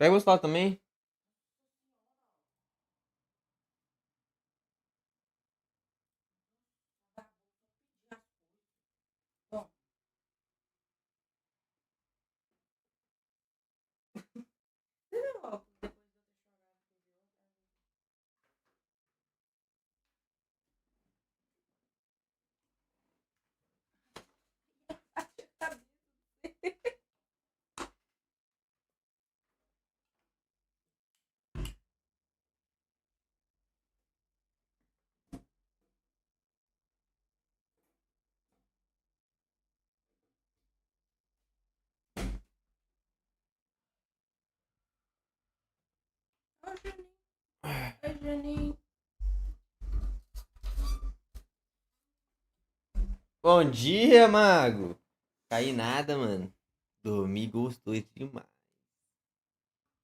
Pega o celular também. Oi, Juninho. Bom dia, mago. Caí nada, mano. Dormi gostoso demais.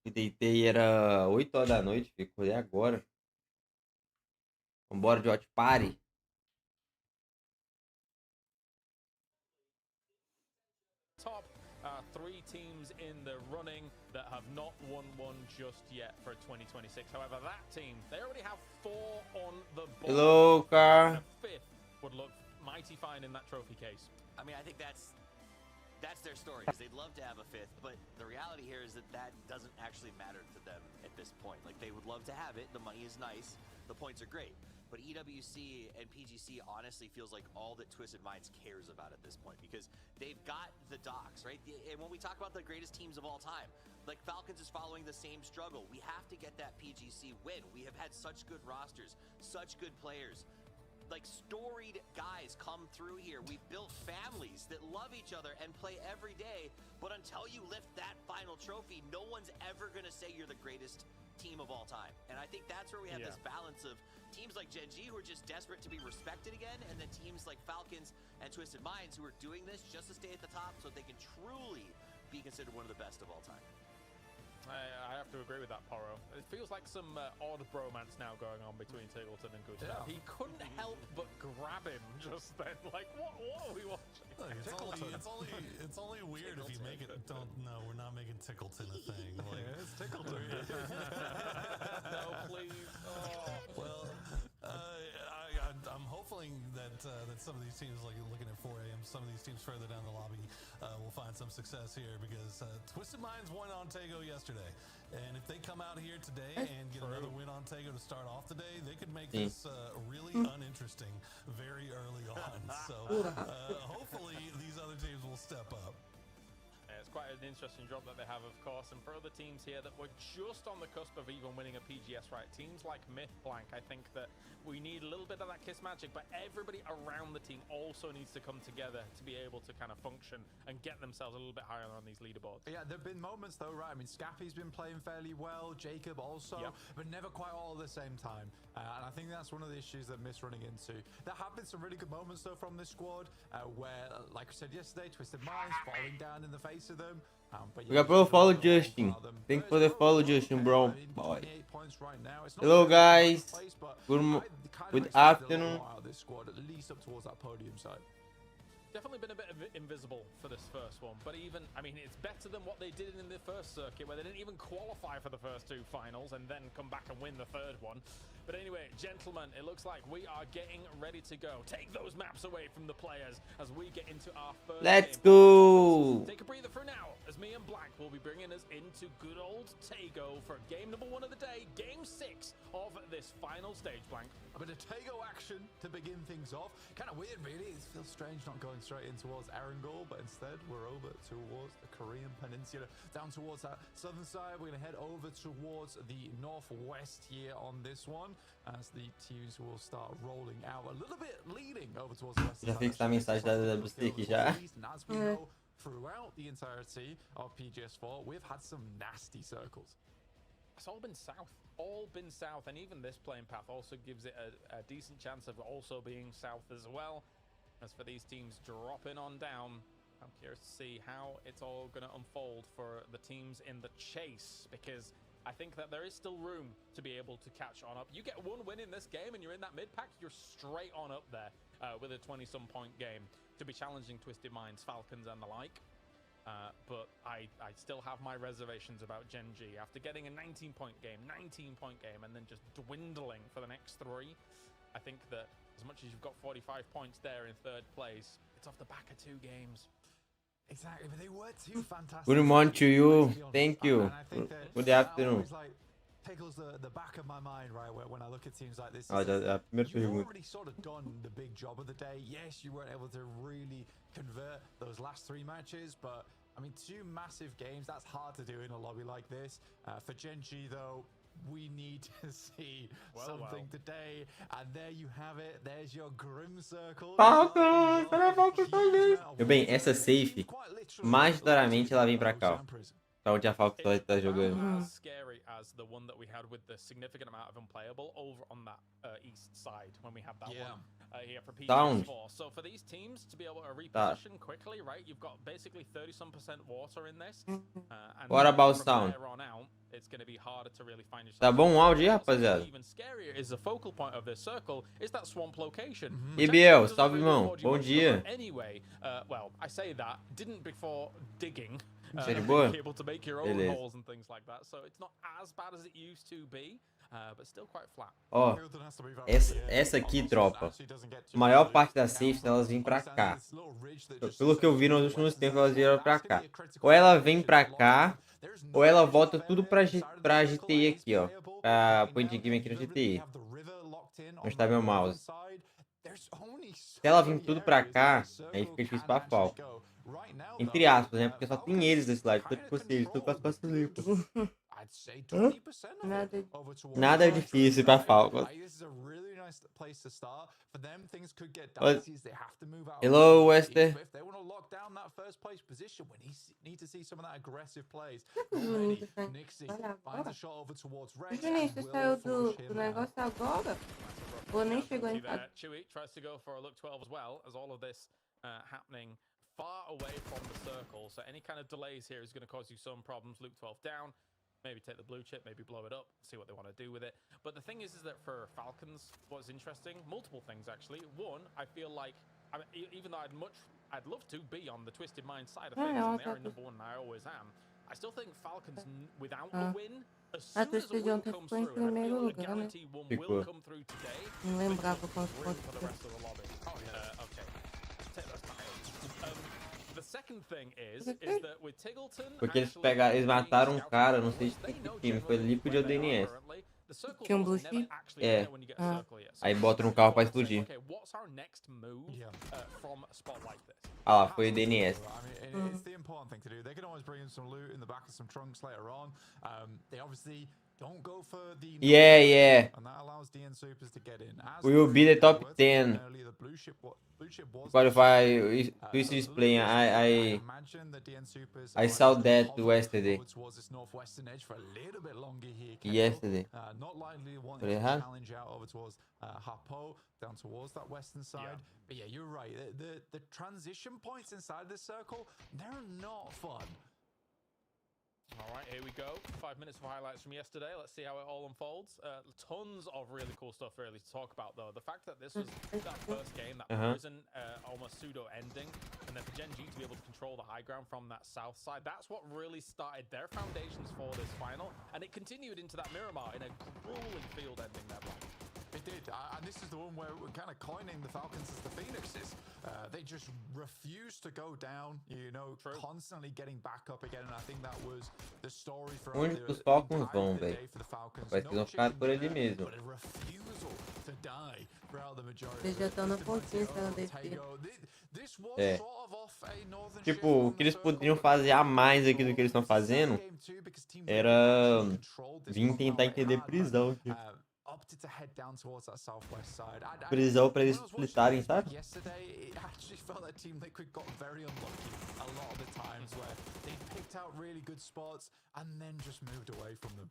Eu deitei, era 8 horas da noite, ficou agora. Vambora de Hot Party. Top three teams in the running that have not won one just yet for 2026. However, that team, they already have 4 on the board. Hello, car. A fifth would look mighty fine in that trophy case. I mean, I think that's their story, because they'd love to have a fifth, but the reality here is that that doesn't actually matter to them at this point. Like, they would love to have it, the money is nice, the points are great, but EWC and PGC honestly feels like all that Twisted Minds cares about at this point, because they've got the docs, right? And when we talk about the greatest teams of all time, like Falcons is following the same struggle. We have to get that PGC win. We have had such good rosters, such good players, like storied guys come through here. We've built families that love each other and play every day, but until you lift that final trophy, no one's ever gonna say you're the greatest team of all time. And I think that's where we have this balance of teams like Gen G who are just desperate to be respected again, and then teams like Falcons and Twisted Minds who are doing this just to stay at the top so they can truly be considered one of the best of all time. I have to agree with that, Poro. It feels like some odd bromance now going on between Tiggleton and Gustav. Yeah. He couldn't help but grab him just then. Like, what are we watching? Look, it's only weird if you make it. No, we're not making Tickleton a thing. Like, it's Tickleton. No, please. Oh. Well, I'm hoping that some of these teams, like looking at 4 a.m., some of these teams further down the lobby will find some success here, because Twisted Minds won on Tego yesterday, and if they come out here today and get another win on Tego to start off the day, they could make this really uninteresting very early on. So hopefully these other teams will step up. It's quite an interesting job that they have, of course, and for other teams here that were just on the cusp of even winning a PGS, right? Teams like Myth Blank, I think that we need a little bit of that Kiss magic, but everybody around the team also needs to come together to be able to kind of function and get themselves a little bit higher on these leaderboards. Yeah, there have been moments though, right? I mean, Scappy's been playing fairly well, Jacob also, but never quite all at the same time. And I think that's one of the issues that Myth's running into. There have been some really good moments though from this squad, where, like I said yesterday, Twisted Minds falling down in the face of them. But We got bro, follow Justin. Thank you for the follow, Justin, bro. Boy. Hello, guys. Good afternoon. This squad, at least up towards that podium side. Definitely been a bit of invisible for this first one, but even, I mean, it's better than what they did in the first circuit, where they didn't even qualify for the first 2 finals and then come back and win the 3rd one. But anyway, gentlemen, it looks like we are getting ready to go. Take those maps away from the players as we get into our first Let's game. go. Take a breather for now, as me and Black will be bringing us into good old Tego for game number 1 of the day, game 6 of this final stage, Blank. A bit of Tego action to begin things off. Kind of weird, really. It feels strange not going straight in towards Erangel, but instead we're over towards the Korean Peninsula, down towards that southern side. We're going to head over towards the northwest here on this one, as the teams will start rolling out a little bit, leading over towards the west. Já fixei a mensagem da WC aqui já. As we know, throughout the entirety of PGS4, we've had some nasty circles. It's all been south, and even this playing path also gives it a decent chance of also being south as well. As for these teams dropping on down, I'm curious to see how it's all going to unfold for the teams in the chase, because I think that there is still room to be able to catch on up. You get 1 win in this game and you're in that mid-pack, you're straight on up there with a 20-some point game to be challenging Twisted Minds, Falcons and the like. But I still have my reservations about Gen G. After getting a 19-point game, and then just dwindling for the next 3, I think that as much as you've got 45 points there in 3rd place, it's off the back of 2 games. Exactly, but they were 2 fantastic. Good morning to you. Thank you. And I think that Good afternoon. always, like, tickles the back of my mind, right, when I look at teams like this. Ah, a primeira You've pergunta. already sort of done the big job of the day. Yes, you weren't able to really convert those last 3 matches, but I mean, 2 massive games, that's hard to do in a lobby like this. For Gen G, though, we need to see something today. And there you have it. There's your Grim Circle. Meu bem, essa safe, majoritariamente ela vem pra cá, ó. Pra onde a Falcon tá jogando. As scary as the one that we had with the significant amount of unplayable over on that east side when we had that one here for PS4. So for these teams to be able to reposition quickly, right? You've got basically 30-some% water in this. And What about from sound? there on out, it's going to be harder to really find yourself. Tá bom o áudio aí, rapaziada? Even scarier is the focal point of this circle is that swamp location. E Biel, salve irmão. Bom dia. Anyway, well, I say that didn't before digging. Tá de boa? Able to make your own Beleza. holes and things like that, so it's not as bad as it used to be, but still quite flat. Ó, essa aqui, tropa, a maior parte das safes elas vêm pra cá. Pelo que eu vi nos últimos tempos, elas vieram pra cá. Ou ela vem pra cá, ou ela volta tudo pra GTI aqui, ó. Pra point game aqui no GTI. Onde tá meu mouse. Se ela vir tudo pra cá, aí fica difícil pra Falcon. Entre aspas, né? Porque só tem eles desse lado. Tanto que vocês, tudo com as costas limpas. Nada difícil pra Falcon. Hello, Wester. Juninho, você saiu do negócio agora? Ou nem chegou em casa? Chewy tries to go for a look 12 as well, as all of this happening far away from the circle. So any kind of delays here is going to cause you some problems. Luke 12 down. Maybe take the blue chip, maybe blow it up, see what they want to do with it. But the thing is that for Falcons, what's interesting, multiple things actually. One, I feel like, I mean, even though I'd love to be on the Twisted Mind side of things, and they are number 1 and I always am, I still think Falcons without a win, as soon as a win comes through, and I feel like a guarantee one will come through today, Não lembrava quantos for pontos. the rest of the lobby. Okay. Take that back. The second thing is that with Tiggleton, Porque eles mataram um cara, não sei de que time, foi ali pro DNS. Tinha Blue chip? É. Aí bota no carro pra explodir. Ah lá, foi o DNS. It's the important thing to do. They can always bring in some loot in the back of some trunks later on. They obviously don't go for the Yeah. and that allows DN Supers to get in. We will be the top 10. Qualify Twist display. I saw that yesterday. Yesterday. Not likely wanting Falei to errado? challenge out over towards Hapo, down towards that western side. But yeah, you're right. The transition points inside this circle, they're not fun. All right, here we go. 5 minutes of highlights from yesterday. Let's see how it all unfolds. Tons of really cool stuff really to talk about, though. The fact that this was that first game, that prison almost pseudo ending, and then for Gen G to be able to control the high ground from that south side, that's what really started their foundations for this final, and it continued into that Miramar in a grueling field ending there. It did, and this is the one where we're kind of coining the Falcons as the Phoenixes. They just refuse to go down, you know, constantly getting back up again, and I think that was the story for Onde os Falcons vão, velho? Parece que eles vão ficar por ali mesmo. Eles já estão na pontinha esperando descer. É. Tipo, o que eles poderiam fazer a mais aqui do que eles estão fazendo era vir tentar entender prisão. Opted to head down towards that southwest side. Prisão pra eles splitarem, sabe? Yesterday, it actually felt that Team Liquid got very unlucky a lot of the times where they picked out really good spots and then just moved away from them.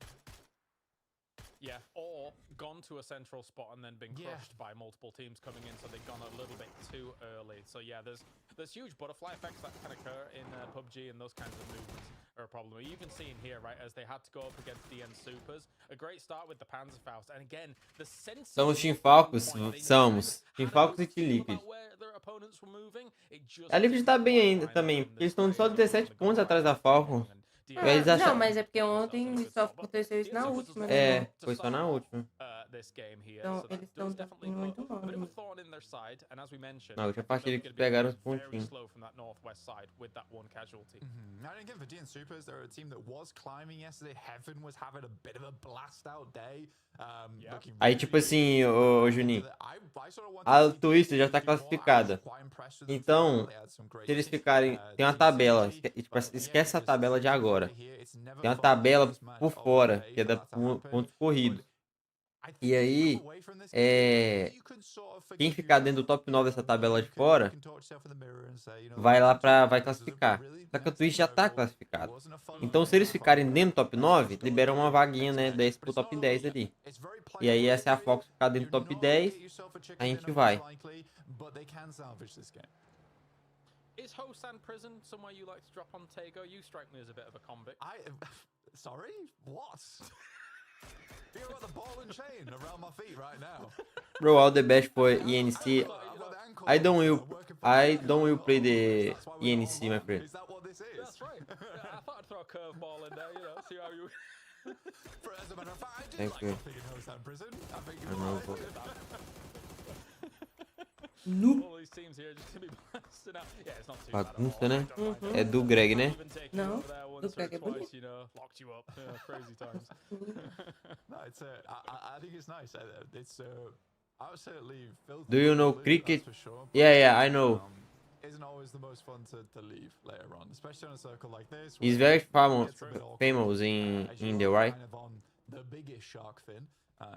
Yeah, or gone to a central spot and then been Yeah. crushed by multiple teams coming in, so they've gone a little bit too early. So yeah, there's huge butterfly effects that can occur in PUBG, and those kinds of movements are a problem. You even seen here, right, as they had to go up against DN Supers, a great start with the Panzerfaust, and again, the sense Somos Team Falcos? Somos. Team Falcos e Team Liquid. A Liquid tá bem ainda também, porque eles estão só 17 pontos atrás da Falcon. Eles Não, acharam... mas é porque ontem só aconteceu isso na última, né? É, foi só na última. Então, eles estão indo muito mal. Né? Na última partida que pegaram os pontinhos. And again, for DN Supers, they're a team that was climbing yesterday. Heaven was having a bit of a blast out day. Aí, tipo assim, ô Juninho, a Twister já tá classificada. Então, se eles ficarem... Tem uma tabela, tipo, esquece a tabela de agora. Tem uma tabela por fora, que é da pontos corridos. E aí, quem ficar dentro do top 9 dessa tabela de fora, vai lá vai classificar. Só que a Twitch já tá classificada. Então, se eles ficarem dentro do top 9, liberam uma vaguinha, né, 10 pro top 10 ali. E aí, essa é a Fox, ficar dentro do top 10, a gente vai. Is Hosan Prison somewhere you like to drop on Tego? You strike me as a bit of a convict. Sorry? What? Feel like the ball and chain around my feet right now. Bro, all the best for ENC. I don't will play the ENC, my friend. Is that what this is? That's right. I thought I'd throw a curveball in there, you know, see how you... As a matter of fact, I do Thank like you. dropping in Hosan Prison. I think I you're know, right. All these teams here just to be blasting out. Yeah, it's not too Bagunça, bad né? at all. I don't mind É do Greg, né? Even taking No, over there once do or Greg é twice, bonito. you know, locked you up. Yeah, crazy times. No, it's I think it's nice. It's absolutely filthy. Do you know to lose, cricket? that's for sure, but, Yeah, I know. Isn't always the most fun to leave later on, especially on a circle like this. He's where very it famous gets a bit awkward, in as you're India, right? kind of on the biggest shark fin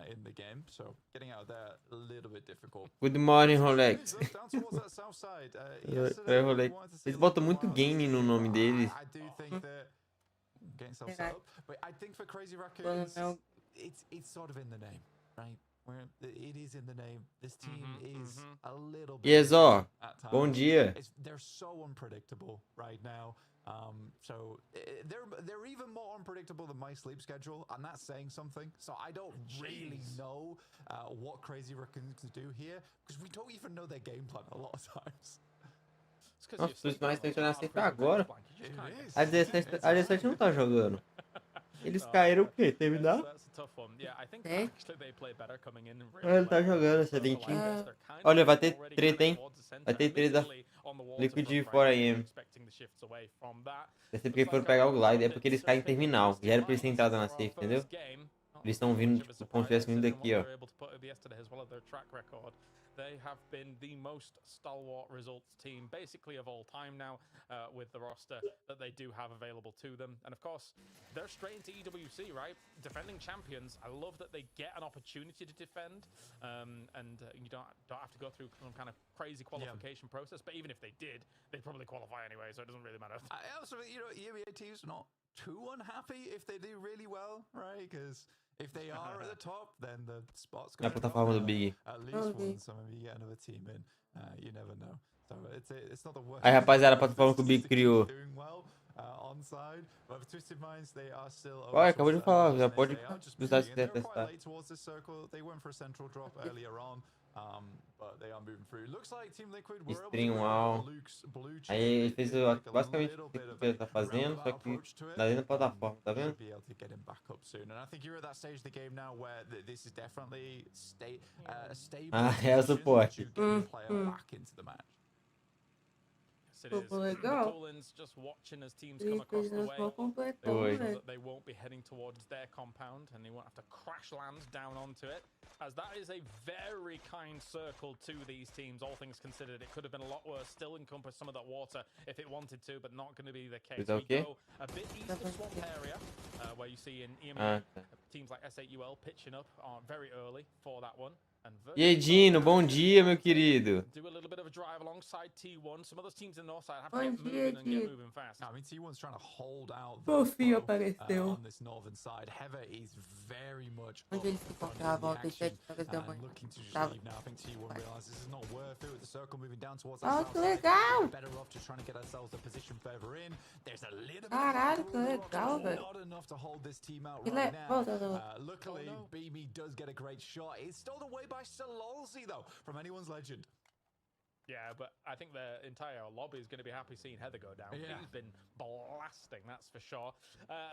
in the game, so getting out there a little bit difficult. Good morning, Rolex. Down towards that south side. É, Yesterday, we Rolex. wanted to see Eles a botam little muito bit game no nome deles. I do think that getting self set up, but I think for Crazy Well, Raccoons, no. it's sort of in the name, right? Where it is in the name. This team is a little bit Yes, ó. at times. Bom dia. They're so unpredictable right now. So they're even more unpredictable than my sleep schedule, and that's saying something. So I don't really know what Crazy Raccoons can do here, because we don't even know their game plan a lot of times. Nossa, os mais estão entrando na safe agora. It is. A 17 não tá jogando. Eles caíram o quê? Terminar? É? Ele tá jogando, sedentinho. Olha, vai ter treta, hein? Vai ter treta da Liquid 4am. Deve ser porque foram pegar o glide, é porque eles caem em terminal. Já era pra eles terem entrado na safe, entendeu? Eles estão vindo, tipo, como se tivesse vindo daqui, ó. They have been the most stalwart results team basically of all time now with the roster that they do have available to them. And of course, they're straight into EWC, right? Defending champions. I love that they get an opportunity to defend and you don't have to go through some kind of crazy qualification process. But even if they did, they'd probably qualify anyway, so it doesn't really matter. I also, EMEA teams not too unhappy if they do really well, right? Because if they are at the top, then the spot's Na going to plataforma do Big. at least one. So maybe you get another team in. You never know. So it's not the worst. Aí, rapaziada, a plataforma que o Big criou. Doing well onside, but for Twisted Minds, they are still. Olha, acabou de falar, já pode They are just usar moving se in. They're quiser quite testar. late towards this circle. They went for a central drop earlier on. But they are moving through. Looks like Team Liquid were able to Stream grab wow. Luke's blue chip. Aí ele fez Like a basicamente little o bit of que ele tá fazendo, só que approach to it. tá dentro da plataforma, tá vendo? Should be able to get him back up soon. And I think you're at that stage of the game now where this is definitely a stable É o position suporte. to get the player back into the match. Yes, it is. Legal. Coolins just watching as teams Ele come across fez the as way. mãos Oi. completão, Sure velho. that they won't be heading towards their compound and they won't have to crash land down onto it, as that is a very kind circle to these teams, all things considered. It could have been a lot worse, still encompass some of that water if it wanted to, but not going to be the case. Is that okay? We go a bit east of Swamp area, where you see in EMEA, Ah, tá. teams like S8UL pitching up very early for that one. And E aí, Dino, bom dia, meu querido. do a little bit of a drive alongside T1. Some other teams in the north side have to Bom get dia, moving and get Dino. moving fast. I mean, T1's trying to hold out Fofinho Pro, apareceu. on this northern side. Heather is very much Onde eles se up front in encontravam the às action 7 horas da and manhã. looking to just Tava. leave now. I think T1 realizes this is not worth it with the circle moving down towards the Oh, south que side. legal! We're better off just trying to get ourselves a position further in. There's a little bit Caralho, of que legal, velho. not enough to hold this team out Que right le... now. Volta, Lu. Luckily, BB does get a great shot. It's stolen away by Sololzi though from anyone's legend. Yeah, but I think the entire lobby is going to be happy seeing Heather go down. Yeah. He's been blasting, that's for sure.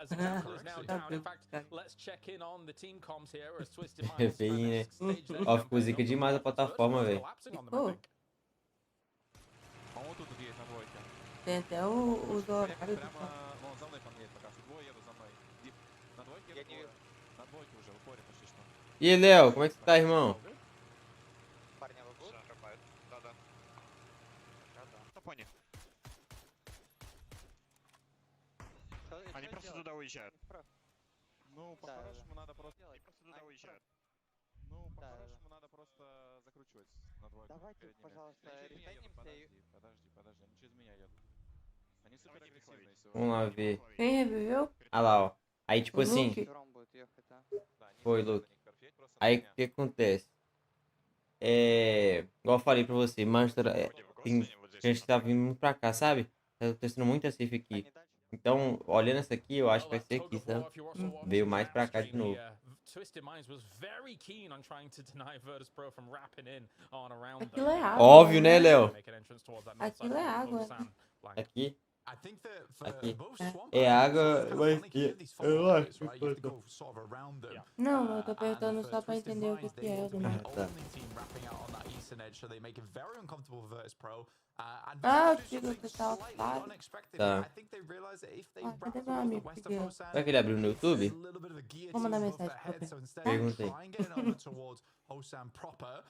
As example is now down. In fact, let's check in on the team comms here as Twisted Minds FIFINE, kind of stage their Ó, campaign ficou zica on the demais a Dolphins. plataforma, First velho. collapsing on them, I Oh. think. По-моему, тут есть на двойке. Tem até os horários. Прямо вон за мной подъедет пока что. Двое едут за мной. На двойке? Я не- На двойке уже, в упоре почти что. E aí, Léo, como é que você tá, irmão? Парня логу? Да-да. На пони. Они просто туда уезжают. Ну, Да, по-хорошему надо просто... Делай. Они просто туда Они уезжают. Ну, Да, да. по-хорошему надо просто закручивать на двойку Давайте, перед ними. пожалуйста, Они через меня едут, рефайтнимся и- подожди. Они через меня едут. Они супер Давайте их агрессивные ловить. сегодня. Vamos lá ver. Quem reviveu? Ah lá, ó. Aí, tipo O assim, Luke? Втором будет ехать, да. Да, они Foi, едут, Luke. они перфект просто на aí o меня. que acontece? Igual eu falei pra você, Manchester, a gente tá vindo muito pra cá, sabe? Tá acontecendo muita safe aqui. Не дальше. Então, olhando essa aqui, eu acho que vai ser aqui, sabe? Veio mais pra cá de novo. Twisted Minds was very keen on trying to deny Virtus Pro from wrapping in on around them. Aquilo é água. Óbvio, né, Léo? Make an entrance towards that north Aquilo side é of água. Busan flank. Aqui. I think that for Aqui. both swamp É and água, it's kind of mas funny 'cause you have these eu fault acho areas, que right? You have to foi. go sort of around them. Yeah. Não, eu tô And perguntando for só pra Twisted entender o que Minds, que they é. want to be Né? the Tá. only team wrapping out on that eastern edge, so they make it very uncomfortable for Virtus Pro. And Ah, do eu digo something que tá slightly otário. unexpected Tá. here. I think they realize that if they Ah, wrap cadê meu towards the amigo? west of Porque- Busan, Será que ele abriu no YouTube? there's a little bit of a guillotine Vou mandar above mensagem their pra head, ele. so instead Perguntei. try and get over towards Hosan proper.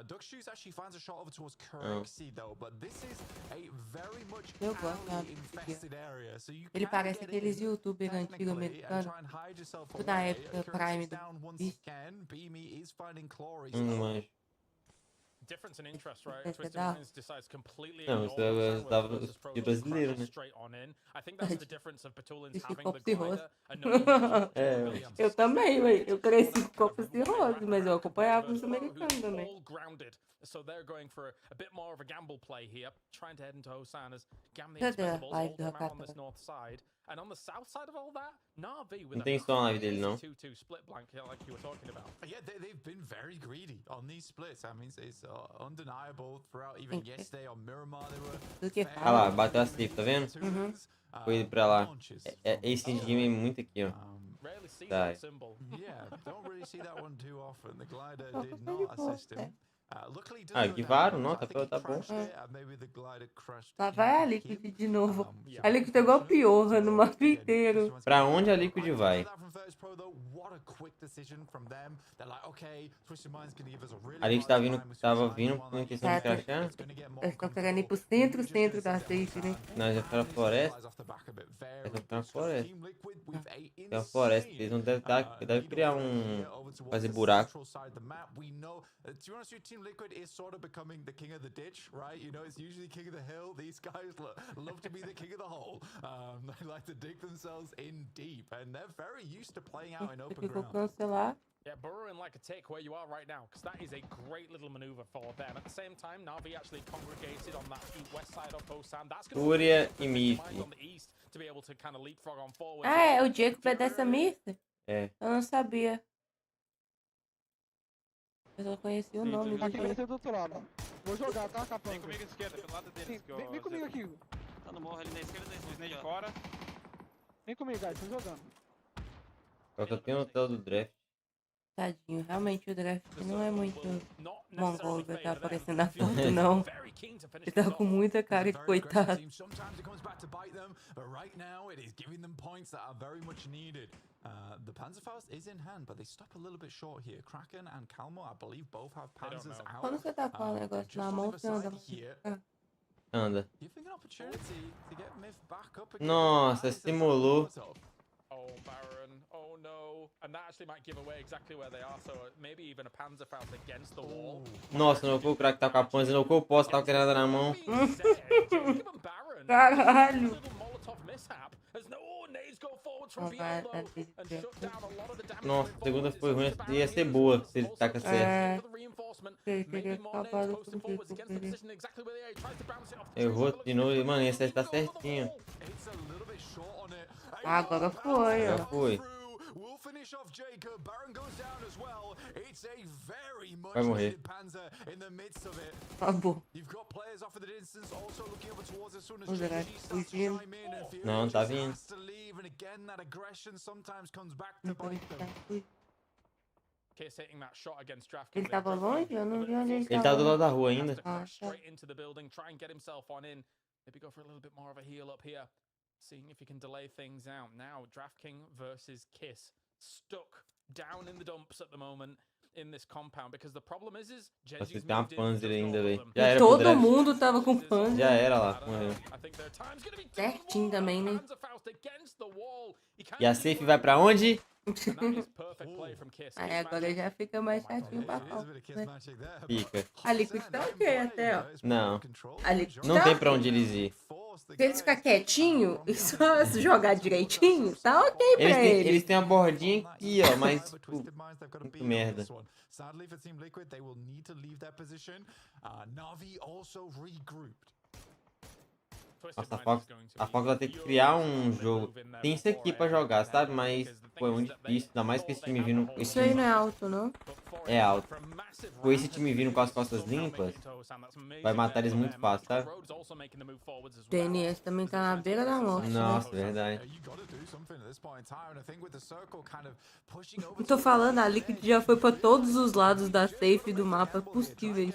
Duck Shoes actually finds a shot over towards Kirksey though, but this is a very much Eu gosto da alley infested area, so you Ele can parece get aqueles in youtubers antigos technically and americanos. try and hide yourself Da away. época Kirksey's Prime do down once Beast. again. Beamy is finding Clory Mas... Difference in interest, right? Esse é Twisted da- Minds decides completely Não, ignore isso é- Busan, dava whereas Virtus Pro de just brasileiro, crashes né? straight on in. I think that's the difference of Petulins Esse having copo the cirrose. glider and knowing that É, Eu também, velho. Eu cresci com copo cirrose, mas eu acompanhava os americanos who's também. all grounded. So they're going for a bit more of a gamble play here, trying to head into Hosan as Gam the Cadê a Expendables live hold do them out on Hakata? this north side. And on the south side of all that, Na'Vi with Não a tem som na live dele, não. 2-2 split blank like you were talking about. Yeah, they've been very greedy on these splits. I mean, it's undeniable throughout even Thank you. yesterday on Miramar. They were Do que Ah lá, fala. bateu a safe, tá vendo? Foi pra lá. Esse game é muito aqui, ó. Rarely see Tá. that symbol. Yeah, don't really see that one too often. The glider Oh, did very not cool, assist him. Luckily, it Ah, doesn't go esquivaram, down. não, I tá think he bom. crashed it, and maybe the glider crashed Lá vai a into Liquid him. de novo. Yeah. A Liquid é igual piorra no mapa inteiro. Pra onde a Liquid vai? A Liquid tava vindo com intenção de crashar. Eles estão querendo ir pro centro da safe, né? Não, já foi na floresta. Já foi na floresta. É uma floresta. Eles não devem criar fazer buraco. To be honest, your Team Liquid is sort of becoming the king of the ditch, right? You know, it's usually king of the hill. These guys love to be the king of the hole. They like to dig themselves in deep, and they're very used to playing out in open Porque vou ground. cancelar. Yeah, burrowing like a tick where you are right now, because that is a great little maneuver for them. At the same time, Na'Vi actually congregated on that west side of Hosan. That's going Fúria to e be Miff. on the east to be able to kind of leapfrog on forward. Ah, é o Jacob é dessa Mirta? É. Eu não sabia. Eu só conheci o nome Aqui vai dele. ser do outro lado. Vou jogar, tá, capão? Vem comigo à esquerda, pelo lado deles. que Vem eu- comigo aqui. Tá no morro ali na esquerda, Snake Snake ó. fora. Vem comigo, guys. Tô jogando. Só que eu tenho o hotel do draft. Tadinho, realmente o draft não é muito Not mongol, necessarily vai favor tá them. aparecendo na Feels foto, não. very keen to finish Ele tá this com off. muita cara de Very aggressive coitado. team. Sometimes it comes back to bite them, but right now it is giving them points that are very much needed. The Panzerfaust is in hand, but they stop a little bit short here. Kraken and Kalmo, I believe, both have They don't Panzers know. out. Quando você tá com o negócio na mão, você anda. Anda. Giving an opportunity to get Myth back up again. Nossa, That is a simulou. sort of- Oh, Baron. Oh, no. And that actually might give away exactly where they are, so maybe even a Panzerfaust against the wall. Nossa, não o craque tá com a pança, não o posso tá com a granada na mão. Caralho. Nossa, a segunda foi ruim, ia ser boa se ele taca certo. Errou de novo e, mano, esse tá certinho. Agora foi, Já ó. foi. Vai morrer. Acabou. Não, tá vindo. Ele tava longe? Eu não vi onde ele Ele tá tava. do lado da rua ainda. Ah, tá. Maybe go for a little bit more of a heal up here. Seeing if he can delay things out. Now, DraftKing versus Kiss. Stuck down in the dumps at the moment in this compound. Because the problem is Você tem uma panzer ainda, velho. Já E era pro todo draft. mundo tava com fã. Já era lá, morreu. Certinho também, né? E a safe vai pra onde? Aí agora já fica mais chatinho pra falar, né? Fica. A Liquid tá ok até, ó. Não. A Liquid Não tá tem pra onde eles ir. Se eles ficar quietinho e só jogar direitinho, tá ok pra Eles têm uma bordinha aqui, ó, mas tipo, muito merda. Sadly for Team Liquid, they will need to leave their position. Na'Vi also regrouped. Nossa, a Fox vai ter que criar um jogo. Tem isso aqui pra jogar, sabe? Mas foi muito difícil. Ainda mais que esse time vindo. Isso aí não é alto, não? É alto. Com esse time vindo com as costas limpas, vai matar eles muito fácil, sabe? O DNS também tá na beira da morte, Nossa, né? verdade. Eu tô falando, a Liquid já foi pra todos os lados da safe do mapa possíveis.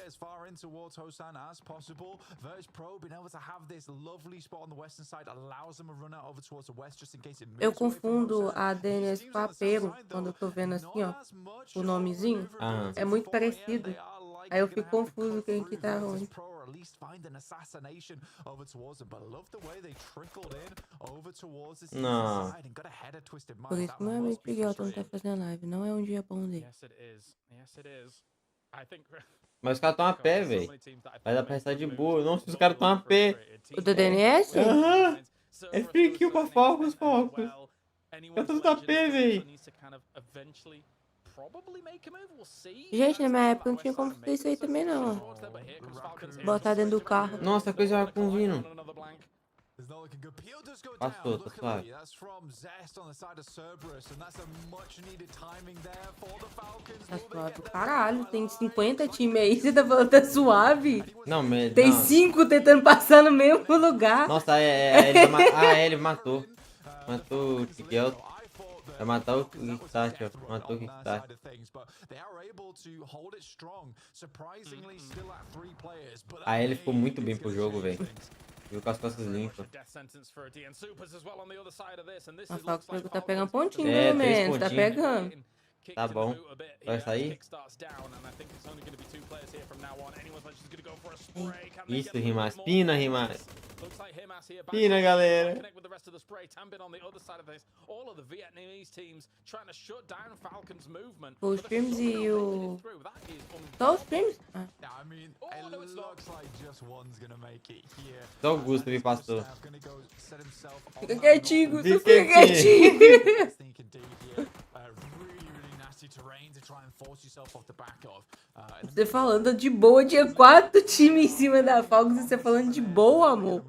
Eu confundo a DNS com a Pero quando eu tô vendo assim, ó, o nomezinho. Aham. É muito parecido. Aí eu fico confuso quem que tá onde. Não. Por isso que meu amigo Miguel não tá fazendo live. Não é um dia bom dele. Mas os caras estão a pé, velho. Vai dar pra estar de boa. Nossa, os caras estão a pé. O do DNS? Aham. É free kill pra Falcons. Eu tô a pé, velho. Gente, na minha época não tinha como fazer isso aí também, não. Ó. Botar dentro do carro. Nossa, a coisa já com vindo. Passou, tá suave. Tá suave. Caralho, tem 50 times aí. Você tá falando que tá suave? Não, mas. Tem não. 5 tentando passar no mesmo lugar. Nossa, ele matou. Matou o Miguel. Vai matar o Kickstart, ó. Matou o Kickstart. Aí ele ficou muito bem pro jogo, velho. Viu com as costas limpas. A Fox tá pegando pontinho, É, pelo 3 menos. Tá pontinhos. pegando. Tá bom. Vai sair? Isso, Rimas. Pina, Rimas. Pina, galera. Os streams e o... Só os streams? Ah. Só o Gusto me passou. Fica quietinho, Gusto. Fica Fica quietinho. Você falando de boa, tinha 4 times em cima da Fox e você falando de boa, amor.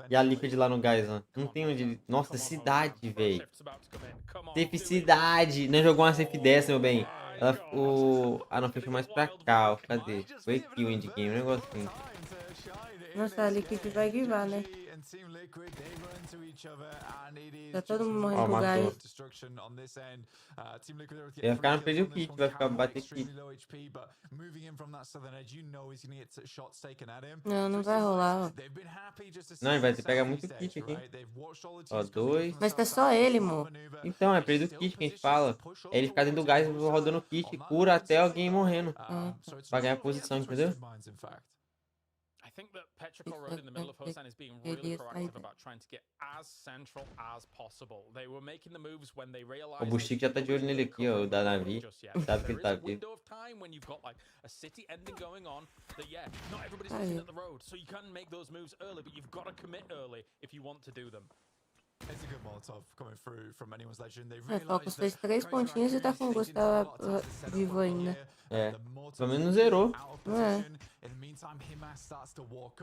E a Liquid lá no gás, ó. Não tem onde... Nossa, cidade, velho. Safe cidade. Não jogou uma safe dessa, meu bem. Ela, Ah, não, foi mais pra cá, ó. Cadê? Foi aqui o endgame, um negócio assim. Nossa, a Liquid vai guivar, né? Tá todo mundo morrendo com gás. Ele vai ficar no período kit, vai ficar bater kit. Não, não vai rolar, ó. Não, ele vai ter que pegar muito kit aqui. Ó, 2. Mas tá só ele, amor. Então, é período kit que a gente fala. É ele ficar dentro do gás rodando kit, cura até alguém morrendo. Pra ganhar posição, entendeu? think that Petrichor Road in the middle of Hosan is being really proactive about trying to get as central as possible. They were making the moves when they realized O Buchique já tá de olho nele aqui, ó, o da Navi. Sabe que ele tá there is a vivo. window of time when you've got like a city ending going on that not everybody's looking at the road, so you can make those moves early, but you've got to commit early if you want to do them. It's a good Molotov coming through from anyone's legend. They Falcon fez 3 pontinhos e tá com o Gustavo vivo ainda. É, pelo menos não zerou.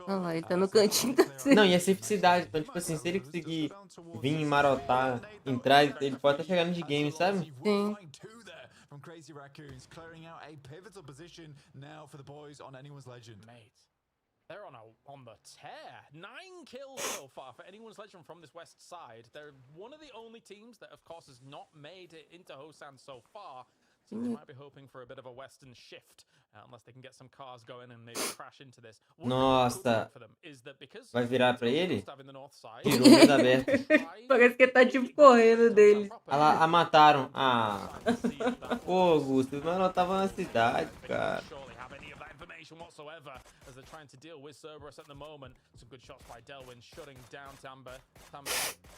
Olha lá, ele tá no cantinho da Não, e a simplicidade. Então, tipo assim, se ele conseguir vir marotar, entrar, ele pode até chegar no de game, sabe? Sim. From Crazy Raccoons, clearing out a pivotal position now for the boys on anyone's legend. Mate, they're on the tear. 9 kills so far for anyone's legend from this west side. They're one of the only teams that, of course, has not made it into Hosan so far. So they might be hoping for a bit of a western shift, unless they can get some cars going and maybe crash into this. Nossa, vai virar pra ele? Tirou o medo aberto. Parece que ele tá tipo correndo dele. Ah lá, a mataram. Ah. Pô, Augusto, mas ela tava na cidade, cara. Whatsoever as they're trying to deal with Cerberus at the moment. Some good shots by Delwyn shutting down Tamber.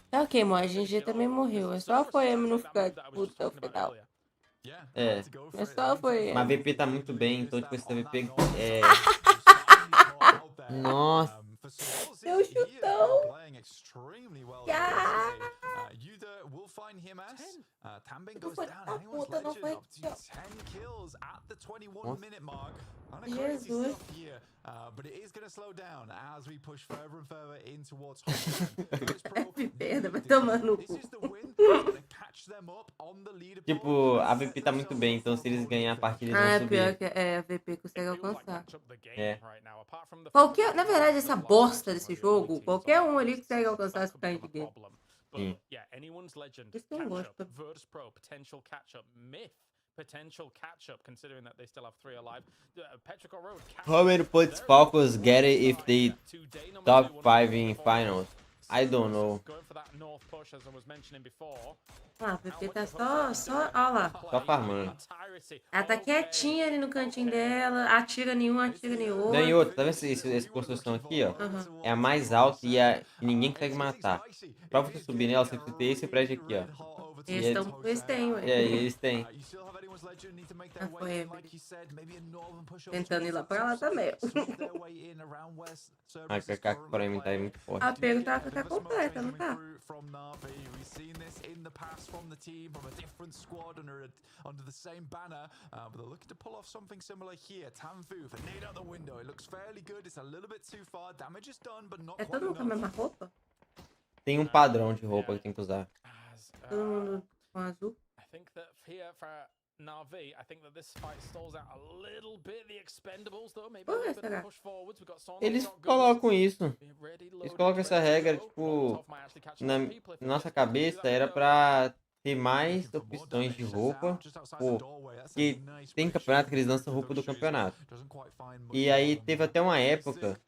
Tá ok, mano, a GG também morreu. É só foi M não ficar puto até o final. É. É só foi M. Mas a VP tá muito bem, então tipo, essa VP é... Nossa. Deu chutão. Will find him as Tambin Não goes foi down. a Anyone's puta, não legend foi. up to 10 kills at the 21-minute mark. Crazy Jesus. stuff here, but it is going to slow down as we push further and further in towards home. Perda, vai tomar no This cu. is the win to catch them up on the leaderboard. Tipo, a VP tá muito bem, então se eles ganhar a partida eles Ah, vão é pior subir. que a VP consegue alcançar. É. Qualquer, na verdade, essa bosta desse jogo, qualquer um ali consegue alcançar esse kind de game. Sim. Isso que eu gosto. Virtus Pro, potential catch-up. Myth, potential catch-up, considering that they still have 3 alive. Petrichor Road. How many points Falcons get it if they top 5 in finals? I don't know. Ah, a VP tá só, ó lá. Só farmando. Ela tá quietinha ali no cantinho dela, atira nenhum, atira nem outro. Não, e outra, tá vendo essa construção aqui, ó? É a mais alta e ninguém consegue matar. Pra você subir nela, você precisa ter esse prédio aqui, ó. Eles têm, ué. É, eles têm. Ah, foi tentando ir lá pra lá também. A KK pra mim tá muito forte. A pego tá completa, não tá? We've seen this in the past from the team, from a different squad under the same banner, but they're looking to pull off something similar here. Tanfu for nade out the window. It looks fairly good. It's a little bit too far. Damage is done, but not É quite todo mundo com a mesma enough. roupa? Tem um padrão de roupa que tem que usar. Todo mundo com azul? I think that here for Na'Vi, I think that this fight stalls out a little bit. The Expendables, though, maybe a little bit of push forwards. We've got Sonic Eles shotguns. colocam isso. Eles colocam essa regra, tipo, na nossa cabeça era pra ter mais opções de roupa, porque tem campeonato que eles lançam roupa do campeonato. E aí teve até uma época,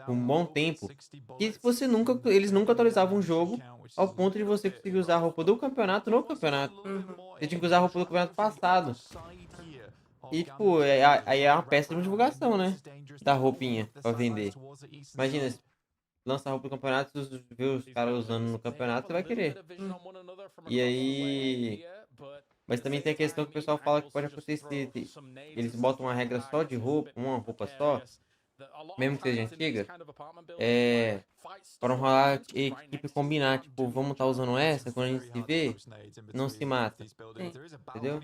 um bom tempo, que eles nunca atualizavam o jogo ao ponto de você conseguir usar a roupa do campeonato no campeonato. Você tinha que usar a roupa do campeonato passado. E, tipo, aí é uma peça de divulgação, né? Da roupinha pra vender. Imagina, se lança a roupa do campeonato, se você vê os caras usando no campeonato, você vai querer. E aí... Mas também tem a questão que o pessoal fala que pode acontecer. Eles botam uma regra só de roupa, uma roupa só, mesmo que seja antiga, para não rolar equipe combinar, tipo, vamos estar usando essa, quando a gente se vê, não se mata. Entendeu?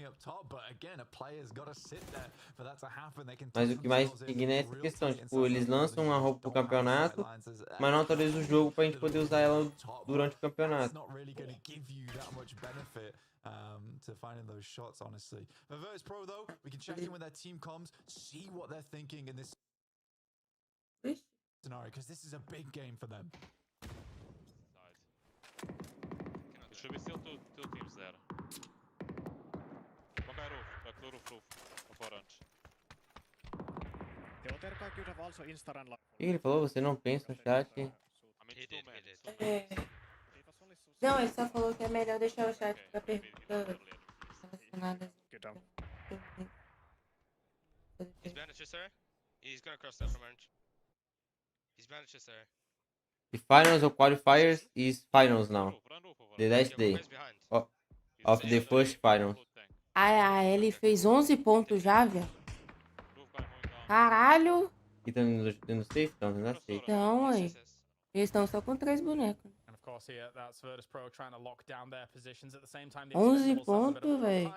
Mas o que mais indigna é essa questão, tipo, eles lançam uma roupa pro campeonato, mas não atualizam o jogo pra gente poder usar ela durante o campeonato. To finding those shots, honestly. For Virtus Pro, though, we can check in when their team comes, see what they're thinking in this scenario, because this is a big game for them. There should be still two teams there. One guy roof of orange. O que ele falou? Você não pensa no chat? Não, ele só falou que é melhor deixar o chat pra perguntas relacionadas. He's behind us, sir. He's gonna cross that from orange. The finals or qualifiers is finals now. The last day of the first final. Ele fez 11 pontos já, velho. Caralho. E tá no safe? Então, não safe. Então, aí. Eles estão só com 3 bonecos. 11 pontos, velho.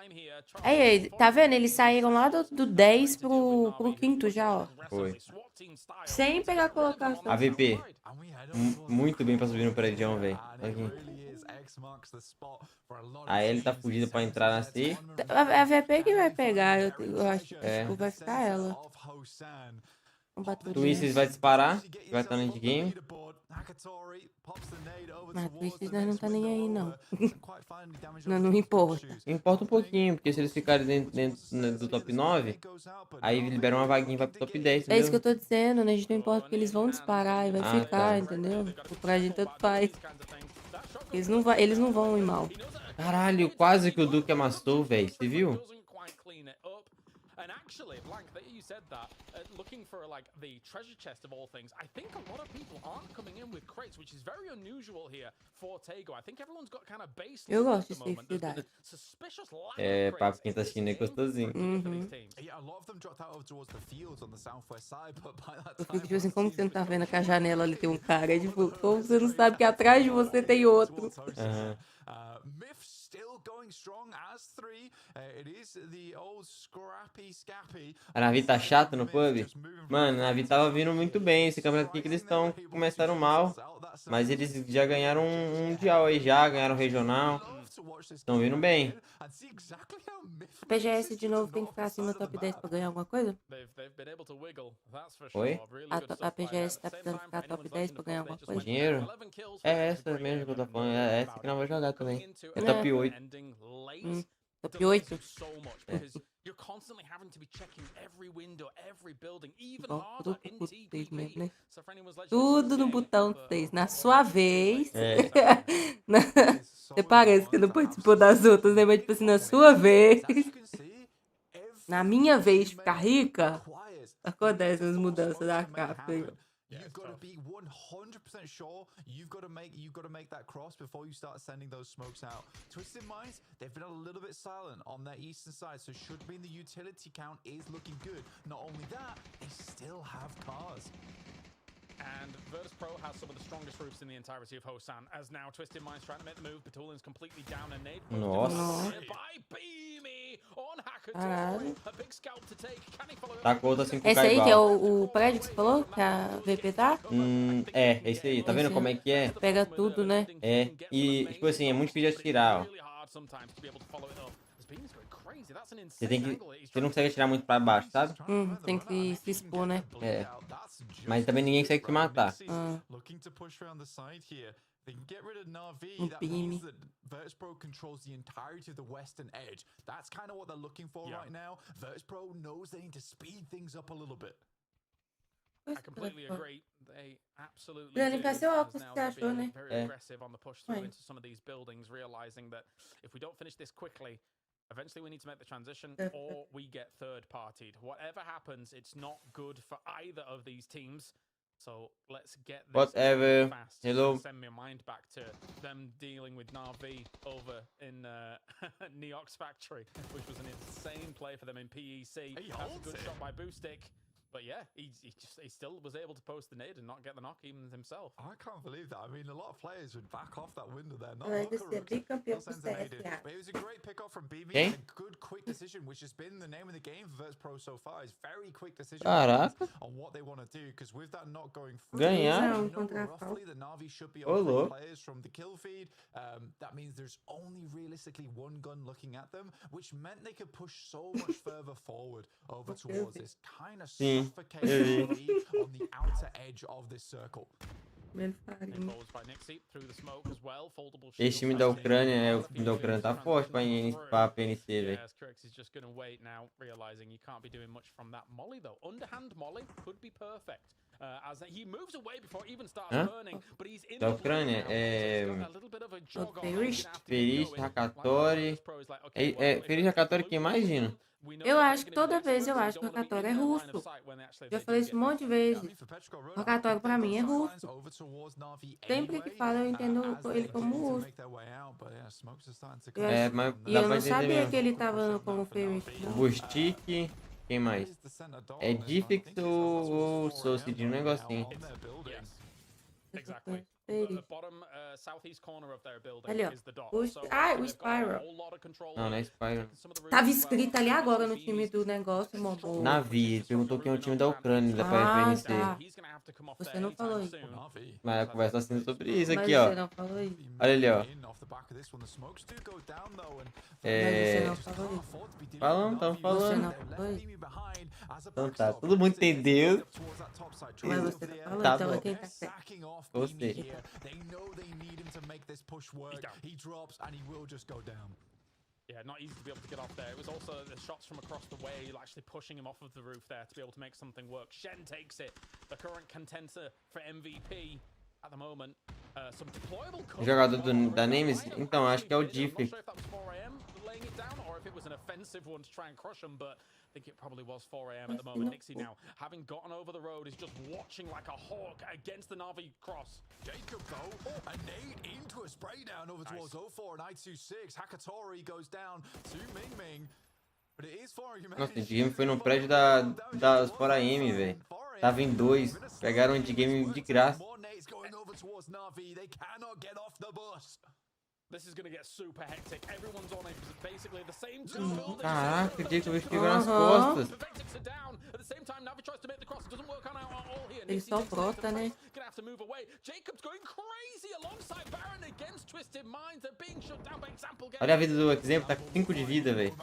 Aí, tá vendo? Eles saíram lá do 10 pro quinto já, ó. Foi. Sem pegar colocação. AVP. Muito bem pra subir no prédio, velho. Aí ele tá fugindo pra entrar na safe. A VP que vai pegar, eu acho que vai ficar ela. Twists vai disparar, vai estar no endgame. Mas Twists nós não tá nem aí, não. Não importa. Importa um pouquinho, porque se eles ficarem dentro do top 9, aí libera uma vaguinha e vai pro top 10, entendeu? É isso que eu tô dizendo, né? A gente não importa porque eles vão disparar e vai ficar, entendeu? Pra gente tanto faz. Eles não vão ir mal. Caralho, quase que o Duke amassou, velho. Você viu? And actually, Blank, that you said that, looking for like the treasure chest of all things, I think a lot of people aren't coming in with crates, which is very unusual here for Tego. I think everyone's got kind of base. Eu gosto de safe cidade. É, papo quem tá assistindo é gostosinho. Eu fico tipo assim, como você não tá vendo que a janela ali tem um cara? É tipo, como você não sabe que atrás de você tem outro? A Navi tá chato no pub? Mano, a Navi tava vindo muito bem. Esse campeonato aqui que eles começaram mal. Mas eles já ganharam um mundial aí já, ganharam regional. Estão vindo bem. A PGS de novo tem que ficar acima do top 10 pra ganhar alguma coisa? Oi? A PGS tá precisando ficar top 10 pra ganhar alguma coisa? Dinheiro? É essa mesmo que eu tô falando. É essa que nós vamos jogar também. É top 8. Top 8? Né? Tudo no botão 6. Na sua vez. Você parece que não participou das outras, né? Mas tipo assim, na sua vez. Na minha vez de ficar rica, acontecem as mudanças da capa. You've got to be 100% sure. You've got to make that cross before you start sending those smokes out. Twisted Minds, they've been a little bit silent on their eastern side, so should mean the utility count is looking good. Not only that, they still have cars. And Virtus Pro has some of the strongest roofs in the entirety of Hosan, as now Twisted Minds trying to make the move. Batulin's completely down and Nate. Nossa. Caralho. Tacou outra 5K esse aí igual. que é o prédio que você falou? Que a VP tá? É esse aí. Tá vendo como é que é? Pega tudo, né? É. E, tipo assim, é muito difícil de atirar, ó. Você não consegue atirar muito pra baixo, sabe? Tem que se expor, né? É. Mas também ninguém consegue te matar. They can get rid of Na'Vi. That means that Virtus Pro controls the entirety of the western edge. That's kind of what they're looking for right now. Virtus Pro knows they need to speed things up a little bit. I completely agree. They absolutely do. Seu óculos, você achou, né? Aggressive on the push through into some of these buildings, realizing that if we don't finish this quickly, eventually we need to make the transition or we get third partied. Whatever happens, it's not good for either of these teams. So let's get this whatever. Fast. Hello. Send my mind back to them dealing with Na'Vi over in Neox Factory, which was an insane play for them in PEC. That's a good shot by Boostic. But yeah, he still was able to post the nade and not get the knock even himself. I can't believe that. I mean, a lot of players would back off that window there. Not Vai ser bicampeão pro But it was a great pick off from BB. Quem? A good quick decision, which has been the name of the game for Virtus Pro so far. Is very quick decision Caraca. on what they want to do. Because with that not going through, Ganhar. you know roughly the Na'Vi should be offering players from the kill feed. That means there's only realistically one gun looking at them, which meant they could push so much further forward over towards this kind of suffocating on the outer edge of this circle. Esse time da Ucrânia, o time da Ucrânia tá forte pra PNC, velho. Yes, is just going to wait now, realizing you can't be doing much from that molly though. Underhand molly could be perfect. As he moves away before even starts burning, but he's in da Ucrânia é Ferish Hakatori. Ferish Hakatori, quem imagina? Eu acho que toda vez eu acho que o rogatório é russo. Já falei isso um monte de vezes. Rogatório pra mim é russo. Sempre que fala eu entendo ele como russo. É, mas E dá eu pra não entender sabia mesmo. que ele tava como FIFINE. Bustic, quem mais? É Diffix ou Society, um negocinho. Exactly. Sei. The bottom southeast corner of their building Ali, ó. is the dot. O- So Ah, o they've got a Spiral. whole lot of control Não, não é over Spyro. some of the Tava roofs as well. escrito ali agora no time do negócio, Mobo. Navi, ele perguntou quem é o time da Ucrânia, da Ah, FIFINE. tá. He's gonna have to come off Você there não falou anytime isso. soon. Mas a conversa tá sendo sobre isso Mas aqui, você ó. não falou isso. Olha ali, ó. Mas você não falou isso. Falando, tamo Você falando. não falou isso. Então tá, todo mundo entendeu. Mas você não falou, Tá então bom. quem tá certo? Você. Yeah, not easy to be able to get off there. It was also the shots from across the way, actually pushing him off of the roof there to be able to make something work. Shen takes it, the current contender for MVP at the moment. Some deployable cover. Jogador da Nemesis? Então, acho que é o Diffix. Not sure if that was 4 AM laying it down or if it was an offensive one to try and crush him, but I think it probably was 4 AM at the moment. Nixie now, having gotten over the road, is just watching like a hawk against the Navi cross. Jacob though, a nade into a spray down over towards 04 and I26. Hakatori goes down to Ming Ming. But it is 4 Nossa, o endgame foi no prédio das 4AM, velho. Tava em 2. Pegaram o endgame de graça. More nades going over towards Navi. They cannot get off the bus. This is going to get super hectic. Everyone's on basically the same two buildings. Caraca, o Jacob pegou nas costas. The Vectics are down. At the same time, Navi tries to make the cross. It doesn't work on all here. Eles são prota, né? Gonna have to move away. Jacob's going crazy alongside Baron against Twisted Minds. They're being shut down by example. Olha a vida do exemplo, tá com 5 de vida, velho.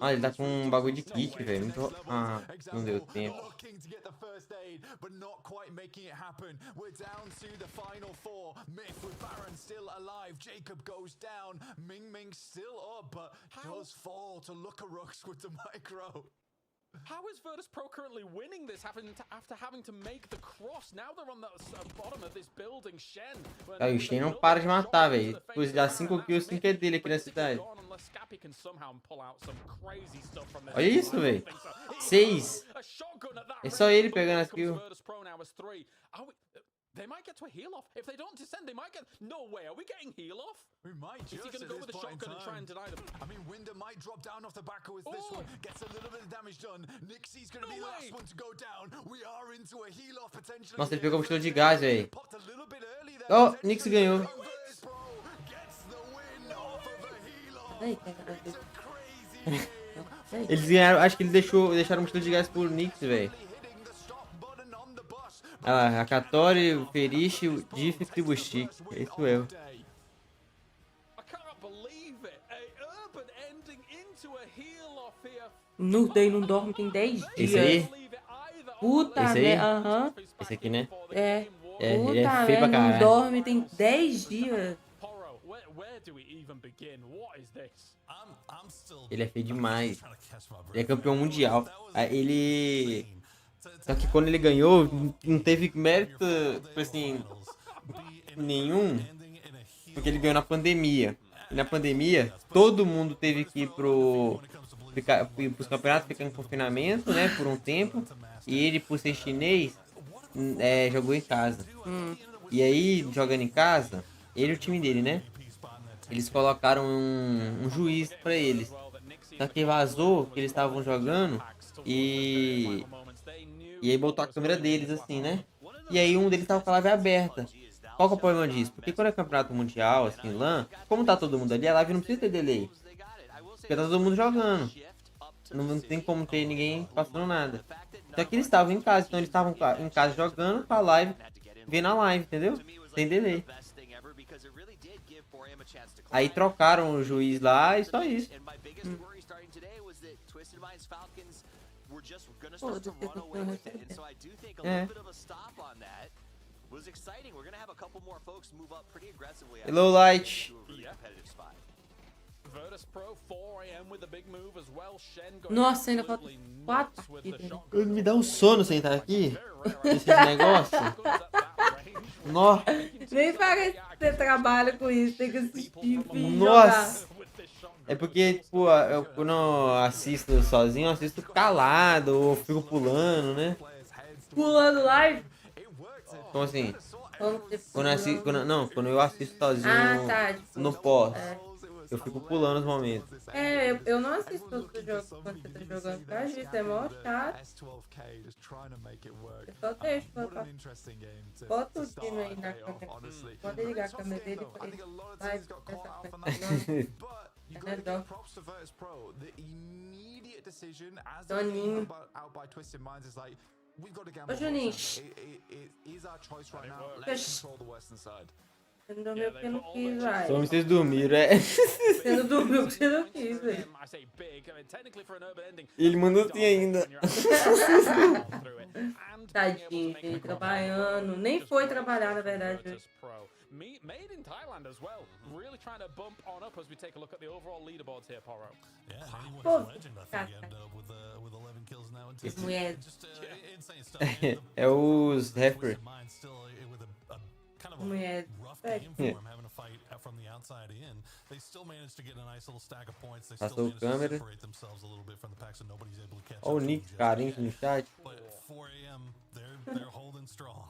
Olha, ele tá com um bagulho de kit, velho. Muito... Ah, não deu tempo. Looking to get the first aid, but not quite making it happen. We're down to the final 4. Myth with Baron still alive. Jacob goes down. Ming Ming still up, but does fall to Lucarux with the micro. How is Virtus Pro currently winning this after having to make the cross? Now they're on the bottom of this building, Shen. Aí o Shen não para de matar, velho. Depois dá 5 kills, 5 é dele aqui na cidade. Olha isso, velho. 6. É só ele pegando as kills. They might get to a heal off. If they don't descend, they might get... No way, are we getting heal off? We might Is he just going to go with the shotgun and try and deny them? I mean, Winder might drop down off the back with this one. Gets a little bit of damage done. Nixie's going to be the last one to go down. We are into a heal off potentially. Nossa, ele pegou o mochila de gás, velho. Popped a little bit early there. Oh, Nix ganhou. Virtus Pro gets the win off of a heal off. Aí, cara, It's a crazy game. Eles ganharam, acho que eles deixaram o mochila de gás por Nix, velho. Hitting the stop button on the bus. Olha lá, Hakatori, o Ferish, o Diffix e o Bustic. É isso eu. No Day não dorme tem 10 dias. Esse aí? Puta, Esse aí? né? Aham. Esse aqui, né? É. É, Puta, ele é feio pra né? Não caralho. dorme tem 10 dias. Ele é feio demais. Ele é campeão mundial. Ele... Só que quando ele ganhou, não teve mérito, tipo assim, nenhum. Porque ele ganhou na pandemia. E na pandemia, todo mundo teve que ir pros campeonatos, ficar em confinamento, né, por um tempo. E ele, por ser chinês, jogou em casa. E aí, jogando em casa, ele e o time dele, né? Eles colocaram um juiz pra eles. Só que vazou que eles estavam jogando e aí botou a câmera deles assim, né? E aí um deles tava com a live aberta. Qual que é o problema disso? Porque quando é campeonato mundial, assim, LAN, como tá todo mundo ali, a live não precisa ter delay. Porque tá todo mundo jogando. Não tem como ter ninguém passando nada. Só que eles estavam em casa, então eles estavam em casa jogando com a live, vendo a live, entendeu? Sem delay. Aí trocaram o juiz lá e só isso. Hello, Light. Nossa, ainda falta 4 partidas. Me dá um sono sentar aqui. Esses negócios. Nossa. Nem parece que você trabalha com isso, tem que assistir vídeo. Nossa. É porque, tipo, eu, quando eu assisto sozinho, eu assisto calado, ou fico pulando, né? Pulando live? Como assim? Como você Não, quando eu assisto sozinho Ah, tá. Tipo, no pós, é. eu fico pulando os momentos. É, eu não assisto outro jogo quando você tá jogando pra isso, é mó chato. Eu só deixo colocar. Bota o Dino aí na câmera. Pode ligar a câmera dele e falei, vai, essa coisa. Não, é dó. Toninho. Ô, Juninho. Você não dormiu porque não quis, vai. Só vocês dormiram, é? Você não dormiu porque você não quis, velho. Ele mandou assim ainda. Tadinho, ele trabalhando. Nem foi trabalhar, na verdade. Made in Thailand as well. Really trying to bump on up as we take a look at the overall leaderboards here, Poro. Yeah, he was Pô, a legend, I think, and with 11 kills now. And Esse mulher. just insane stuff. man. É os referee. Twisted Mind still with a kind of Mulher. a rough game for him, having to fight from the outside in. They still managed to get a nice little stack of points. They still Passou managed to câmera. separate themselves a little bit from the pack, so nobody's able to catch Ó o up to them Nick just carente no yet. chat. But at 4 a.m., they're holding strong.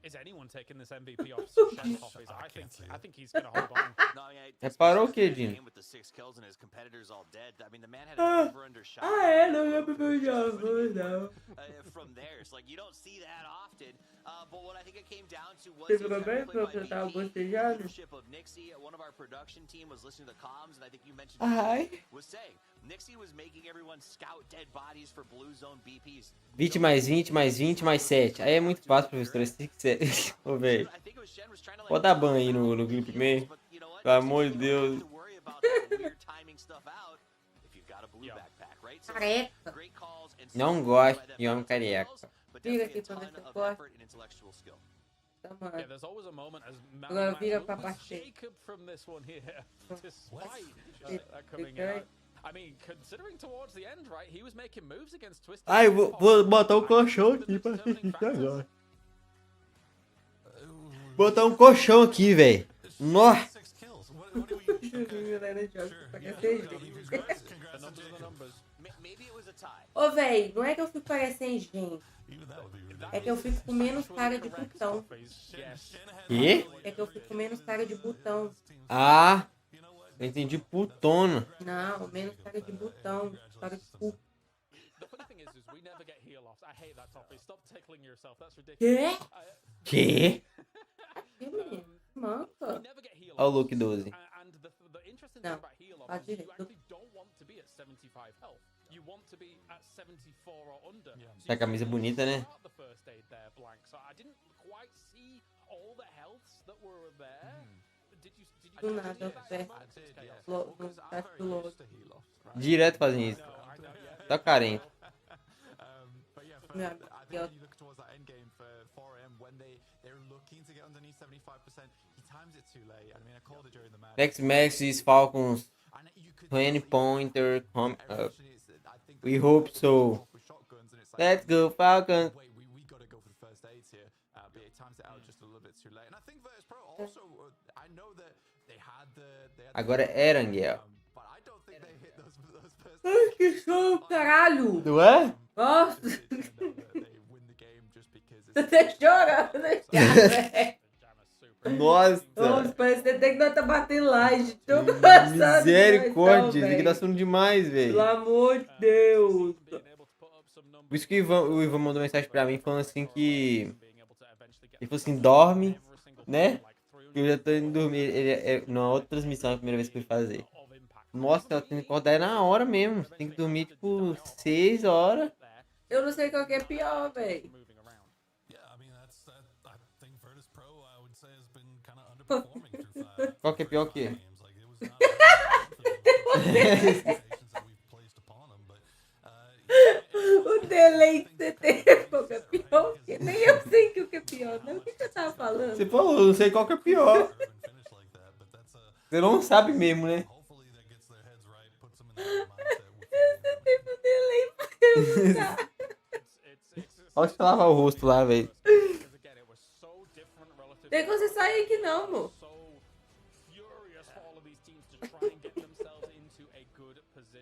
Is anyone taking this MVP off Shen's Hoppies? I think he's gonna hold on. No, I mean, Reparou o que, Dino? with the 6 kills and his competitors all dead. I mean, the man had an over-under shot. É, não é pro meu jogo, não. From there, it's like you don't see that often. But what I think it came down to was Você ficou bem quando eu tava bocejando? leadership of Nixie. One of our production team was listening to the comms, and I think you mentioned Ai. was saying Nixie was making everyone scout dead bodies for blue zone BPs. 20 mais 20 mais 20 mais 7. Aí é muito fácil, professor. Ô, velho. I think it was Shen was trying to Pode dar ban aí no Grip Man. but you know what? Pelo amor de Deus. To worry about that weird timing stuff out if you've got a blue backpack, right? So Careca. great calls and Não gosto de homem careca. but Vira definitely aqui a pra ton ver se eu of posso. effort and intellectual skill. Tá, Yeah, mano. there's always a moment as Agora vira pra was parte dele. Jacob from this one here, despite that coming Fica- out. I mean, considering towards the end, right, he was making moves against Twisted. Ai, Mind. vou botar um colchão aqui pra assistir agora. Botar um colchão aqui, velho. Nossa. 6 kills. What do we... Juninho, né, no jogo, pra Yeah, cacete. no, congrats, congrats The to numbers are the Jacob. numbers. Maybe it was a tie. Ô, véi, não é que eu fico parecendo gente. Even that would be ridiculous. É que eu fico com menos cara de botão. Yes. Quê? É que eu fico com menos cara de botão. Ah, eu entendi putona. Não, menos cara de botão. Cara de cu. The funny thing is we never get heal offs. I hate that topic. Stop tickling yourself. That's ridiculous. Quê? Quê? Que menino? Manca. We never get heal Ó o offs. Luke 12. And the interesting No, thing about heal offs bate is you direito. actually don't want to be at 75 health. You want to be at 74 or under. So Essa camisa é bonita, né? start the first aid there blank. So I didn't quite see all the healths that were there. Did you Do nada, eu pé. No chat do logo. Direto fazem isso. Tá carente. But yeah, for, Yeah, I think yeah. when you look towards that end game for 4am, when they're looking to get underneath 75%, he times it too late. I mean, I called it during the match. X-Max is Falcons. And you could 20 pointer come up. Unfortunately, I think We hope so. with shotguns, and it's like, Let's go, Falcons. wait, we got to go for the first aids here. But it times it out just a little bit too late. And I think Virtus Pro also, I know that they had the Agora é Erangel. but I don't think they hit those first Ai, que show, caralho. Não é? Nossa. they win the game just because Você it's tá chorando, né, cara, velho? Nossa. Nossa, parece até que nós tá batendo laje. Tô gostando. Misericórdia. Isso aqui tá sendo demais, velho. Pelo amor de Deus. Por isso que o Ivan mandou mensagem pra mim falando assim que... Ele falou assim, dorme, né? Que eu já tô indo dormir. Na outra transmissão, é a primeira vez que eu fui fazer. Nossa, eu tenho que acordar na hora mesmo. Tem que dormir, tipo, 6 horas. Eu não sei qual que é pior, velho. yeah. I mean, I think Virtus Pro, I would say, has been kind of underperforming through Qual que é pior que? games. Like it was not expectations that we've placed upon them, but O delay que você teve, qual que é pior? Porque nem eu sei que o que é pior, não. O que você tava falando? Você falou, eu não sei qual que é pior. finish like that. But that's Você não sabe mesmo, né? hopefully that gets their heads right, puts them in that mindset. Você teve um delay pra perguntar. Olha você lavar o rosto lá, velho. Tem que você sair aqui não, amor. So furious for all of these teams to try and get themselves in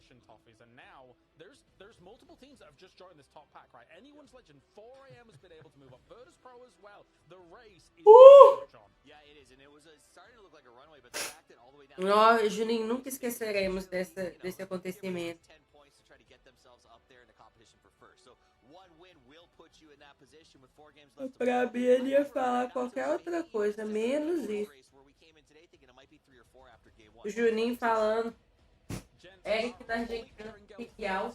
competition, Toffees, and now there's multiple teams that have just joined this top pack, right? Anyone's Legend, 4 AM has been able to move up. Virtus Pro as well. The race is very much on. Yeah, it is, and it was starting to look like a runway, but the fact that all the way down. Nós, Juninho, nunca esqueceremos desse acontecimento. 10 points to try to get themselves up there in the competition for first. So one win will put you in that position with 4 games left. Pra mim, ele ia falar qualquer outra coisa, menos isso. O Juninho falando. Eric da Argentina, Piquial.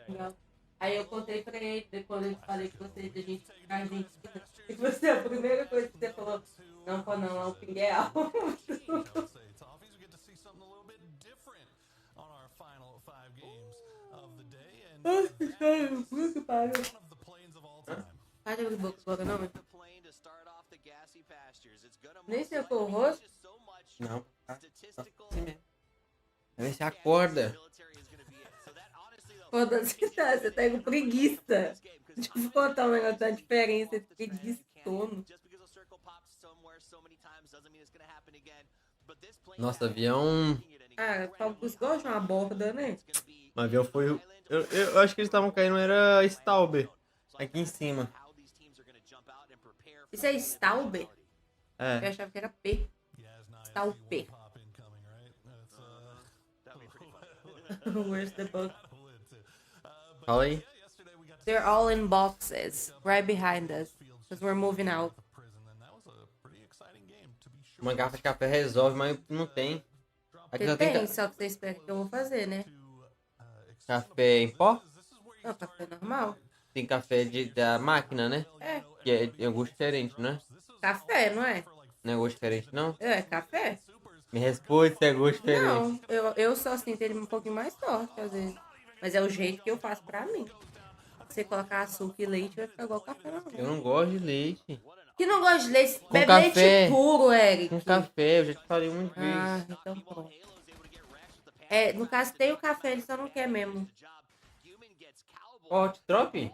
Não. Aí eu contei pra ele, depois eu falei que você da gente da Argentina. E você, a primeira coisa que você falou, não, pô, não, é o Piquial. Para de boca agora, não, mas... Nem sei o rosto. Não. Assim mesmo. Vê se acorda. Foda-se, você tá com preguiça. Deixa eu contar um negócio da diferença entre preguiça e sono. Nossa, avião... Ah, os gosto de uma borda, né? O avião foi... Eu acho que eles estavam caindo, era Stauber. Aqui em cima. Isso é Stauber? É. Eu achava que era P. Stauber. Where's the book? Fala aí. They're all in boxes, right behind us. Because we're moving out. Uma garrafa de café resolve, mas não tem. Aqui Você só tem tem, só que você espera que eu vou fazer, né? café em pó. Não, café normal. Tem café da máquina, né? É. Que é um gosto diferente, né? Café, não é? Não é gosto diferente, não? É café? Me responde se é gosto diferente. Não, eu só sinto ele um pouquinho mais forte, às vezes. Mas é o jeito que eu faço pra mim. Se você colocar açúcar e leite, vai ficar igual café normal. Eu não gosto de leite. Que não gosta de leite? Com Bebe café. leite puro, Eric. Com café, eu já te falei muitas Ah, vezes. então pronto. É, no caso tem o café, ele só não quer mesmo. Hot drop?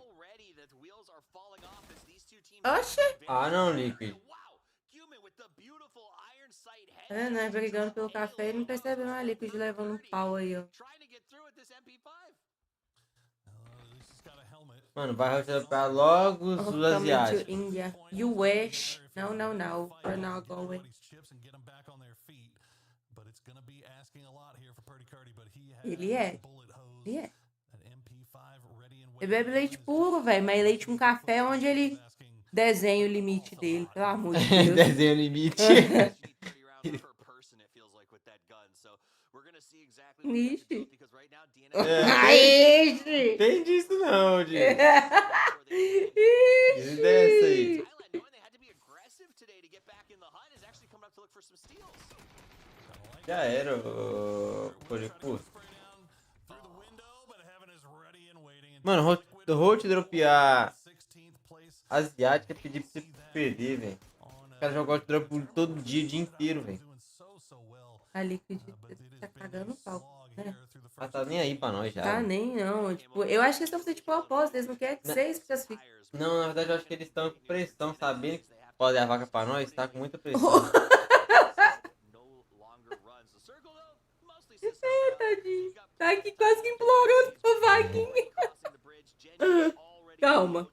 Oxe! Ah, não, Liquid. É, né? Brigando pelo café e não percebe mais Liquid levando um pau aí, ó. Mano, vai pra logo os Coming to asiáticos. India. You wish. No, no, no. We're not going. Ele é. Ele é. Ele bebe leite puro, velho. Mas leite com café é onde ele desenha o limite dele. Pelo amor de Deus. Desenho limite. Ixi. É, Ixi. tem disso não, gente. Que ideia é essa aí? Já era o Coricurso. Mano, Hot dropear asiática é pedir pra você perder, velho. Os caras jogam Hot drop todo dia, o dia inteiro, velho. A Liquid tá cagando o pau. Né? Ela tá nem aí pra nós já. Tá velho. nem não. Tipo, eu acho que eles estão fazendo de propósito. Eles não querem que vocês classifiquem. Não, na verdade eu acho que eles estão com pressão, sabendo que pode dar a vaca pra nós, tá com muita pressão. Tadinho. Tá aqui quase que implorando pro vaguinho. Calma.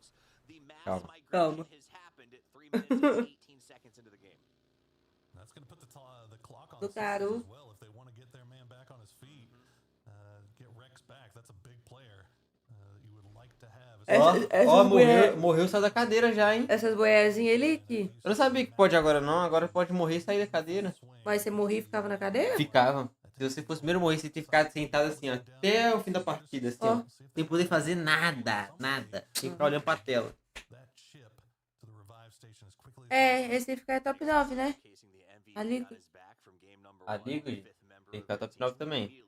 Calma. Calma. Do Caru. Ó, morreu, saiu da cadeira já, hein? Essas boiazinhas ali que... Eu não sabia que pode agora não, agora pode morrer e sair da cadeira. Mas você morria e ficava na cadeira? Ficava. Se você fosse primeiro morrer, você tinha ficado sentado assim, ó, até o fim da partida, assim, ó. Sem poder fazer nada, nada. Tem que ficar olhando pra tela. É, esse fica é top 9, né? A Liquid. A Liquid tem que ficar top 9 também.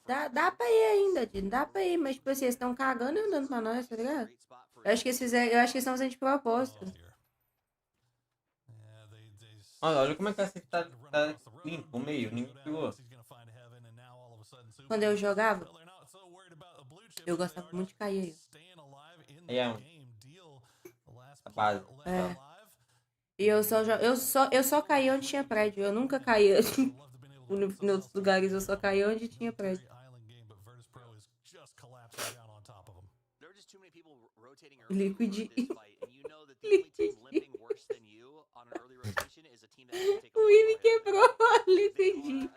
Dá pra ir ainda, Dino. Dá pra ir, mas tipo assim, eles estão cagando e andando pra nós, tá ligado? Eu acho que eles fizeram, eu acho que eles estão fazendo de propósito. Olha como é que tá limpo, o meio, ninguém pegou. Quando eu jogava, eu gostava muito de cair aí. Aí é a base. É. E eu só caí onde tinha prédio. Eu nunca caí em outros lugares. Eu só caí onde tinha prédio. Liquid. O Ivy quebrou a Liquid.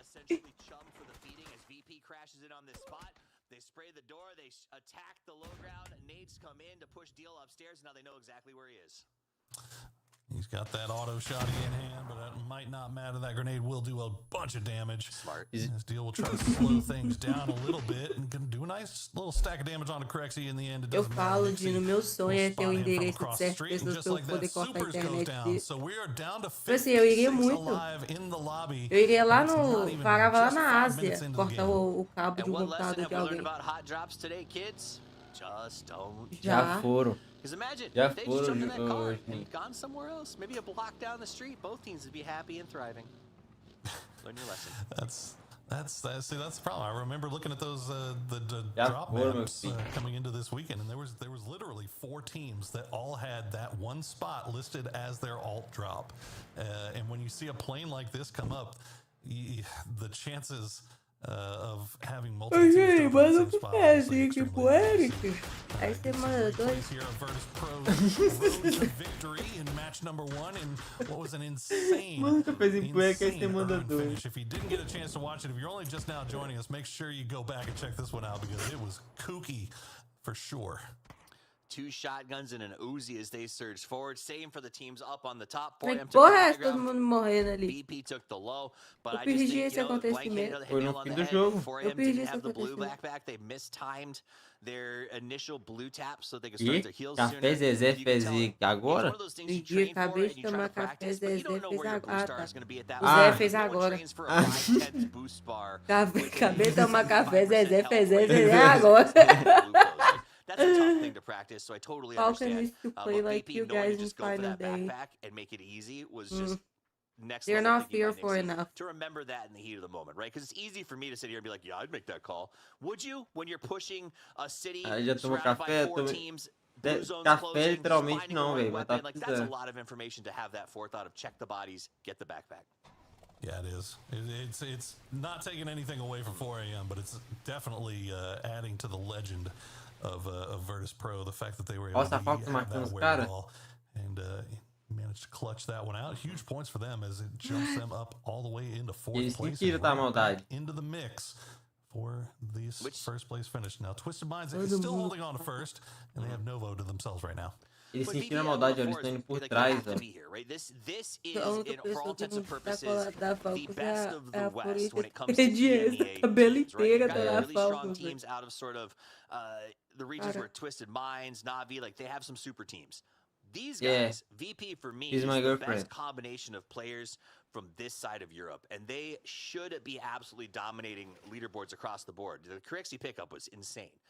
They spray the door, they attack the low ground, nades come in to push Deal upstairs, now they know exactly where he is. He's got that auto shotty in hand, but that might not matter. That grenade will do a bunch of damage. Smart. This Deal will try to slow things down a little bit and can do a nice little stack of damage on the Crexy in the end. Eu falo, Dino, meu sonho é ter o endereço de certas pessoas pra eu poder cortar a internet dele. Tipo assim, eu iria muito. Eu iria lá no... Parava lá na Ásia, cortar o cabo de um computador de alguém. Já foram. Já foram hoje. Gone somewhere else, maybe a block down the street. Both teams would be happy and thriving. Learn your lesson. That's the problem. I remember looking at those the drop maps coming into this weekend, and there was literally 4 teams that all had that one spot listed as their alt drop. And when you see a plane like this come up, the chances of having multiple teams manda pro pezinho aqui pro Eric. Aí você manda 2. Manda o pezinho pro Eric, aí você manda 2. If you didn't get a chance to watch it, if you're only just now joining us, make sure you go back and check this one out because it was kooky for sure. 2 shotguns and an Uzi as they surge forward. Same for the teams up on the top. Porra, todo mundo morrendo ali. BP took the low, but Eu perdi esse acontecimento. Foi no fim do jogo. Eu perdi esse acontecimento. They mistimed their initial blue tap so they could start their heals sooner. Café Zezé fez agora? Eu acabei de tomar café, Zezé fez agora. O Zé fez agora. Acabei de tomar café, Zezé fez agora. That's a tough thing to practice, so I totally Falcon understand. used to play like BP you knowing guys to in just go for Final that Day. backpack and make it easy was just next You're level not thinking by fearful Nixie. enough. To remember that in the heat of the moment, right? Because it's easy for me to sit here and be like, yeah, I'd make that call. Would you? When you're pushing a city surrounded by 4 teams, blue zones closing, literalmente não, velho, mas tá like, that's a lot of information to have that forethought of check the bodies, get the backpack. Yeah, it is. It's not taking anything away from 4 a.m., but it's definitely adding to the legend of Virtus Pro, the fact that they were able to have that wherewithal and managed to clutch that one out. Huge points for them as it jumps them up all the way into 4th place and right into the mix for this first place finish. Now, Twisted Minds is still holding on to first, and they have no vote to themselves right now. Eles sentiram a maldade, eles estão indo por trás, ó. This is, for all intents and purposes, the best of the a West when it comes to perdi essa NVMe tabela teams, right? inteira You got da really strong Falcons. teams out of sort of the regions where Twisted Minds, Navi, like they have some super teams. These guys, VP for me, is the best combination of players from this side of Europe, and they should be absolutely dominating leaderboards across the board. The Crixie pickup was insane.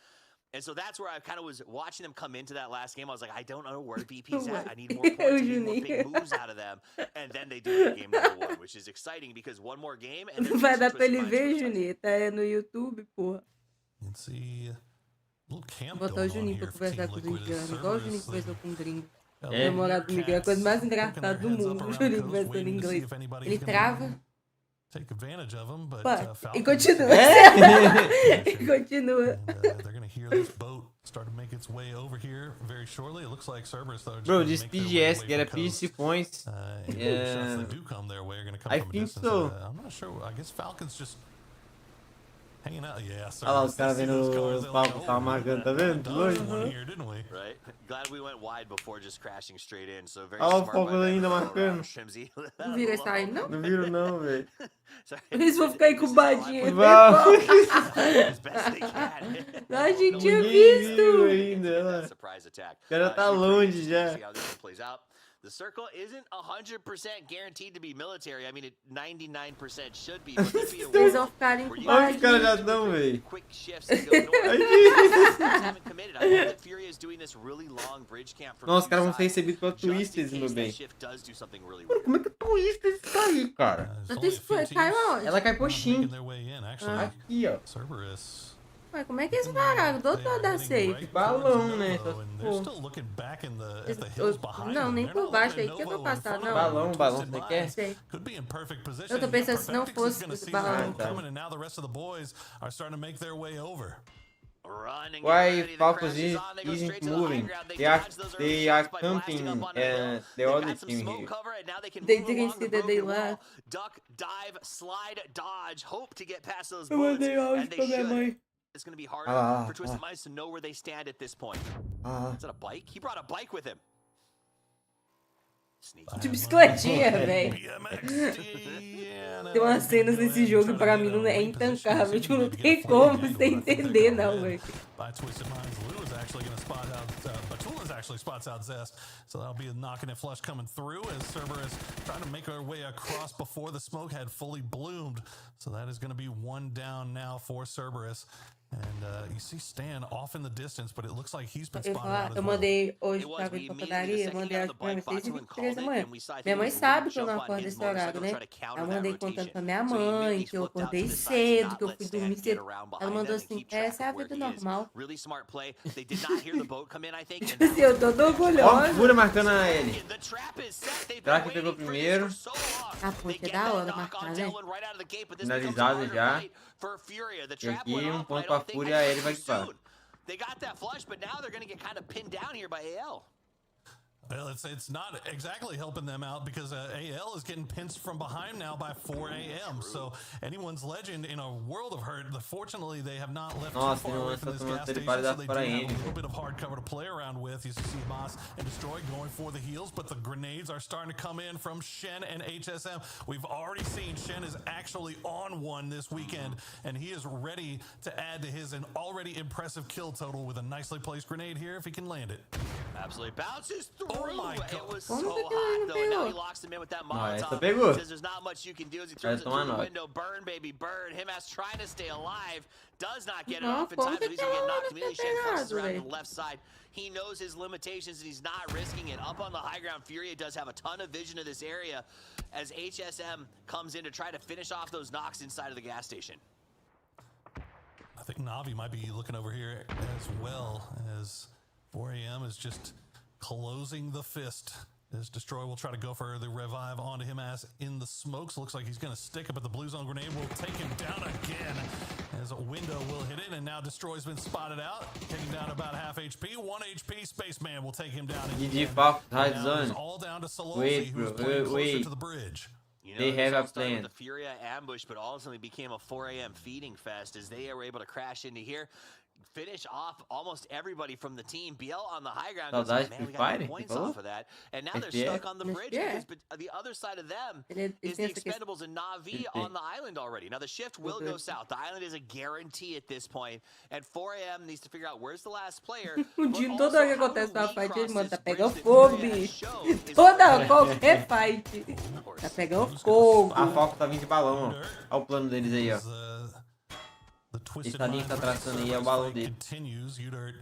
And so that's where I kind of was watching them come into that last game. I was like, I don't know where VP's at. I need more points. I need more big moves out of them. And then they do it in game number 1, which is exciting because one more game and Não vai dar pra ele ver, Junita. É no YouTube, porra. You can see a little camp Vou botar o Juninho pra conversar com o Indiano, igual o Juninho conversou com o gringo. O É. namorado do Miguel é a coisa mais engraçada do mundo. O Juninho conversando em inglês. Ele trava. Take advantage of them, but E continua. E continua. They're going to hear this boat start to make its way over here very shortly. It looks like Cerberus though. Bro, this PGS get a PC points. Shots that do come their way are going to come I from a think distance. so. I'm not sure. I guess Falcons just hanging out. Yeah, Olha lá, os caras vendo os palcos tá marcando, tá vendo? De longe. Right? Glad we went wide before just crashing straight in. So very Olha o smart fogo by ainda them. marcando. Shimzy. Não vira essa aí, não? Não viram não, velho. Eles vão ficar incubadinhos. As best they can. A gente tinha Ninguém viu visto. ainda. Surprise attack. O cara tá longe já. See how this one plays out. The circle isn't 100% guaranteed to be military. I mean, it 99% should be. But there'd be a Eles world vão ficar Olha os caras já incubadinhos. estão, velho. quick shifts to go north. Haven't committed. I hope that Fury is doing this really long bridge camp from Nossa, os two caras vão ser sides, recebidos pela just in Twisted, case meu that bem. shift does do something really weird. Como é que Twisted tá aí, cara? Caiu aonde? Ela cai por Shin. Their way in, Ah. actually. Aqui, ó. Cerberus Ué, como é que eles pararam do outro lado da safe? Balão, né? Só And se they're for. still looking back in the hills behind Não, them. nem They're por not baixo looking aí. at Que eu vou Novo in passar, front não. of them. Balão, Twisted você quer? Minds Sei. could be in perfect position. Eu tô pensando se não Perfectix is fosse gonna esse see balão. that coming, and now the rest of the boys are starting to make their way over. Why Falcons isn't moving? They are camping the other team here. They didn't see that they left. Duck, dive, slide, dodge, hope to get past those Eu bullets, mandei áudio and they pra minha should. mãe. It's going to be hard Ah, for Twisted ah. Minds to know where they stand at this point. Is that a bike? He brought a bike with him. Sneaky. De bicicletinha, velho. Tem umas cenas nesse jogo que pra mim não é intancável. Tipo, não tem como você entender, não, velho. By Twisted Minds, Lou is actually going to spot out. Batula's actually spots out Zest, so that'll be a knocking it flush coming through as Cerberus trying to make her way across before the smoke had fully bloomed. So that is going to be one down now for Cerberus. And you see Stan off in the distance, but it looks like he's been spotted out as Eu well. mandei hoje pra ver pra padaria, eu mandei às pra 6h23 da manhã. Minha mãe sabe que eu não acordo esse horário, né? Eu mandei contando pra minha mãe que eu acordei cedo, que eu fui dormir cedo. Ela mandou assim, essa é a vida normal. Tipo assim, eu tô Ó, orgulhosa. Fúria marcando a ele. Será que pegou primeiro? Ah, pô, que da hora marcar, né? Finalizado já. E aqui ponto pra Fúria, ele vai equipar. They got that flush, but now they're going to get kind of pinned down here by AL. Well, it's not exactly helping them out because AL is getting pinched from behind now by 4 a.m. So anyone's legend in a world of hurt. Fortunately, they have not left too far away from this gas station, so they do have a little bit of hard cover to play around with. You see Moss and Destroy going for the heals, but the grenades are starting to come in from Shen and HSM. We've already seen Shen is actually on one this weekend, and he is ready to add to his already impressive kill total with a nicely placed grenade here if he can land it. Absolutely bounces through. Oh my God. It was so hot though, and now he locks him in with that Molotov. pegou. Says there's not much you can do as he throws it through the window. Burn, baby, burn. Him as trying to stay alive. Does not get it off in time, but he's gonna get knocked immediately. Shen forces around to the left side. He knows his limitations and he's not risking it. Up on the high ground, Furia does have a ton of vision of this area as HSM comes in to try to finish off those knocks inside of the gas station. I think Navi might be looking over here as well as 4 a.m. is just closing the fist. As Destroy will try to go for the revive onto him as in the smokes. Looks like he's going to stick it, but the blue zone grenade will take him down again as a window will hit it. And now Destroy's been spotted out, taking down about half HP. 1 HP, Spaceman will take him down. GG Falcons, hide zone. All down to Solosi, Wait, who's bro, playing closer wait. to the bridge. You know, They have a started plan. with the Furia ambush, but ultimately became a 4 a.m. feeding fest as they were able to crash into here. Finish off almost everybody from the team. BL on the high ground goes, man, we got no points off of that. And now they're stuck on the bridge because the other side of them is the Expendables and Na'Vi on the island already. Now the shift will go south. The island is a guarantee at this point. And 4 a.m. needs to figure out where's the last player. O dia todo hora que acontece uma fight, ele manda, tá pegando fogo, bicho. Toda, qualquer fight. Tá pegando fogo. A Falcon tá vindo de balão, ó. Olha o plano deles aí, ó. Essa linha que tá traçando aí é o balão dele. Continues, Udert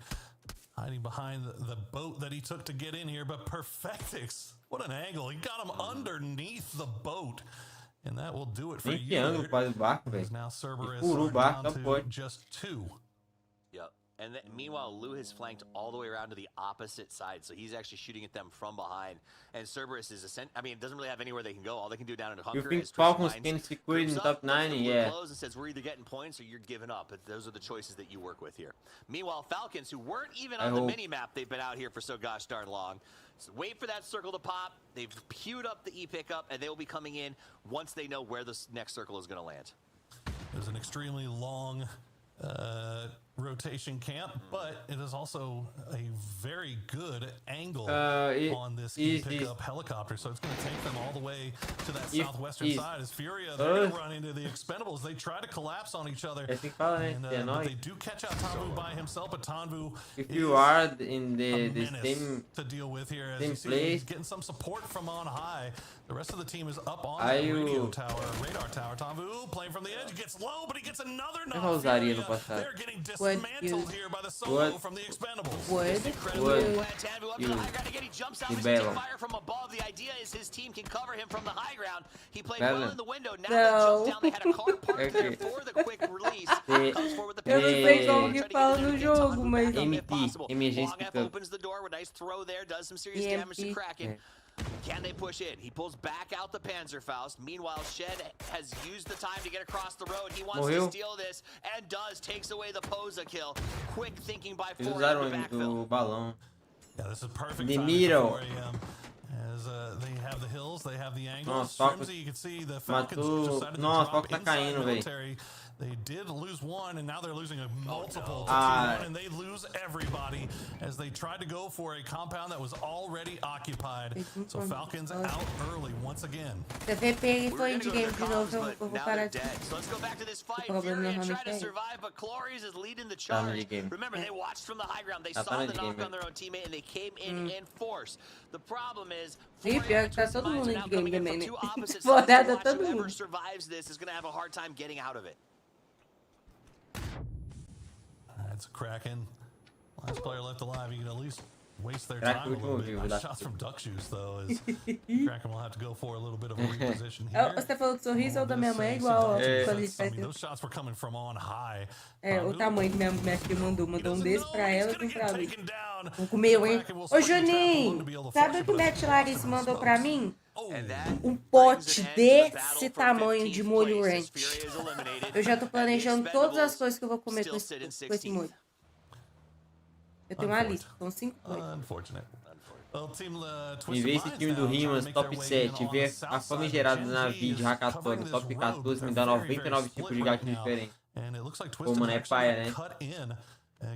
hiding behind the boat that he took to get in here, but Perfectix, what an angle. He got him underneath the boat. And that will do it for Nem que ângulo faz o barco, velho. Now Cerberus Furou o barco, down só to pode. just 2. Yep. And meanwhile, Lou has flanked all the way around to the opposite side, so he's actually shooting at them from behind. And Cerberus is I mean, it doesn't really have anywhere they can go. All they can do down in Hunker You think is Falcons can secure in top 9? Yeah. and says we're either getting points or you're giving up. But those are the choices that you work with here. Meanwhile, Falcons, who weren't even on the mini map, they've been out here for so gosh darn long. So wait for that circle to pop. They've queued up the E pickup, and they will be coming in once they know where this next circle is going to land. There's an extremely long rotation camp, but it is also a very good angle on this pickup helicopter, so it's going to take them all the way to that southwestern side. As Furia, they're going to run into the Expendables. They try to collapse on each other, and, but they do catch out Tanvu by himself, but Tanvu If you are in the same to deal with here. As same you see, place. he's getting some support from on high, The rest of the team is up on Aí the radio o... tower, radar tower. Tomvu playing from the edge, gets low, but he gets another Eu knock. usaria no passado. They're getting dismantled here by the solo Wood. from the Expendables. Wood. He jumps out E with Belo. fire from above. The idea is his team can cover him from the high ground. He played Belo. well in the window. Now Não. they jump down. They had a car parked there for the quick release. Comes forward with the Eu não sei como Trying que to fala get no the jogo, mas... MP, emergência Long F pickup. opens the door with a nice throw there. Does some serious damage to Kraken. Can they push in? He pulls back out the Panzerfaust. Meanwhile, Shed has used the time to get across the road. He wants to steal this and does. Takes away the Posa kill. Quick thinking by Eles 4 usaram in the backfill. o balão. Yeah, this is perfect The timing middle. for 4 a.m. As they have the hills, they have the angles. Nossa, Flimsy, you can see the Falcons matou. decided to Nossa, drop Fox tá inside caindo, velho. military. They did lose one, and now they're losing a multiple to Ah. T1, and they lose everybody as they tried to go for a compound that was already occupied. So Falcons out early once again. Se você pega e for indie game de novo, eu vou Now parar they're de... dead. So let's go back to this fight. problema Fury normalmente trying to é esse. survive, but Clories is leading the Tá no charge. game. Remember, they watched from the high ground. They Tá saw no the game, knock on their own teammate, and they came in in force. The problem is, E pior que tá todo mundo now indie game coming in também, from né? two opposite sides. Fodada Watch todo whoever mundo. survives this is going to have a hard time getting out of it. That's a Kraken. Last player left alive. You can at least waste their Kraken time a little último bit. vivo, Nice dá. shots from Duck Shoes, though, as Kraken will have to go for a little bit of a reposition Ah, here. Você falou que o sorriso ou da minha mãe é igual quando a gente I faz mean, those shots were coming from on high. o tamanho que minha filha mandou um desse pra ela e um pra mim. Vamos comer, hein? Ô, Juninho, sabe o que minha tia Larissa mandou pra mim? Um pote desse tamanho de molho ranch. Eu já tô planejando todas as coisas que eu vou comer com esse molho. Eu tenho uma lista, são 5 coisas. Unfortunate. Em vez desse time do Rimas, top 7, ver a famigerada na vídeo hackathon no top 14 me dá 99 tipos de gatilho diferentes. Pô, mano, é paia, né?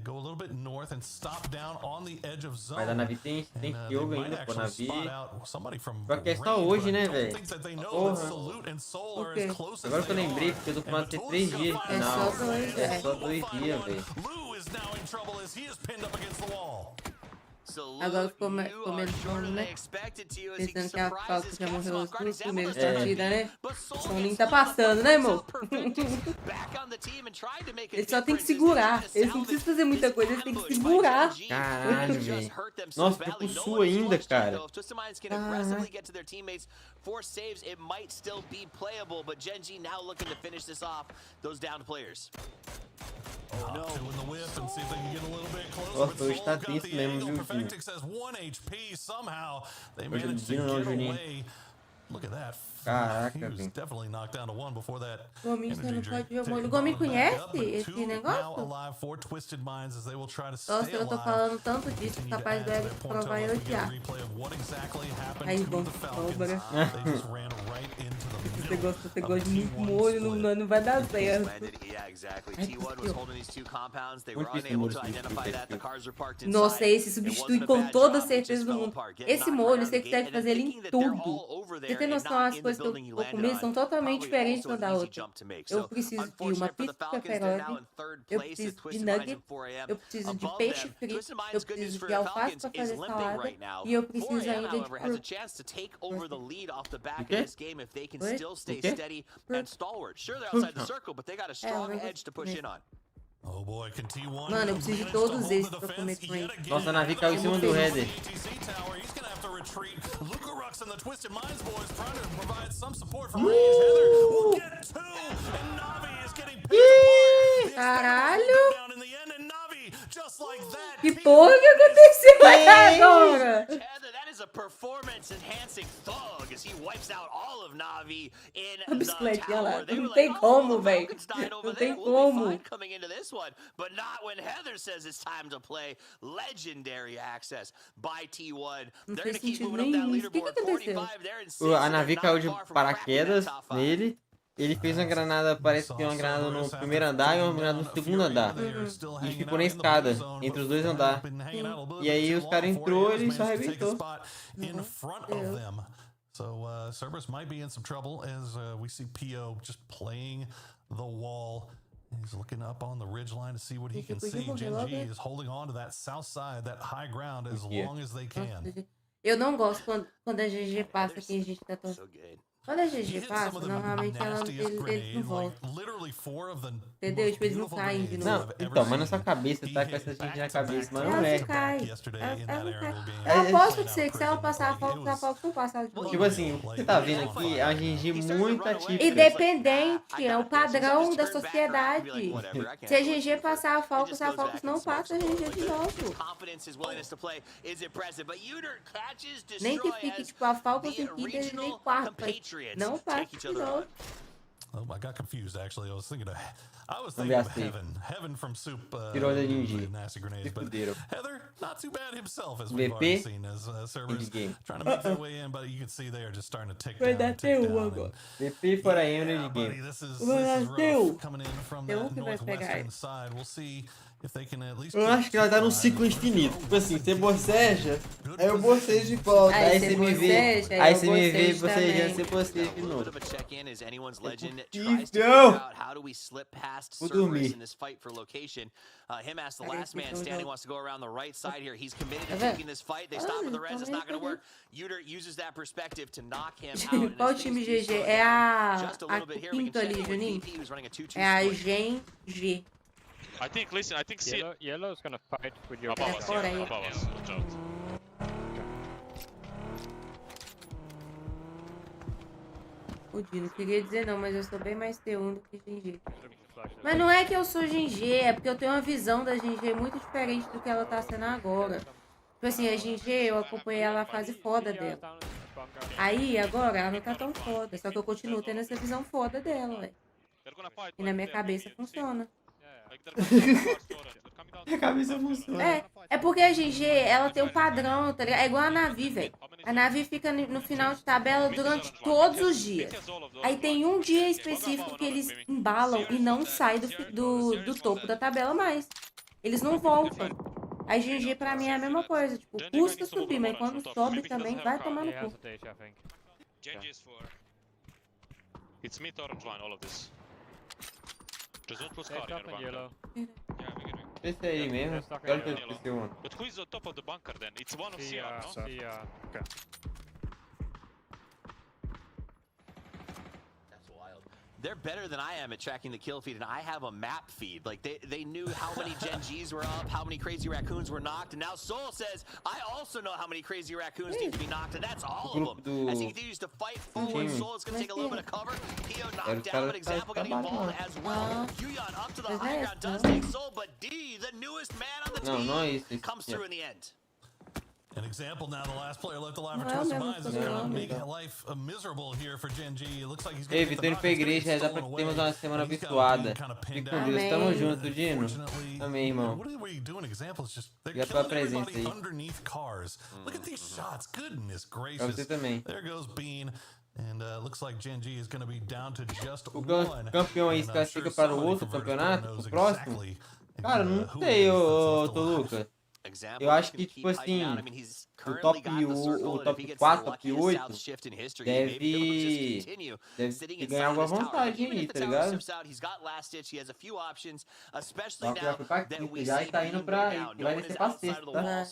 Go a little bit north and stop down on the edge of zone. Mas a Navi tem jogo they ainda, might pô, actually Navi. spot out somebody from Só que é só range, hoje, but I né, don't velho? think that they know Porra. that Salute and Soul are Ok. as close as Agora que eu they lembrei, are. porque eu tô And falando ser Bato's 3 dias de got É final. só 2, É só 2 dias, velho. Lou is now in trouble as he is pinned up against the wall. Agora ficou comendo sono, né? Pensando que a Falco já morreu as 2 primeiras partidas, né? O soninho tá passando, né, amor? Eles só tem que segurar. Eles não precisam fazer muita coisa, eles têm que segurar. Caralho, velho. Nossa, tô com sul ainda, cara. Force saves, it might still be playable, but Genji now looking to finish this off those downed players. Oh no! Two in the whip and see if they can get a little bit closer. Nossa, hoje tá tenso mesmo, viu, Juninho? Perfectix has 1 HP somehow. They Hoje managed to Juninho não, get Juninho. away. Look at that. Caraca, He was velho. definitely knocked down to 1 before that. Gominho, você não energy pode ver o drink molho. taken Gominho Bottom back conhece up, but esse two now negócio? alive for Twisted Minds as they will try to Nossa, stay eu tô alive. falando tanto disso, Continue to capaz add to de their point provar total. eu We get a odiar. replay of what exactly happened Aí, to bom, the Falcons. sobra. They just ran right into the middle Você of gosta the de muito T1 molho, split. não vai dar certo. Yeah, exactly. Ai, T1 was holding these two compounds. They were Muito unable to difícil identify that. The cars were parked inside. Nossa, esse It substitui wasn't a com bad toda job, it certeza just do fell mundo. apart. Getting Esse knocked molho, around você the consegue gate and fazer ele thinking em that they're tudo. all over Você there tem and noção, not as in the coisas que eu building you vou landed comer on. são totalmente Probably diferentes also uma an da easy outra. jump to make. Eu So, preciso de uma unfortunate for the pizza Falcons, they're now pepperoni, in third eu place preciso at de Twisted Minds nugget, and 4am. eu preciso de Above peixe them, frito, Twisted eu Minds, good news preciso for de the alface Falcons, pra is fazer limping salada right now. e eu preciso 4am, ainda de however, has a fruta. chance to take over the lead off the back of quê? this game if they can Oi? still stay O quê? steady and stalwart. Sure, they're outside the circle, but they got a strong eu edge to push in on. Oh boy, can T1 Mano, eu preciso de todos esses pra comer com ele. Nossa, a Navi caiu em cima do Header. ATC tower, he's gonna have to retreat. Luca Rux and the Twisted Minds boys trying to provide some support from Range. Heather will get 2, and Navi is getting picked apart. The Caralho! Expendables go down in the end, and Navi, just like that. Que porra que aconteceu aí agora? Heather, that is a performance-enhancing thug as he wipes out all of Navi in A the bicicletinha lá, tower. They não were tem like, como, the véi. Falcons died over Não there. tem We'll be como. fine coming into this one, but not when Heather says it's time to play. Legendary access by T1. Não They're going to fez keep sentido moving up that nenhum. O que leaderboard. aconteceu? 45, they're in 6. A Navi They're caiu not de far from cracking paraquedas that top 5. nele. Ele fez uma granada, parece que uma granada no primeiro andar e uma granada no segundo andar. E ficou na escada, entre os dois andares. E aí os caras entrou e ele só arrebentou. In front of them. So Cerberus might be in some trouble as we see PO just playing the wall. He's looking up on the ridgeline to see what he can see. Gen G is holding on to that south side, that high ground, as long as they can. Eu não gosto quando a GG passa quem a gente tá torcendo. Quando a GG passa, normalmente eles não voltam. Entendeu? Tipo, eles não caem de novo. Não, então, mas na sua cabeça tá com essa gente na cabeça, mas não Ela é. não cai. Ela não cai. Eu aposto que se ela passar a Fox, a Fox não passa de novo. Tipo assim, o que você tá vendo aqui é uma GG muito atípica. Independente, é o padrão da sociedade. Se a GG passar a Fox não passa a GG de novo. Nem que fique, tipo, a Falcons em quinta e nem quarto. Não passa de novo. Oh, I got confused actually. I was thinking of Heaven. Heaven from Soup. Tirou da GG. Nasty grenades, Se but fuderam. Heather, not too bad himself, as we've already seen as servers trying to make their way in, but you can see they are just starting to tick down. agora. VP fora Emerald de game. This is rough coming in from that que vai pegar northwestern ele. side. We'll see if they can at least. Eu acho que ela tá num ciclo infinito. Tipo assim, você boceja, aí eu bocejo de volta. Aí você me vê, aí você me vê, bocejando, você boceja de novo. Vou dormir. In this fight for location. Him as the last man standing wants to go around the right side here. He's committed to taking this fight. They stop with the res. It's not going to work. Uter uses that perspective to knock him out. Qual time GG? É a quinto ali, Juninho? É a Gen G. I think, listen, I think Yellow is gonna fight with your above us, Fora yeah, aí. above us. Watch out. O Dino, queria dizer não, mas eu sou bem mais T1 do que GG. Mas não é que eu sou GG, é porque eu tenho uma visão da GG muito diferente do que ela tá sendo agora. Tipo assim, a GG, eu acompanhei ela na fase foda dela. Aí, agora, ela não tá tão foda, só que eu continuo tendo essa visão foda dela, ué. E na minha cabeça funciona. A cabeça funciona. É porque a GG, ela tem um padrão, tá ligado? É igual a Navi, velho. A Navi fica no final de tabela durante todos os dias. Aí tem um dia específico que eles embalam e não saem do topo da tabela mais. Eles não voltam. A GG pra mim é a mesma coisa. Tipo, custa subir, mas quando sobe também vai tomar no cu. Genji is for. It's mid orange line, all of this. Just don't lose card in your bunker. Yellow. Yeah, we get it. Esse aí mesmo. Quero ter esqueci um. But who is on top of the bunker then? It's one of CR, no? Okay. That's wild. They're better than I am at tracking the kill feed, and I have a map feed. Like, they knew how many Gen Gs were up, how many crazy raccoons were knocked, and now Soul says, I also know how many crazy raccoons need to be knocked, and that's all of them. As he continues to fight forward, Soul is going to take a little bit of cover. Pio knocked down, but Example getting involved as well. Yuyan up to the high ground, does take Soul, but D, the newest man on the team, comes through in the end. An example now, the last player left alive for Twisted Minds is going to make life miserable here for Gen G. It looks like he's Ei, Vitor, indo pra igreja, rezar pra que temos uma semana abençoada. Fique com Deus, tamo junto, Dino. Amém, irmão. Obrigado pela presença aí. Pra você também. O campeão aí se classifica para o outro campeonato, o próximo? Cara, não sei, ô Toluca. Eu acho que, tipo assim, o top 4, top 8 deve ganhar alguma vantagem aí, tá ligado? Só que já foi pra quinta já e tá indo pra... e vai descer pra sexta, tá?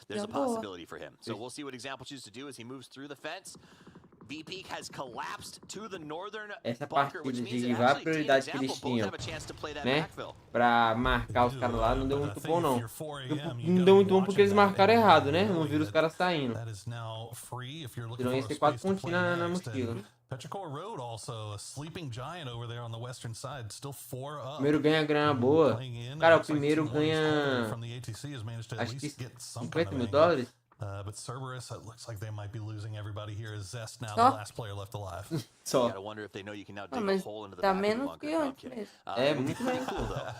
There's a possibility for him. So we'll see what Example chooses to do as he moves through the fence. VP has collapsed to the northern essa bunker, partida which means de that a actually prioridade que eles tinham, né, pra marcar os caras lá, não deu muito bom não. Não deu muito bom porque eles marcaram errado, né? Não viram os caras saindo. Senão ia ser 4 pontinhos na mochila. O primeiro ganha grana boa. Cara, o primeiro ganha, acho que $50 mil. But Cerberus, it looks like they might be losing everybody here as Zest now, Só? the last player left alive. Só. Gotta wonder if they know you can now dig a Mas hole into the tá back of the menos bunker. que No, I'm antes kidding. mesmo. É, muito Pretty bem. cool though.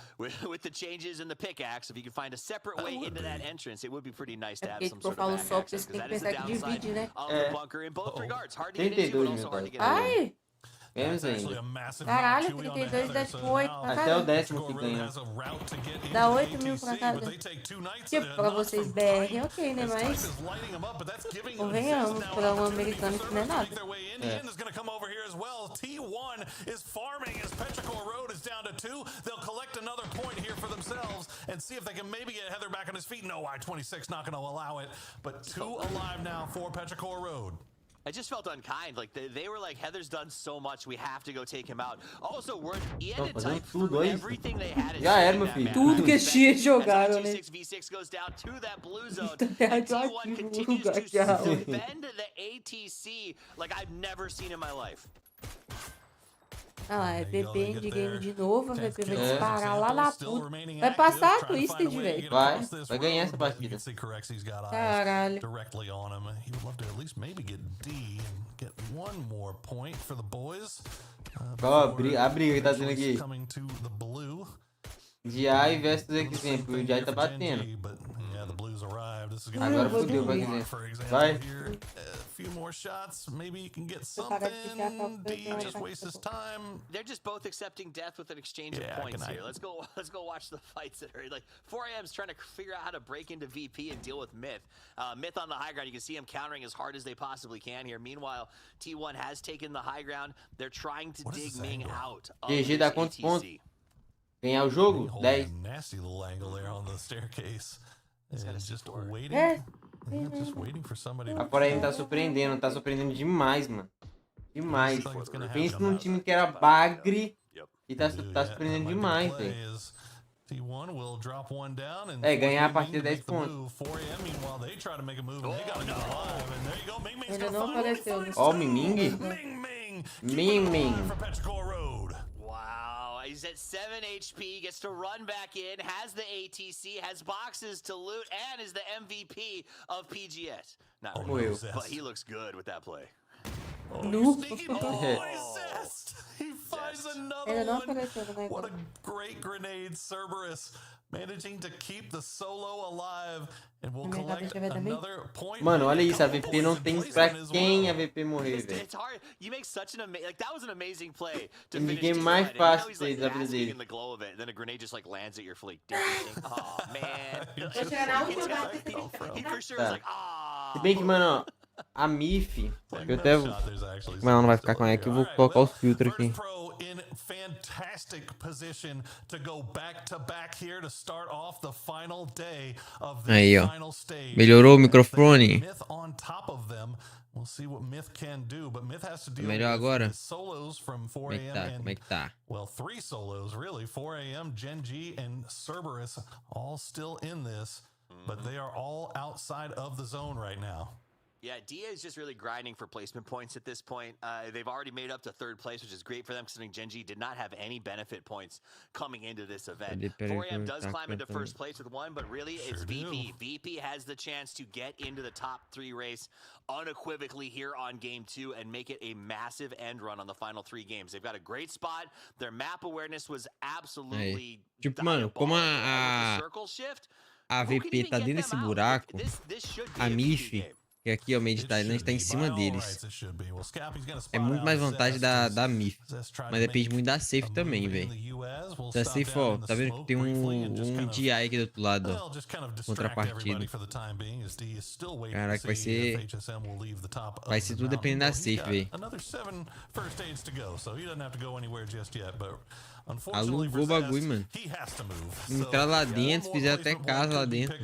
With the changes in the pickaxe, if you could find a separate way into that entrance, it would be pretty nice to have porque some tipo, eu sort of falo back só porque access, você tem because que that is the pensar que downside divide, né? of the bunker in both regards. Hard to get 32 into, but mil, also hard to get cara. out. Ai! Menos Actually, ainda. a massive Caralho, knock, Chewy on 32 the dá Heather, tipo so 8 now pra Até o cada. 10º que Road ganha. has a route to get into Dá the 8 mil pra ATC, cada. but they take 2 nights, Tipo, pra knocks vocês from BR, Type, ok, né? as Type Mas is lighting them up, but that's giving convenhamos, Zest now pra an um opportunity for americano isso não é Cerberus to nada. make their way in. Ian is going to come over here as well. T1 is farming as Petrichor Road is down to 2. They'll collect another point here for themselves and see if they can maybe get Heather back on his feet. No, I-26 not going to allow it, but 2 alive now for Petrichor Road. I just felt unkind. Like they were like, Heather's done so much, we have to go take him out. Also, he had to type through everything they had. Já era, meu filho. Tudo que esses dias jogaram, né? V6 goes down to that blue zone. Tá And T1 radioativo o continues lugar to que a aula. defend the ATC like I've never seen in my life. Ah lá, é VP endgame de novo, a VP vai disparar lá na puta. Vai Vai passar a Twisted, velho. Vai ganhar essa partida. Caralho. Directly on him. He would love to at least maybe get D and get one more point for the boys. Ó, a briga que tá tendo aqui. Coming to the blue. DI versus exemplo. O DI tá batendo. Agora fodeu pra exemplo. Vai. Few more shots, maybe you can get something. D just wastes his time. They're just both accepting death with an exchange of points here. Let's go watch the fights that are like 4AM's trying to figure out how to break into VP and deal with Myth. Myth on the high ground, you can see him countering as hard as they possibly can here. Meanwhile, T1 has taken the high ground. They're trying to dig Ming out of GG dá quantos pontos? Ganhar o jogo? 10. Nasty little angle there on the staircase. And just waiting. Just waiting for somebody. A Coreia tá surpreendendo demais, mano. Demais. Pensa num time que era bagre e tá surpreendendo demais, velho. É, ganhar a partida 10 pontos. Ainda não apareceu. Ó, o Ming. Ming. Wow, he's at 7 HP, gets to run back in, has the ATC, has boxes to loot, and is the MVP of PGS. Not really, but he looks good with that play. He finds another one. What a great grenade, Cerberus. Managing to keep the solo alive and will collect another point. Mano, olha isso, a VP não tem pra quem a VP morrer, velho. It's hard. You make such an amazing, like that was an amazing play to Tem finish game mais fácil da vida dele. in the glow of it, then a grenade just like lands at your fleet. Oh man. He for sure was like, ah. Se bem que, mano, ó, a MIF, eu até vou... Mas ela não vai ficar com ela, que eu vou colocar os filtros aqui. In fantastic position to go back to back here to start off the final day of the final stage. Melhorou o microfone. Myth on top of them. We'll see what Myth can do, but Myth has to deal Melhor agora. with solos from 4AM Como é que tá? Well, 3 solos really. 4AM, Gen G, and Cerberus all still in this, but they are all outside of the zone right now. Yeah, DA is just really grinding for placement points at this point. They've already made up to 3rd place, which is great for them, considering Gen G did not have any benefit points coming into this event. 4AM does climb into 1st place with 1, but really it's VP. VP has the chance to get into the top 3 race unequivocally here on game 2 and make it a massive end run on the final 3 games. They've got a great spot. Their map awareness was absolutely tipo, mano, como a VP tá dentro desse buraco, a MIF, que aqui, ó, Made tá em cima deles. É muito mais vantagem da MIF. Mas depende muito da safe também, velho. Da safe, ó, tá vendo que tem um DI aqui do outro lado, ó. Contrapartido. Caraca, vai ser tudo dependendo da safe, velho. Alugou o bagulho, mano. Entrar lá dentro, fizer até casa lá dentro.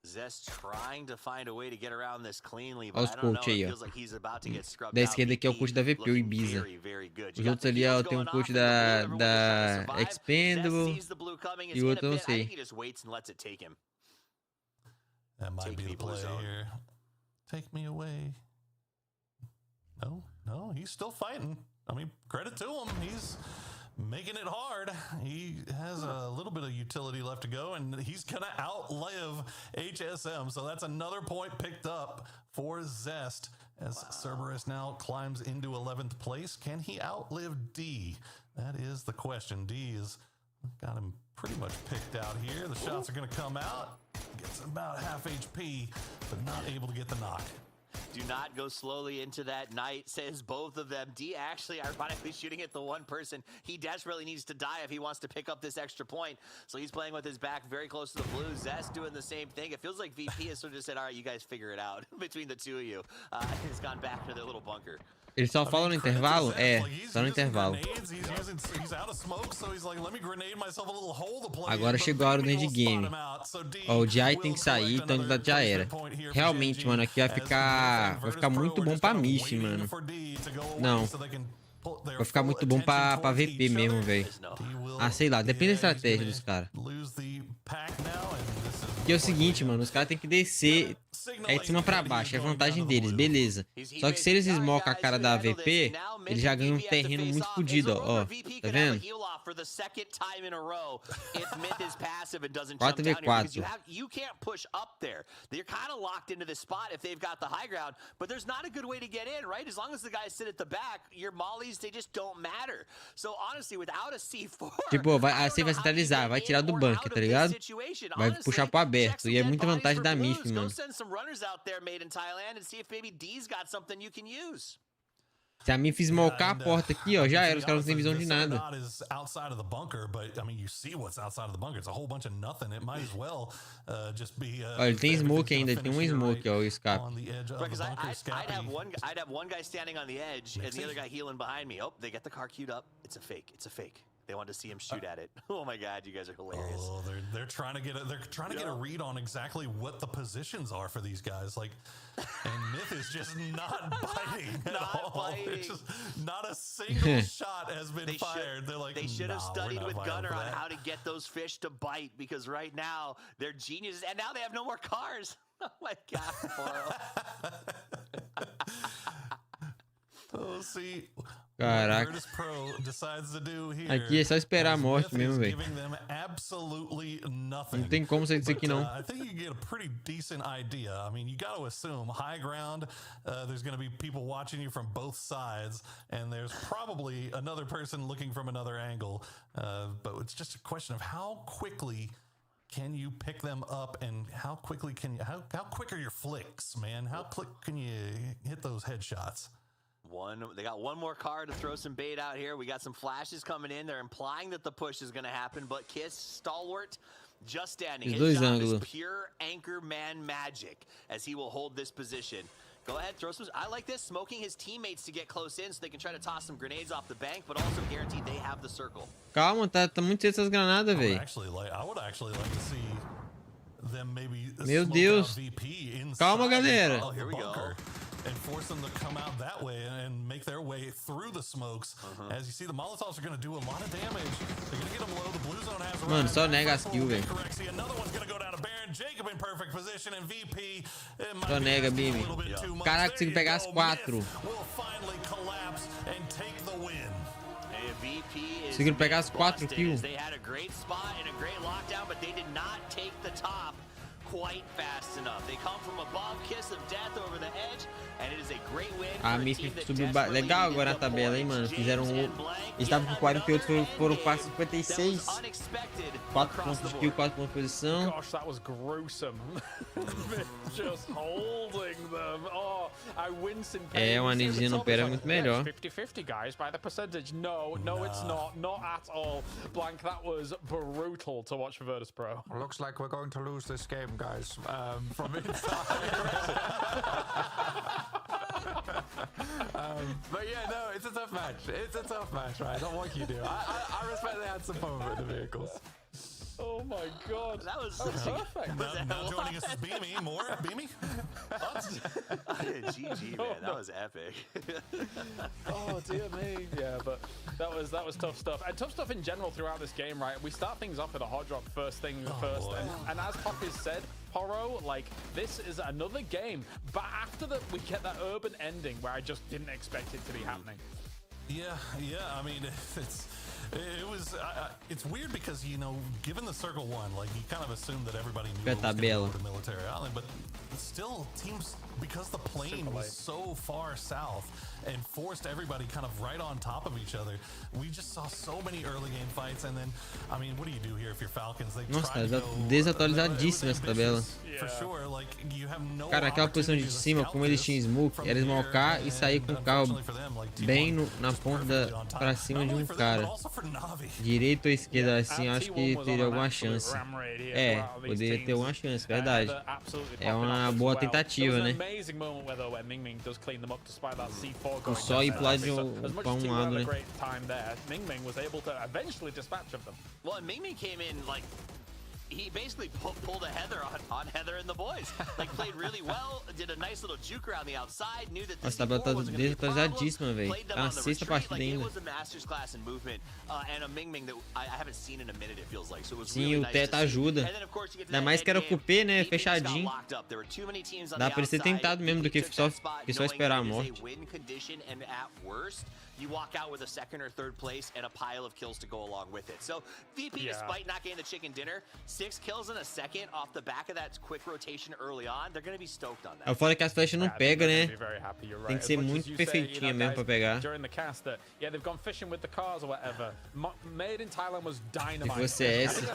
Zest trying to find a way to get around this cleanly, Olha os coach aí, ó. Da esquerda aqui é o coach da VP, o Ibiza. Os outros ali, ó, tem um coach da Expendable e o outro eu não sei. That might be the play here. Take me away. No, he's still fighting. I mean, credit to him. He's making it hard. He has a little bit of utility left to go, and he's gonna outlive HSM. So that's another point picked up for Zest as Cerberus now climbs into 11th place. Can he outlive D? That is the question. D has got him pretty much picked out here. The shots are gonna come out. Gets about half HP, but not able to get the knock. Do not go slowly into that night, says both of them. D actually, ironically, shooting at the one person. He desperately needs to die if he wants to pick up this extra point. So he's playing with his back very close to the blue. Zest doing the same thing. It feels like VP has sort of just said, all right, you guys figure it out between the two of you. He's gone back to their little bunker. Eles só falam no intervalo? É, só no intervalo. Agora chegou a hora do endgame. Ó, o DI tem que sair, então já era. Realmente, mano, aqui vai ficar muito bom pra Mish, mano. Não. Vai ficar muito bom pra VP mesmo, velho. Ah, sei lá, depende da estratégia dos caras. Que é o seguinte, mano, os caras tem que descer de cima pra baixo, é a vantagem deles, beleza. Só que se eles smocam a cara da AVP, eles já ganham um terreno muito fodido, ó. Tá vendo? 4v4. You can't push up there. They're kind of locked into this spot if they've got the high ground, but there's not a good way to get in, right? As long as the guys sit at the back, your mollies, they just don't matter. So honestly, without a C4, tipo, você vai centralizar, vai tirar do bunker, tá ligado? Vai puxar pro aberto, e é muita vantagem da MIF, mano. Se a MIF esmocar a porta aqui, ó, já era, os caras não têm visão de nada. Olha, ele tem smoke ainda, ele tem um smoke, ó, o escape. I'd have one guy standing on the edge and the other guy healing behind me. Oh, they get the car queued up. It's a fake. It's a fake. They wanted to see him shoot at it. Oh my God, you guys are hilarious. Oh, they're trying to get a read on exactly what the positions are for these guys. Like, and Myth is just not biting at all. Just not a single shot has been fired. They're like, they should have studied with Gunner on how to get those fish to bite, because right now they're geniuses, and now they have no more cars. Oh my God, oh, see. Caraca. Aqui é só esperar a morte mesmo, velho. Não tem como sair disso aqui, não. I think you get a pretty decent idea. I mean, you got to assume high ground, there's going to be people watching you from both sides, and there's probably another person looking from another angle. But it's just a question of how quickly can you pick them up, and how quickly can you, how quick are your flicks, man? How quick can you hit those headshots? They got one more car to throw some bait out here. We got some flashes coming in. They're implying that the push is going to happen, but Kiss, stalwart, just standing. His job is pure anchor man magic as he will hold this position. Go ahead, throw some. I like this, smoking his teammates to get close in so they can try to toss some grenades off the bank, but also guarantee they have the circle. Calma, tá muito cedo essas granadas, velho. I would actually like to see them maybe. Meu Deus. Calma, galera. Oh, here we go. And force them to come out that way and make their way through the smokes. As you see, the Molotovs are going to do a lot of damage. They're going to get them low. The blue zone has a mano, só nega as kills, velho. Another one's going to go down to Baron. Jacob in perfect position, and VP. Só nega, Bimi. Caraca, consegui pegar as 4. Will finally collapse and take the win. Conseguiram pegar as 4 kills. They had a great spot and a great lockdown, but they did not take the top quite fast enough. They come from above, kiss of death over the edge, and it is a great win. A MIF subiu legal agora na tabela, hein, mano. Fizeram eles estavam com 48, foram para 56. 4 pontos de kill, 4 pontos de posição. Gosh, that was gruesome. Just holding them. Oh, I wince in pain. É, uma nidinha no pé é muito melhor. 50-50, guys, by the percentage. No, it's not. Not at all. Blank, that was brutal to watch for Virtus Pro. Looks like we're going to lose this game, guys. From inside. But yeah, no, it's a tough match. It's a tough match, right? Not what you do. I respect they had some fun with the vehicles. Oh my God, that was perfect. Now joining us is Beamy. More Beamy. GG, man, that was epic. Oh dear me, yeah, but that was tough stuff, and tough stuff in general throughout this game, right? We start things off with a hot drop first, and as Poppy said, Poro, like, this is another game, but after that we get that urban ending where I just didn't expect it to be happening. Yeah, I mean, it's weird because, you know, given the circle one, like, you kind of assume that everybody knew it was going to go to Military Island, but still teams because the plane was so far south and forced everybody kind of right on top of each other, we just saw so many early game fights. And then, I mean, what do you do here if you're Falcons? They Nossa, try to tá go, desatualizadíssima essa tabela. for sure. Like, you have no Cara, aquela posição de cima, como eles tinham smoke, era esmocar e sair com o carro bem na ponta pra cima de um cara. Direito ou esquerda, assim, acho que teria alguma chance. É, poderia ter alguma chance, verdade. É uma boa tentativa, né? Só ir pro lado de um lado, né? Well, and Ming came in like he basically pulled a Heather on Heather and the boys. Like played really well, did a nice little juke around the outside, knew that Nossa, a tabela tá desatualizadíssima, velho. Tá na sexta partida ainda. Sim, o teto ajuda. Ainda mais que era o cupê, né? Fechadinho. Dá pra ele ter tentado mesmo do que só esperar a morte. You walk out with a second or third place and a pile of kills to go along with it. So VP, despite not getting the chicken dinner, 6 kills in a second off the back of that quick rotation early on, they're going to be stoked on that. É o foda que as flechas não pegam, né? Tem que ser muito perfeitinha mesmo pra pegar. Se fosse essa,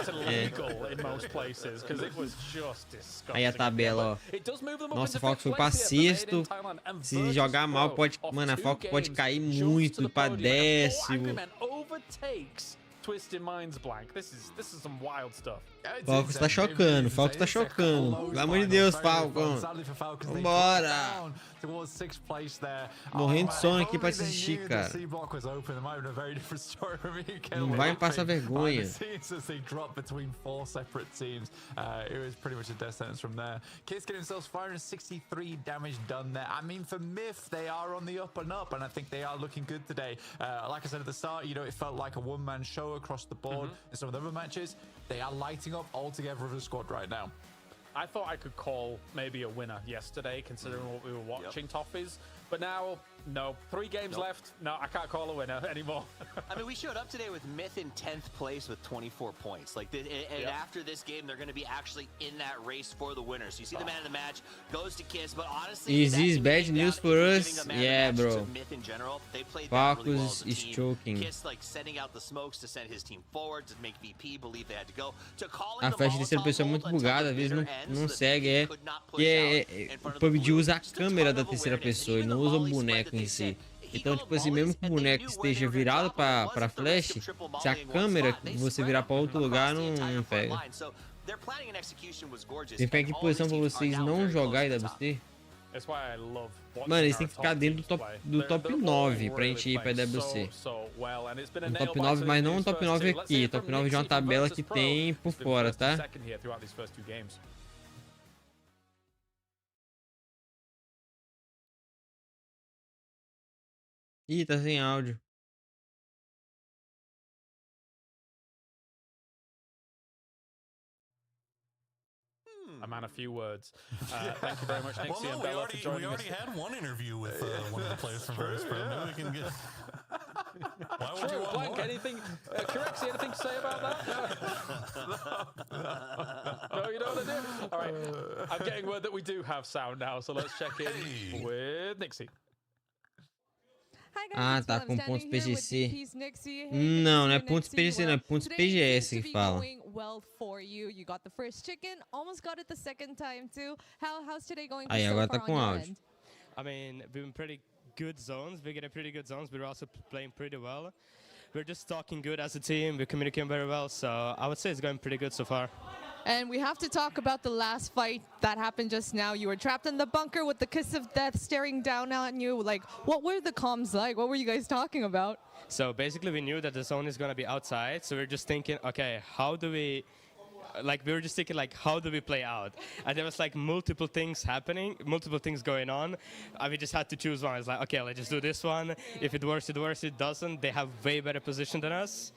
Aí a tabela, ó. Nossa, o Falcons foi pra sexto. Se jogar mal, pode... Mano, a Falcons pode cair muito pra décimo. Falcons tá chocando, Falcons tá chocando. Pelo amor de Deus, Falcons. Vambora. Morrendo de sono aqui pra assistir, cara. Não vai me passar vergonha. Kids getting themselves 463 damage done there. I mean, for Myth, they are on the up and up, and I think they are looking good today. Like I said at the start, you know, it felt like a one-man show across the board. In some of the other matches, they are lighting up all together as a squad right now. I thought I could call maybe a winner yesterday, considering what we were watching, Toffees. But now, no. 3 games left. No, I can't call a winner anymore. I mean, we showed up today with Myth in 10th place with 24 points. Like, and after this game, they're going to be actually in that race for the winner. So you see the man of the match goes to Kiss, but honestly, is this bad news for us? Yeah, bro. Myth in general, they played Falcons really well as a is team. choking. Kiss like sending out the smokes to send his team forward to make VP believe they had to go. To call A flecha de terceira pessoa é muito bugada, às vezes não segue, o PUBG usa a câmera da terceira pessoa, ele não usa o boneco em si. Então, tipo assim, mesmo que o boneco esteja virado pra flash, se a câmera que você virar pra outro lugar, não pega. Tem que ficar em que posição pra vocês não jogar IWC? Mano, eles têm que ficar dentro do top 9 pra gente ir pra IWC. Um top 9, mas não um top 9 aqui. Top 9 de uma tabela que tem por fora, tá? Ih, tá sem áudio. A man of few words. Thank you very much, Nixie and Bella, for joining us. We already had one interview with one of the players from Versus Pro. Maybe we can get... Why would you want Blank, more? anything, Corexy, anything to say about that? No, you don't want to do? All right, I'm getting word that we do have sound now, so let's check in with Nixie. Ah, tá com pontos PGC. Não, não é pontos PGC, não é pontos PGS que fala. Aí, agora tá com áudio. I mean, we've been pretty good zones. We get a pretty good zones. We're also playing pretty well. We're just talking good as a team. We're communicating very well. So I would say it's going pretty good so far. And we have to talk about the last fight that happened just now. You were trapped in the bunker with the kiss of death staring down on you. Like, what were the comms like? What were you guys talking about? So basically, we knew that the zone is going to be outside. So we're just thinking, okay, how do we... Like, we were just thinking, like, how do we play out? And there was, like, multiple things happening, multiple things going on. And we just had to choose one. It's like, okay, let's just do this one. If it works, it works. It doesn't. They have way better position than us.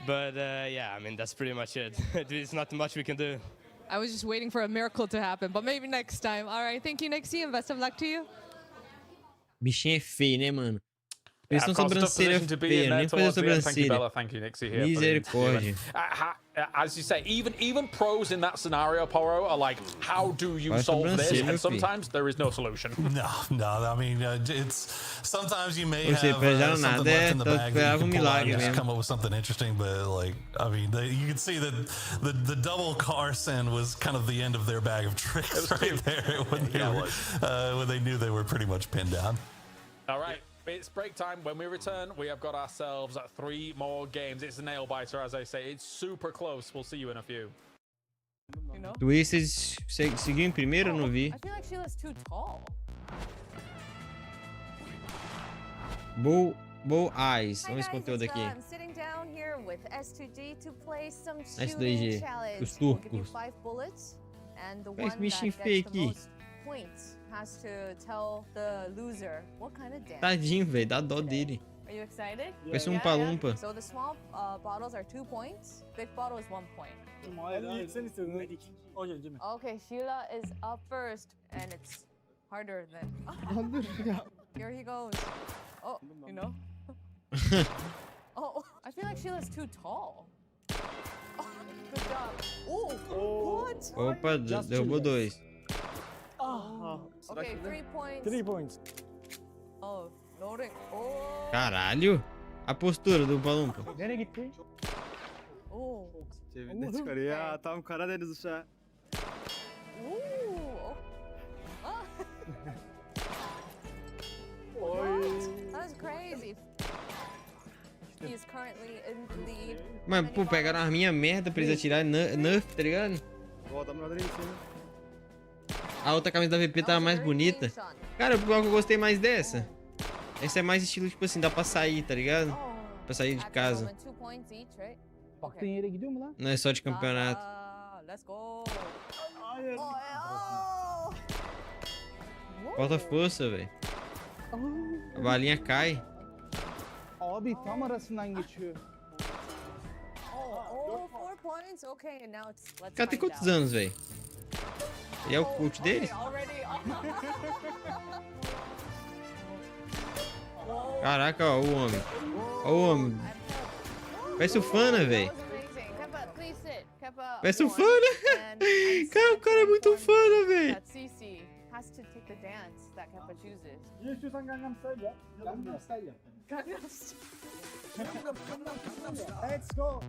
But, yeah, I mean, that's pretty much it. There's not much we can do. I was just waiting for a miracle to happen, but maybe next time. All right, thank you, Nixie, and best of luck to you. Bichinho é feio, né, mano? Eles estão sobrancelha feia, nem fazer sobrancelha. Thank you, Nixie, here. Misericórdia. As you say, even pros in that scenario, Poro, are like, how do you solve this? And sometimes there is no solution. No. I mean, it's sometimes you may Ou seja, have já something nada, left in the bag that you can pull out and just mesmo. come up with something interesting. But like, I mean, you can see that the double car send was kind of the end of their bag of tricks right there when they knew they were pretty much pinned down. All right. It's break time. When we return, we have got ourselves 3 more games. It's a nail biter, as I say. It's super close. We'll see you in a few. Twisted seguiu em primeiro, eu não vi. I feel like Sheila's too tall. Bow Eyes. Vamos ver esse conteúdo aqui. I'm sitting down here with S2G to play some S2G, shooting challenge. os We'll give you turcos. 5 bullets, and the Olha one esse that bichinho gets feio the aqui. most points has to tell the loser what kind of damage. Tadinho, velho. Dá dó dele. Are you excited? Parece um palumpa. So the small bottles are 2 points. Big bottle is 1 point. Okay, Sheila is up first, and it's harder than. Here he goes. Oh, you know. Oh, I feel like Sheila's too tall. Oh, good job. Oh, what? Opa, derrubou 2. Okay, 3 points. 3 points. Oh, loading. Oh. Caralho. A postura do palumpa. Nereye gitti? Oh. Cebinde çıkarıyor ya. Tam Karadeniz uşağı. Ooh. Oh. What? That was crazy. He is currently in the lead. Mas, pô, pegaram a arminha merda pra eles atirarem nerf, tá ligado? O adamın adı neyse. A outra camisa da VP tava mais bonita. Cara, pior que eu gostei mais dessa. Essa é mais estilo, tipo assim, dá pra sair, tá ligado? Pra sair de casa. Baktığın yere gidiyor mu lan? Não é só de campeonato. Let's go. Hayır. Falta força, velho. A balinha cai. Abi tam arasından geçiyor. Oh, 4 points. Okay, and now it's let's O cara tem find quantos out. anos, velho? E é o coach deles? Caraca, ó, o homem. Ó o homem. Parece o Fana, velho. Parece o Fana. Cara, o cara é muito Fana, velho. Has to take the dance that Kappa chooses. Ne istiyorsan Gangnam Style yap. Gangnam Style yap. Gangnam Style. Let's go.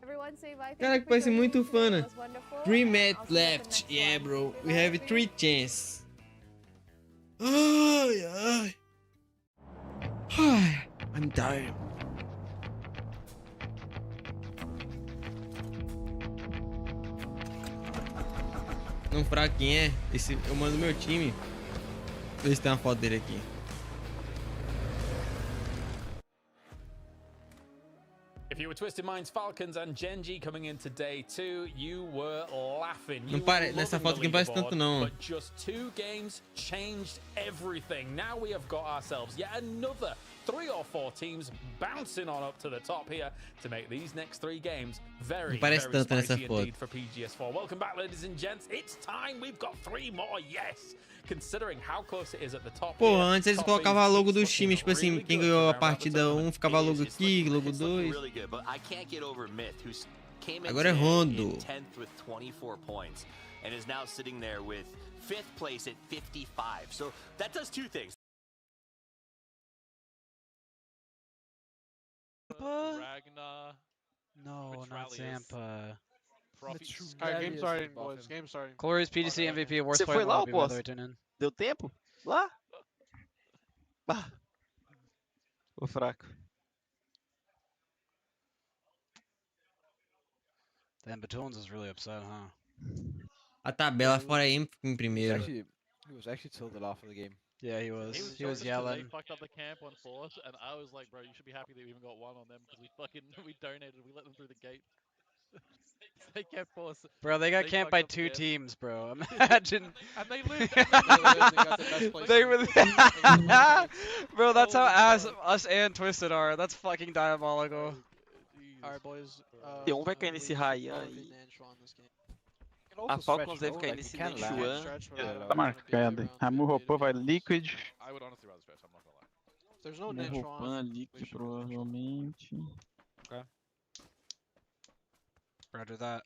Everyone say bye. Caraca, parece muito Fana. 3 matches left. Yeah, bro. We have 3 chances. Ai, ai. I'm tired. Não fraco quem é? Esse eu mando meu time. Ver se tem uma foto dele aqui. If you were Twisted Minds Falcons and Genji coming in today too, you were laughing. Não pare, nessa foto aqui não parece tanto não. But just 2 games changed everything. Now we have got ourselves yet another 3 or 4 teams bouncing on up to the top here to make these next 3 games very, very spicy indeed for PGS4. Welcome back, ladies and gents. It's time. We've got 3 more. Yes. Considering how close it is at the top. Pô, antes eles colocavam logo dos times, tipo assim, quem ganhou a partida 1 ficava logo aqui, logo 2. Agora é Rondo. And is now sitting there with 5th place at 55. So that does 2 things. Ragnar. No, not Zampa. Alright, game starting, boys. Game starting. Glorious PDC MVP, worst Você player foi in the lá, lobby, by the way, tune in. Deu tempo? Lá? Bah. Tô fraco. Damn, Batoons is really upset, huh? A tabela fora aí em primeiro. He was actually tilted off of the game. Yeah, he was. He was yelling. They fucked up the camp on 4th, and I was like, bro, you should be happy that we even got 1 on them because we donated, we let them through the gate. They kept force. Bro, they got camped by 2 teams, bro. Imagine. And they lived. They were. Bro, that's how us and Twisted are. That's fucking diabolical. Alright, boys. Tem vai cair nesse raio aí. A Falcons deve cair nesse Nanchuan. Tá marcado. A Murropan vai Liquid. I would honestly rather stretch, I'm not gonna lie. There's no Murropan, Liquid, provavelmente. Okay. Roger that.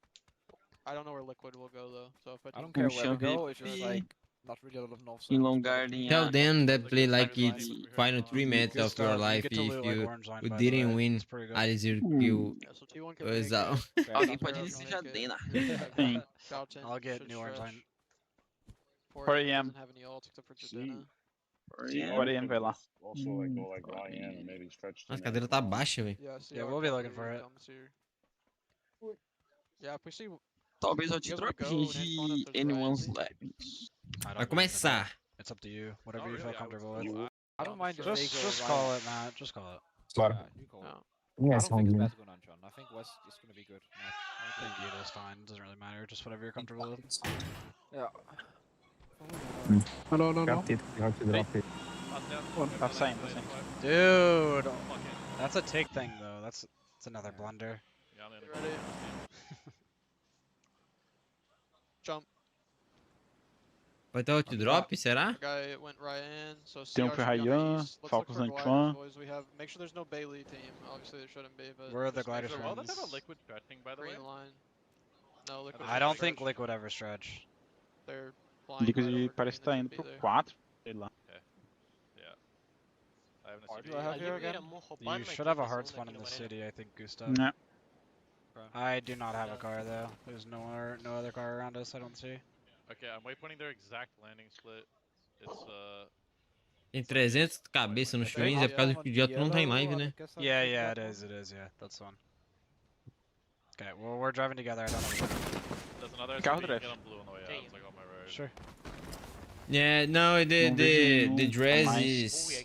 I don't know where Liquid will go though, so if I don't care where we go, it's just like not really a lot of north side. Em Longarden. Tell them that play like it's final 3 minutes of your life if you didn't win Alizir kill. Alguém pode iniciar Dena. Sim. I'll get new orange line. 4 AM. 4 AM vai lá. Nossa, a cadeira tá baixa, velho. Yeah, we'll be looking for it. Yeah, if we see. Talvez eu te troque de anyone's labs. Vai começar. It's up to you. Whatever you feel comfortable with. I don't mind if Just call it, Matt. Just call it. Claro. You call it. I don't think it's best going on, John. I think West is going to be good. I think either's fine. It doesn't really matter. Just whatever you're comfortable with. Yeah. No. Tá saindo, tá saindo. Dude, that's a take thing though. That's another blunder. Ready? Jump. Vai ter outdrop, será? Guy went right in, so Tem CR pro should be on the Ryan, east. Let's Falcons look and for Chuan. gliders, boys. We have make sure there's no Bailey team. Obviously there shouldn't be, but Where are the just make gliders sure- from? Well, they have a Liquid stretching, by the way. green line. No, Liquid. I don't think Liquid ever stretch. They're flying Liquid right over parece que green, tá they indo should be pro there. 4. Sei lá. I haven't What seen do I have here again? You should have a hard spawn in the city, I think, Gustav. No. I do not have a car though. There's no other car around us. I don't see. Okay, I'm waypointing their exact landing split. It's Tem 300 cabeças nos streams, é por causa que o idiota não tá em live, né? Yeah, it is, yeah, that's the one. Okay, well, we're driving together, I don't know. there's another Carro SUV, drive. get on blue on the way out. It's like on my road. Sure. Yeah, no, the dress is...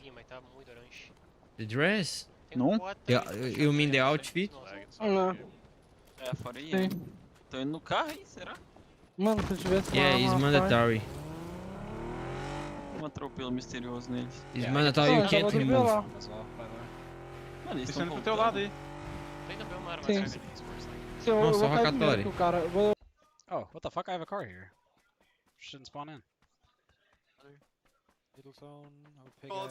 The dress? Não? You mean the outfit? Não. É, fora aí. Tô indo no carro aí, será? Mano, se eu tivesse Yeah, it's mandatory. Um atropelo misterioso neles. It's mandatory, you can't remove. Mano, eles Tô estão saindo pro teu lado aí. Sim. Não, só rocatório. Oh, what the fuck? I have a car here. Shouldn't spawn in. Middle zone,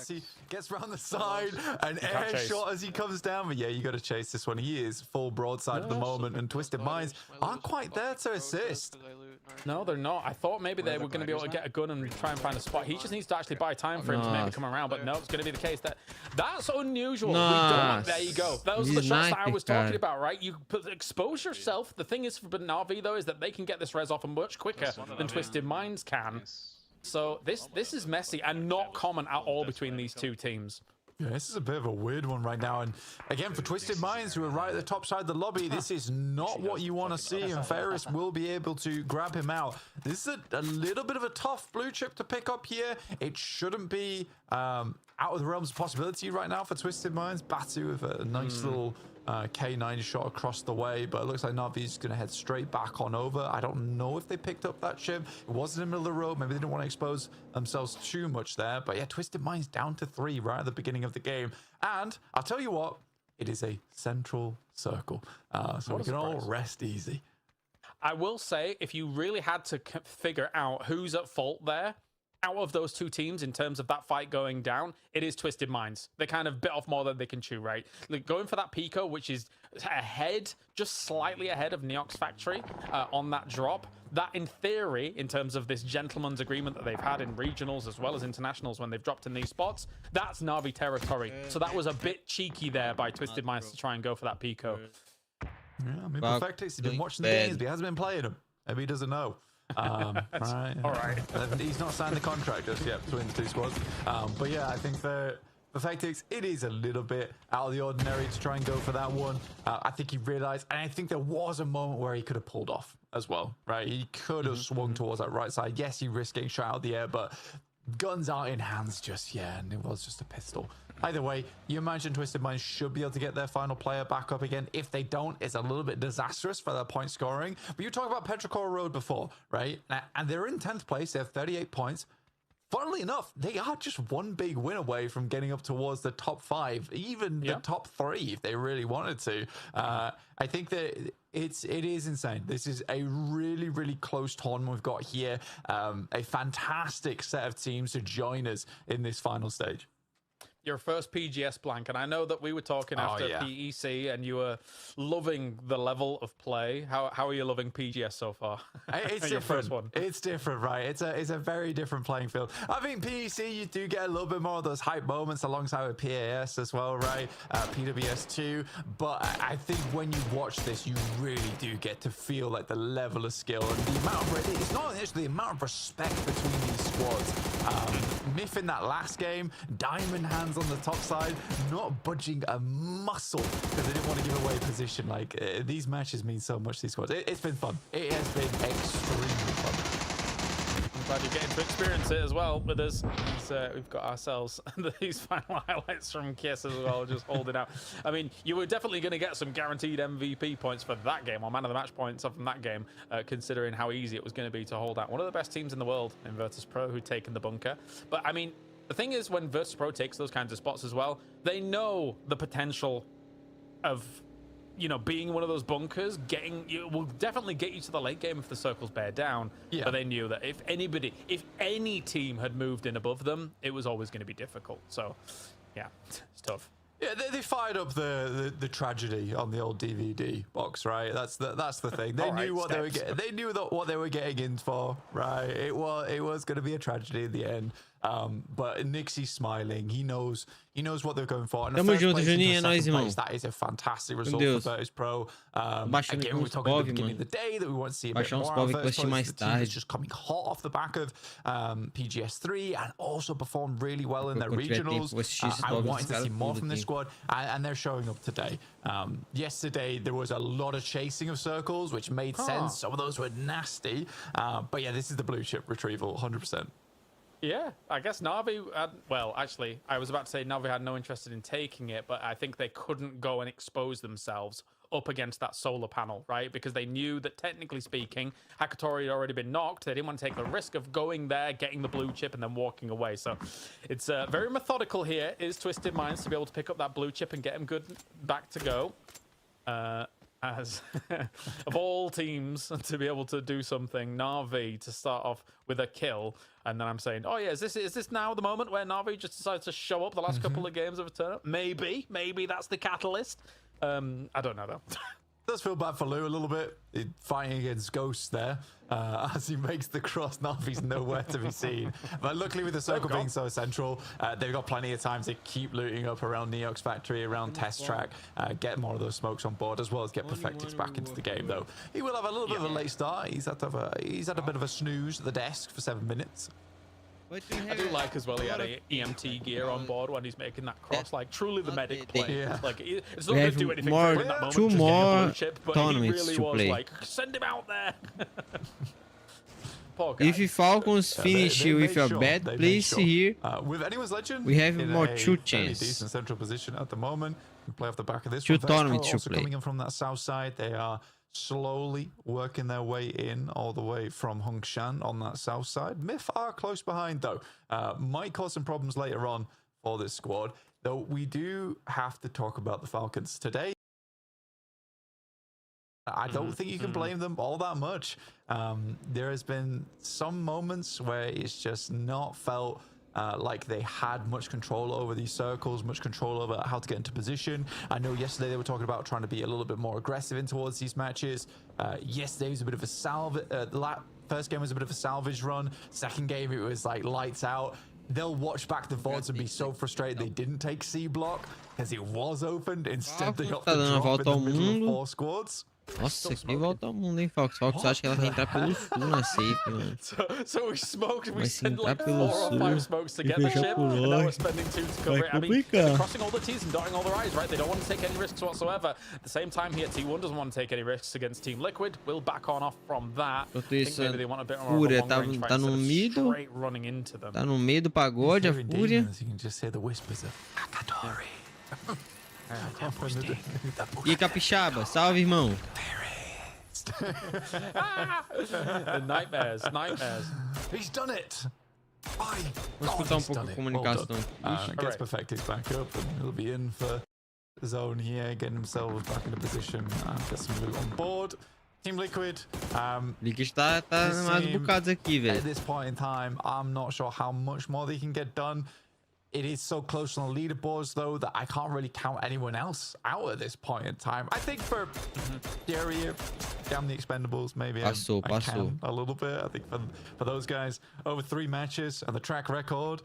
He gets round the side, an air shot as he comes down, but yeah, you got to chase this one. He is full broadside at the moment, and Twisted Minds aren't quite there to assist. No, they're not. I thought maybe they were going to be able to get a gun and try and find a spot. He just needs to actually buy time for him to maybe come around, but no, it's going to be the case. That's unusual. There you go. Those are the shots that I was talking about, right? You expose yourself. The thing is for Navi, though, is that they can get this res off much quicker than Twisted Minds can. So this is messy and not common at all between these two teams. Yeah, this is a bit of a weird one right now. And again, for Twisted Minds, who are right at the top side of the lobby, this is not what you want to see. And Ferris will be able to grab him out. This is a little bit of a tough blue chip to pick up here. It shouldn't be out of the realms of possibility right now for Twisted Minds. Batu with a nice little K9 shot across the way, but it looks like Navi's going to head straight back on over. I don't know if they picked up that chip. It was in the middle of the road. Maybe they didn't want to expose themselves too much there. But yeah, Twisted Minds down to 3 right at the beginning of the game. And I'll tell you what, it is a central circle. So we can all rest easy. I will say, if you really had to figure out who's at fault there, out of those two teams in terms of that fight going down, it is Twisted Minds. They kind of bit off more than they can chew, right? Like going for that Pico, which is ahead, just slightly ahead of Neox Factory on that drop. That, in theory, in terms of this gentleman's agreement that they've had in regionals as well as internationals when they've dropped in these spots, that's Na'Vi territory. So that was a bit cheeky there by Twisted Minds to try and go for that Pico. Yeah, I mean, Perfectix has been watching the games, but he hasn't been playing them. Maybe he doesn't know. Right. All right. He's not signed the contract just yet between the two squads. But yeah, I think for Perfectix, it is a little bit out of the ordinary to try and go for that one. I think he realized, and I think there was a moment where he could have pulled off as well, right? He could have swung towards that right side. Yes, he risked getting shot out of the air, but guns aren't in hands just yet, and it was just a pistol. Either way, you imagine Twisted Minds should be able to get their final player back up again. If they don't, it's a little bit disastrous for their point scoring. But you talked about Petrocor Road before, right? And they're in 10th place. They have 38 points. funnily enough, they are just one big win away from getting up towards the top 5, even the top 3 if they really wanted to. I think that it is insane. This is a really, really close tournament we've got here. A fantastic set of teams to join us in this final stage. Your first PGS blank, and I know that we were talking after PEC, and you were loving the level of play. How are you loving PGS so far? It's Your different. first one. It's different, right? It's a very different playing field. I think PEC, you do get a little bit more of those hype moments alongside with PAS as well, right? PWS too. But I think when you watch this, you really do get to feel like the level of skill and the amount of, it's not actually the amount of respect between these squads. Myth in that last game, Diamond Hands on the top side, not budging a muscle because they didn't want to give away position. Like, these matches mean so much to these squads. It's been fun. It has been extremely fun. I'm glad you're getting to experience it as well with us. We've got ourselves these final highlights from Kiss as well, just holding out. I mean, you were definitely going to get some guaranteed MVP points for that game, or man of the match points from that game, considering how easy it was going to be to hold out. One of the best teams in the world in Virtus Pro who'd taken the bunker. But I mean, the thing is, when Virtus Pro takes those kinds of spots as well, they know the potential of, you know, being one of those bunkers, will definitely get you to the late game if the circles bear down. Yeah. But they knew that if any team had moved in above them, it was always going to be difficult. So, yeah, it's tough. Yeah, they fired up the tragedy on the old DVD box, right? That's the thing. They knew what they were getting. They knew what they were getting in for, right? It was going to be a tragedy in the end. But Nixie's smiling. He knows what they're going for. And Tamo junto, Juninho, é nóis, irmão. That is a fantastic result for Virtus Pro. Again, we're talking at the beginning of the day that we want to see a bit more of Virtus Pro. The team is just coming hot off the back of PGS3 and also performed really well in their regionals. I wanted to see more from this squad, and they're showing up today. Yesterday, there was a lot of chasing of circles, which made sense. Some of those were nasty. But yeah, this is the blue chip retrieval, 100%. Yeah, I guess Na'Vi had, well, actually, I was about to say Na'Vi had no interest in taking it, but I think they couldn't go and expose themselves up against that solar panel, right? Because they knew that, technically speaking, Hakatori had already been knocked. They didn't want to take the risk of going there, getting the blue chip, and then walking away. So it's very methodical here, is Twisted Minds, to be able to pick up that blue chip and get him good back to go. As of all teams to be able to do something, Na'Vi to start off with a kill, and then I'm saying, oh yeah, is this now the moment where Na'Vi just decides to show up the last couple of games of a tournament? Maybe that's the catalyst. I don't know though. Does feel bad for Lou a little bit, fighting against Ghosts there as he makes the cross. Na'Vi's nowhere to be seen, but luckily with the circle being so central, they've got plenty of time to keep looting up around Neox factory, around test track, get more of those smokes on board, as well as get Perfectix back into the game. Though he will have a little bit of a late start. He's had a bit of a snooze at the desk for 7 minutes. I do like as well he had a EMT gear on board when he's making that cross, like truly the medic play. Yeah. Like it's not going to do anything for him in that moment, two just more blue chip, but he really was like, send him out there. Poor guy. If Falcons finish with a bad place here, with anyone's legend, we have more two chances. Decent central position at the moment. We play off the back of this. Two tournaments to play. Coming in from that south side, they are slowly working their way in all the way from Hongshan on that south side. Myth are close behind though. Might cause some problems later on for this squad, though. We do have to talk about the Falcons today. I don't think you can blame them all that much. There has been some moments where it's just not felt like they had much control over these circles, much control over how to get into position. I know yesterday they were talking about trying to be a little bit more aggressive in towards these matches. Yesterday was a bit of a salvage. First game was a bit of a salvage run. Second game it was like lights out. They'll watch back the VODs and be so frustrated they didn't take C block because it was opened. Instead they got the drop in the middle of 4 squads. Nossa, que volta ao mundo, hein, Fox? Fox acha que ela vai entrar pelo sul na safe, mano. So we smoked, we sent like 4 or 5 smokes to get the ship, and now we're spending 2 to cover it. I mean, they're crossing all the T's and dotting all the I's, right? They don't want to take any risks whatsoever. At the same time here, T1 doesn't want to take any risks against Team Liquid. We'll back on off from that. I think maybe they want a bit more of a long-range fight instead of straight running into them. Tá no meio do pagode, a Fúria. You can just hear the whispers of Hakatori. E Capixaba, salve, irmão. Nightmares. He's done it. Vamos escutar pouco a comunicação aqui. Gets perfected back up, and he'll be in for the zone here, getting himself back into position. Get some loot on board. Team Liquid. Liquid tá mais bocados aqui, velho. At this point in time, I'm not sure how much more they can get done. It is so close on the leaderboards, though, that I can't really count anyone else out at this point in time. I think for the area, damn the Expendables, maybe I can a little bit. I think for those guys, over 3 matches and the track record,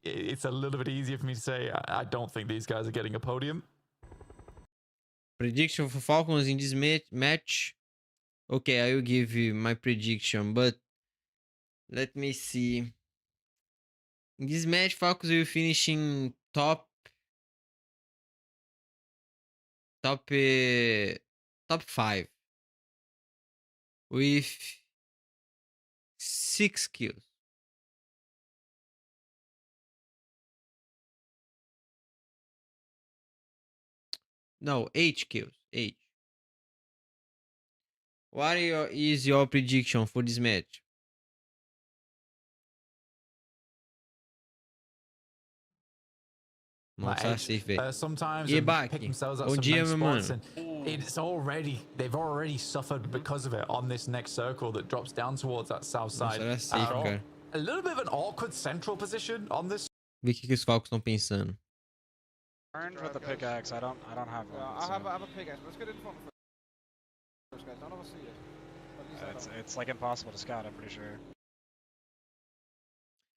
it's a little bit easier for me to say I don't think these guys are getting a podium. Prediction for Falcons in this match. Okay, I will give you my prediction, but let me see. In this match, Falcons will finish in top 5 with 6 kills. No, 8 kills. 8. What is your prediction for this match? Nossa, safe, velho. Sometimes E Baki, bom dia, meu mano. They've already suffered because of it on this next circle that drops down towards that south side. Nossa, safe, cara. A little bit of an awkward central position on this. Vê o que os Falcons estão pensando. Orange with the pickaxe. I don't have one. I have a pickaxe. Let's get in front first, guys. None of us see it. It's like impossible to scout, I'm pretty sure.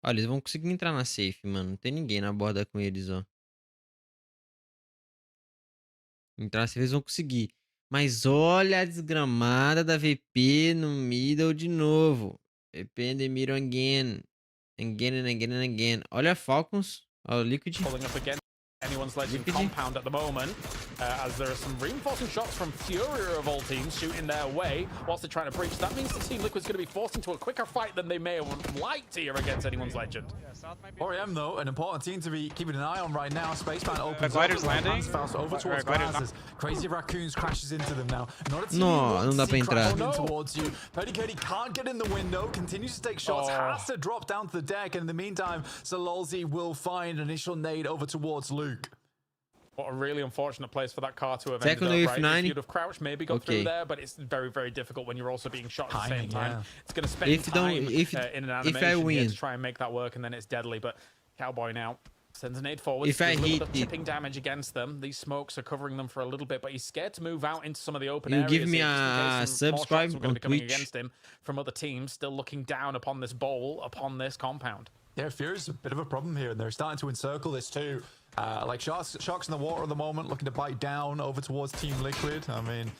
Olha, eles vão conseguir entrar na safe, mano. Não tem ninguém na borda com eles, ó. Entrar na safe eles vão conseguir. Mas olha a desgramada da VP no middle de novo. VP in the middle again. Again and again and again. Olha Falcons. Olha o Liquid. Anyone's Legend compound at the moment, as there are some reinforcing shots from Furia of all teams shooting their way whilst they're trying to breach. That means the Team Liquid's going to be forced into a quicker fight than they may have liked here against Anyone's Legend. 4AM, though, an important team to be keeping an eye on right now. Spaceman opens Glider's landing. Fast over towards Glasses. Crazy Raccoons crashes into them now. Not a team não dá pra entrar. Towards you. Petty can't get in the window, continues to take shots, has to drop down to the deck, and in the meantime, Salolzi will find an initial nade over towards Luke. What a really unfortunate place for that car to have ended up, right? If you'd have crouched, maybe got through there, but it's very, very difficult when you're also being shot at the same time. It's going to spend time in an animation here to try and make that work, and then it's deadly. But Cowboy now sends an nade forward. If I hit hit it, chipping damage against them. These smokes are covering them for a little bit, but he's scared to move out into some of the open areas. Give me a subscribe on Twitch. Against him from other teams, still looking down upon this bowl, upon this compound. Yeah, Fury's a bit of a problem here, and they're starting to encircle this too. Like sharks in the water at the moment, looking to bite down over towards Team Liquid. I mean,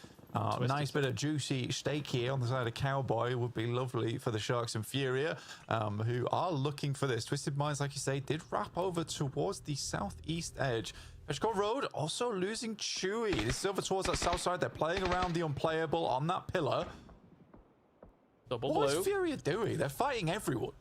nice bit of juicy steak here on the side of Cowboy would be lovely for the Sharks and Furia, who are looking for this. Twisted Minds, like you say, did wrap over towards the southeast edge. Peshkov Road also losing Chewy. This is over towards that south side. They're playing around the unplayable on that pillar. What's Furia doing? They're fighting everyone.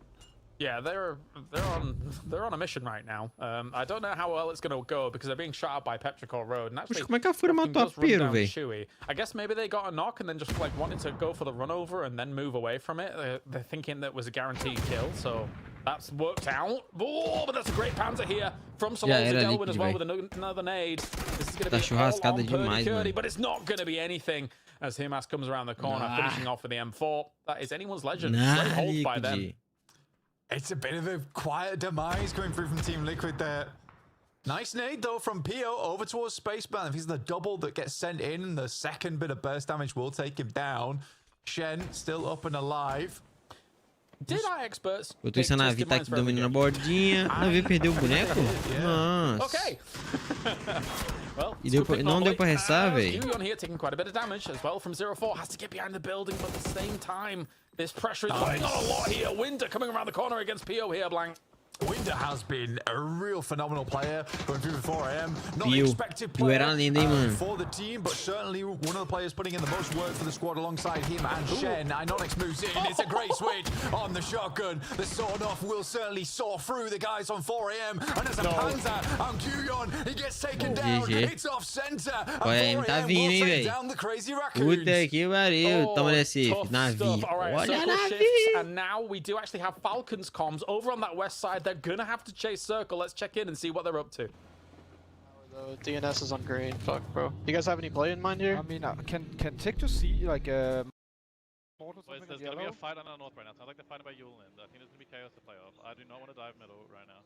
Yeah, they're on a mission right now. I don't know how well it's going to go because they're being shot at by Petrichor Road. And actually, como é que a Fúria matou a Pero, velho? I guess maybe they got a knock and then just like wanted to go for the run over and then move away from it. They're thinking that was a guaranteed kill, so that's worked out. Oh, but that's a great panzer here from Salolzi Delwyn as well with another nade. This is going to be all on Purdy, but it's not going to be anything as Himas comes around the corner, finishing off with the M4. That is Anyone's Legend. Great hold by them. It's a bit of a quiet demise coming through from Team Liquid there. Nice nade, though, from Pio over towards Spaceman. If he's the double that gets sent in, the second bit of burst damage will take him down. Shen still up and alive. Did our experts... Enquanto isso, a Navi tá aqui dominando a bordinha. A Navi perdeu o boneco? Nossa. Okay. Well, e não deu pra restar, velho. Yuyon here taking quite a bit of damage as well from 0-4. Has to get behind the building, but at the same time, this pressure is putting on a lot here. Winter coming around the corner against Pio here, Blank. Winder has been a real phenomenal player going through the 4 AM. Not the Viu. expected Viu era player lindo, hein, mano? for the team, but certainly one of the players putting in the most work for the squad alongside him and Shen. Inonix moves in. It's a great switch on the shotgun. The sword off will certainly saw through the guys on 4 AM. And as a Panzer on Qyon, he gets taken down. GG. It's off center. Olha, ele tá vindo, hein, velho. Puta que pariu. Toma desse navio. Olha navio. And now we do actually have Falcons comms over on that west side. They're gonna have to chase Circle. Let's check in and see what they're up to. The DNS is on green. Fuck, bro. You guys have any play in mind here? I mean, can Tick just see like There's gonna be a fight on the north right now. Sounds like they're fighting by Yuleland. I think there's gonna be chaos to play off. I do not want to dive middle right now.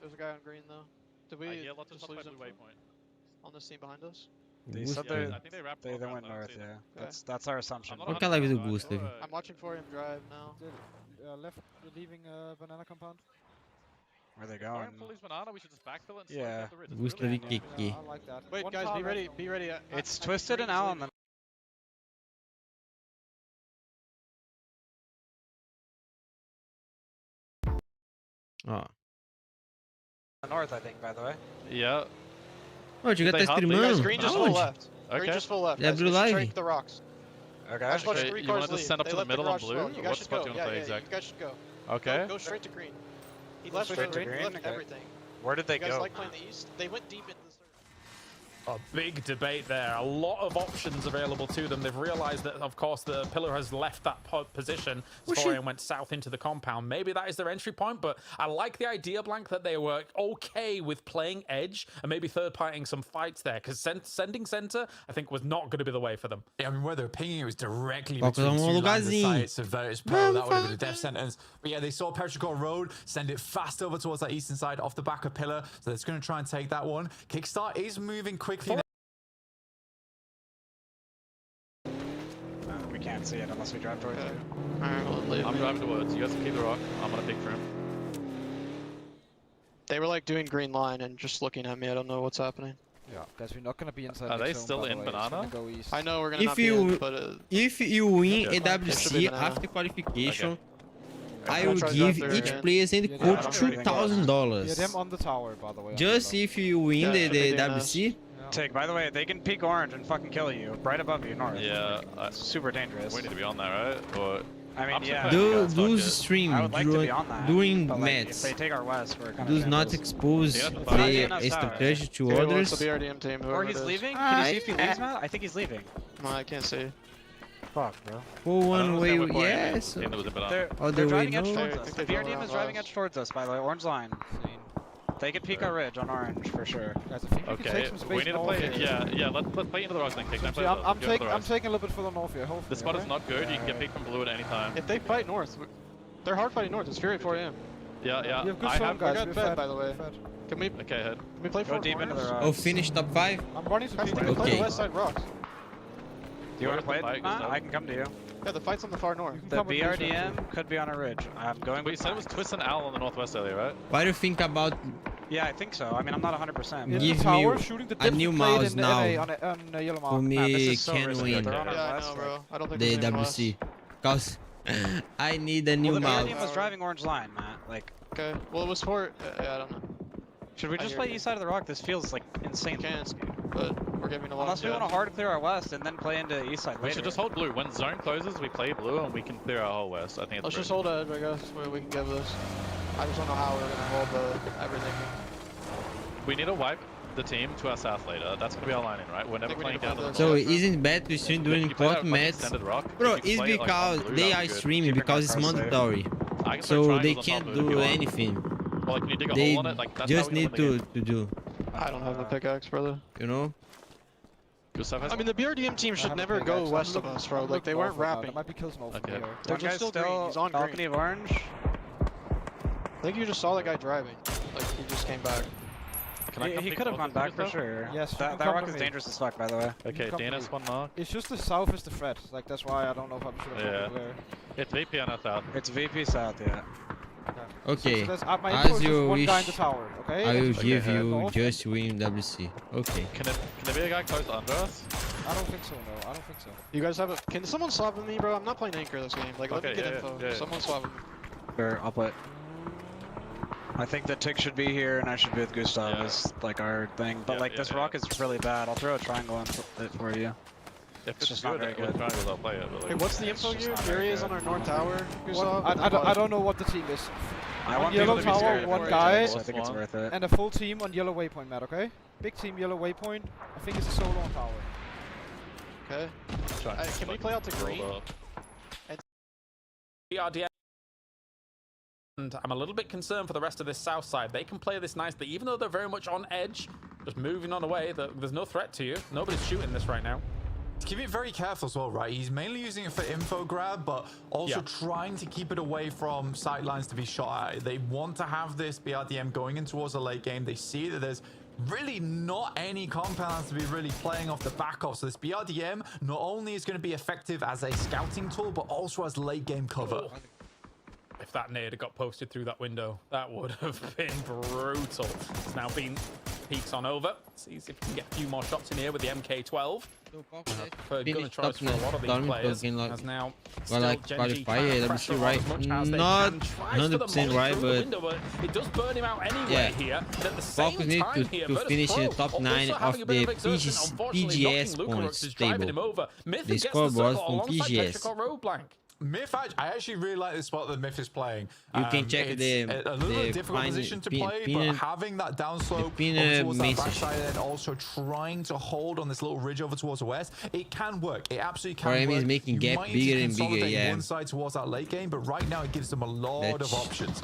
There's a guy on green though. Did we I hear lots of just shots lose by him blue waypoint. On this team behind us? They said I think they wrapped they around went that, north, too. yeah. That's our assumption. Qual que é a live do Gustav? I'm watching for him drive now. left leaving banana compound? Where are they If Orion going? fully is banana, we should just backfill it and Yeah. slide up the ridge. It's Gustav really e handy. Kiki. I like that. Wait, One guys, car be ready. left. Be ready. It's Twisted and Al on the Ó. north, I think, by the way. Yeah. Ô, o Diego tá They hop, they Guys, streamando. green just full Aonde? left. Green Okay. just full left. Ele Guys, abriu we should live? trade the rocks. Okay. I just watched Okay, 3 you cars wanna just leave. send up They to the left middle on garage as blue? well. You What guys should spot go. do you wanna play Yeah, exact? you guys should go. Okay. Go straight to green. He left Straight to green. green? Left Okay. everything. Where did they You guys go? like playing the east? They went deep into the circle. A big debate there. A lot of options available to them. They've realized that, of course, the pillar has left that position and went south into the compound. Maybe that is their entry point, but I like the idea, Blank, that they were okay with playing edge and maybe third-partying some fights there, because sending center, I think, was not going to be the way for them. Yeah, I mean, where they're pinging, it was directly Foca between um two lines of lugarzinho. sights of Virtus Pro. That would have been a death sentence. But yeah, they saw Petrichor Road, send it fast over towards that eastern side off the back of Pillar. So it's going to try and take that one. Kickstart is moving quickly. We can't see it unless we drive towards it. Alright, well, leave I'm me. driving towards. You guys can keep the rock. I'm gonna pick for him. They were like doing green line and just looking at me. I don't know what's happening. Yeah, guys, we're not gonna be inside. Are the they zone, still by the in way. It's gonna banana? Go east. I know we're gonna If not be you- in, but If you win Yeah. AWC banana. after qualification, I I'll will try to give drive there each again. player send Yeah, code yeah, $2,000. Yeah, them on the tower, by the way. Just if you win Yeah, the should be WC. Take, by the way, they can peek orange and fucking kill you right above you north. Yeah. It's super dangerous. We need to be on that, right? Or I mean, I'm yeah. surprised. Do fuck it. stream I would like to be on that. during but, like, if matches. they take our west, we're kind Does of not expose Yeah, the that's strategy to Okay, well, others. it's the BRDM team. Or Whoever he's it is. leaving? Can you see if he leaves, Matt? I think he's leaving. No, I can't see. Fuck, bro. For I one don't way, understand what point yes. team that was in banana. They're Other way, driving edge no. towards I us. think The they go BRDM around is driving us. edge towards us, by the way. Orange line. They can peek our ridge on orange for sure. Guys, I think we can Okay, take some space we need to north play. here. Yeah, let's play into the rocks then. Kick. Don't play See, those. I'm Go to the rocks. taking a little bit further north here. Hopefully, The spot is okay? not good. You can get picked from blue at any time. If they fight north, they're hard fighting north. It's Fury 4 AM. Yeah. We have good I zone, have. guys. We got We're fed, fed. by the way. Fed. Can we Okay, head. play Go 4 deep into the corners? rocks. Oh, finish top 5? I'm running to Guys, peek. we can play Okay. the west side rocks. Do you want to play Where's the it, fight, Matt? Gustav? I can come to you. Yeah, the fight's on the far north. You can The come with me, sir. BRDM could be on a ridge. I'm going But you with said it was Matt. Twist and Owl on the northwest earlier, right? What do you think about Yeah, I think so. I mean, I'm not 100%. In Give the tower, me shooting the a new different plate mouse in now. NA on a yellow for mark. this me is so can risky. win They're on our Yeah, I west, know, bro. I don't think the there's anyone else. WC? Because I need a new Well, the mouse. BRDM was driving orange line, Matt. Like, Okay, well, it was for. Yeah, I don't know. should we I just hear play you. east side of the rock? This feels like insane. We can, but we're giving a lot. Unless we want to hard clear our west and then play into east side We later. should just hold blue. When zone closes, we play blue and we can clear our whole west. I think it's Let's just great. hold edge, I guess. Where we can give this. I just don't know how we're gonna hold everything. We need to wipe the team to our south later. That's gonna be our lining, right? We're never think we playing need to down to play the So north. isn't bad to stream during You play that important fucking matches? extended rock. Bro, If you it's play it, like, because on blue, they that'd are be good. streaming Keep your because it's guys safe. mandatory. I can throw So they triangles on can't top of it if do you want. anything. Or like, can you dig a They hole on it? Like, that's just how we need win the to game. do, I don't have the pickaxe, brother. you know? Gustav has I mean, the BRDM team should never go west of us, bro. Like, they weren't rapping. There might be kills north Okay. from here. They're One just guy's still green. He's on balcony green. of orange. I think you just saw that guy driving. Like, he just came back. Can I come He pick could have both gone of you, back for Gustav? sure. Yes, you that can that come rock to is me. dangerous as fuck, by the way. Okay, come DNS to one mark. It's just the south is the threat. Like that's why I don't know if I'm sure Yeah. where. It's VP on our south. It's VP south, yeah. Okay, So that's, my as info is just you one guy in the wish, tower. Okay. I will That's give you north. just win WC. Okay. Can there be a guy close under us? I don't think so. No, I don't think so. You guys have a. Can someone swap with me, bro? I'm not playing anchor this game. Like, let me Okay, get yeah, info. yeah. Someone swap with me. Sure, I'll play. I think the tick should be here, and I should be with Gustav as like our thing. But like this rock is really bad. I'll throw a triangle in it for you. If it's just not very good. I'll play it, but, like, Hey, what's the info here? Fury is on our north tower. I don't know what the team is. I On want yellow people to be tower, scared one of guy, I think it's worth it. and a full team on yellow waypoint, Matt. Okay, big team yellow waypoint. I think it's a solo on tower. Okay. Can we play out to green? BRDM. And I'm a little bit concerned for the rest of this south side. They can play this nicely, even though they're very much on edge, just moving on away. There's no threat to you. Nobody's shooting this right now. Keep it very careful as well, right? He's mainly using it for info grab, but also trying to keep it away from sight lines to be shot at. They want to have this BRDM going in towards the late game. They see that there's really not any compounds to be really playing off the back of. So this BRDM not only is going to be effective as a scouting tool, but also as late game cover. Oh. If that nade had got posted through that window, that would have been brutal. It's now been peeks on over. Sees if we can get a few more shots in here with the MK12. For gonna try for a lot of these players. Has now qualify it. Let me see, right? Not 100% right, but it does burn him out anyway here. At the same Focus need time to finish in the top 9 of the PGS points table. The scoreboard from PGS. Myth, I actually really like the spot that Myth is playing. You can check it's the a little difficult position to play, but having that downslope over towards that backside and also trying to hold on this little ridge over towards the west, it can work. It absolutely can work. Is making gap bigger and bigger, yeah. One side towards that late game, but right now it gives them a lot of options.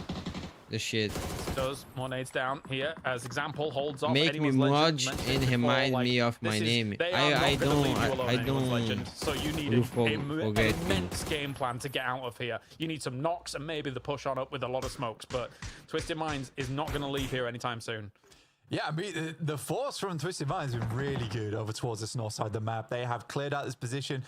The shit does more nades down here as example holds off. Make me merge and remind me of my name. I don't legend, so you need an immense game plan to get out of here. You need some knocks and maybe the push on up with a lot of smokes, but Twisted Minds is not going to leave here anytime soon. Yeah, I mean, the force from Twisted Minds is really good over towards this north side of the map. They have cleared out this position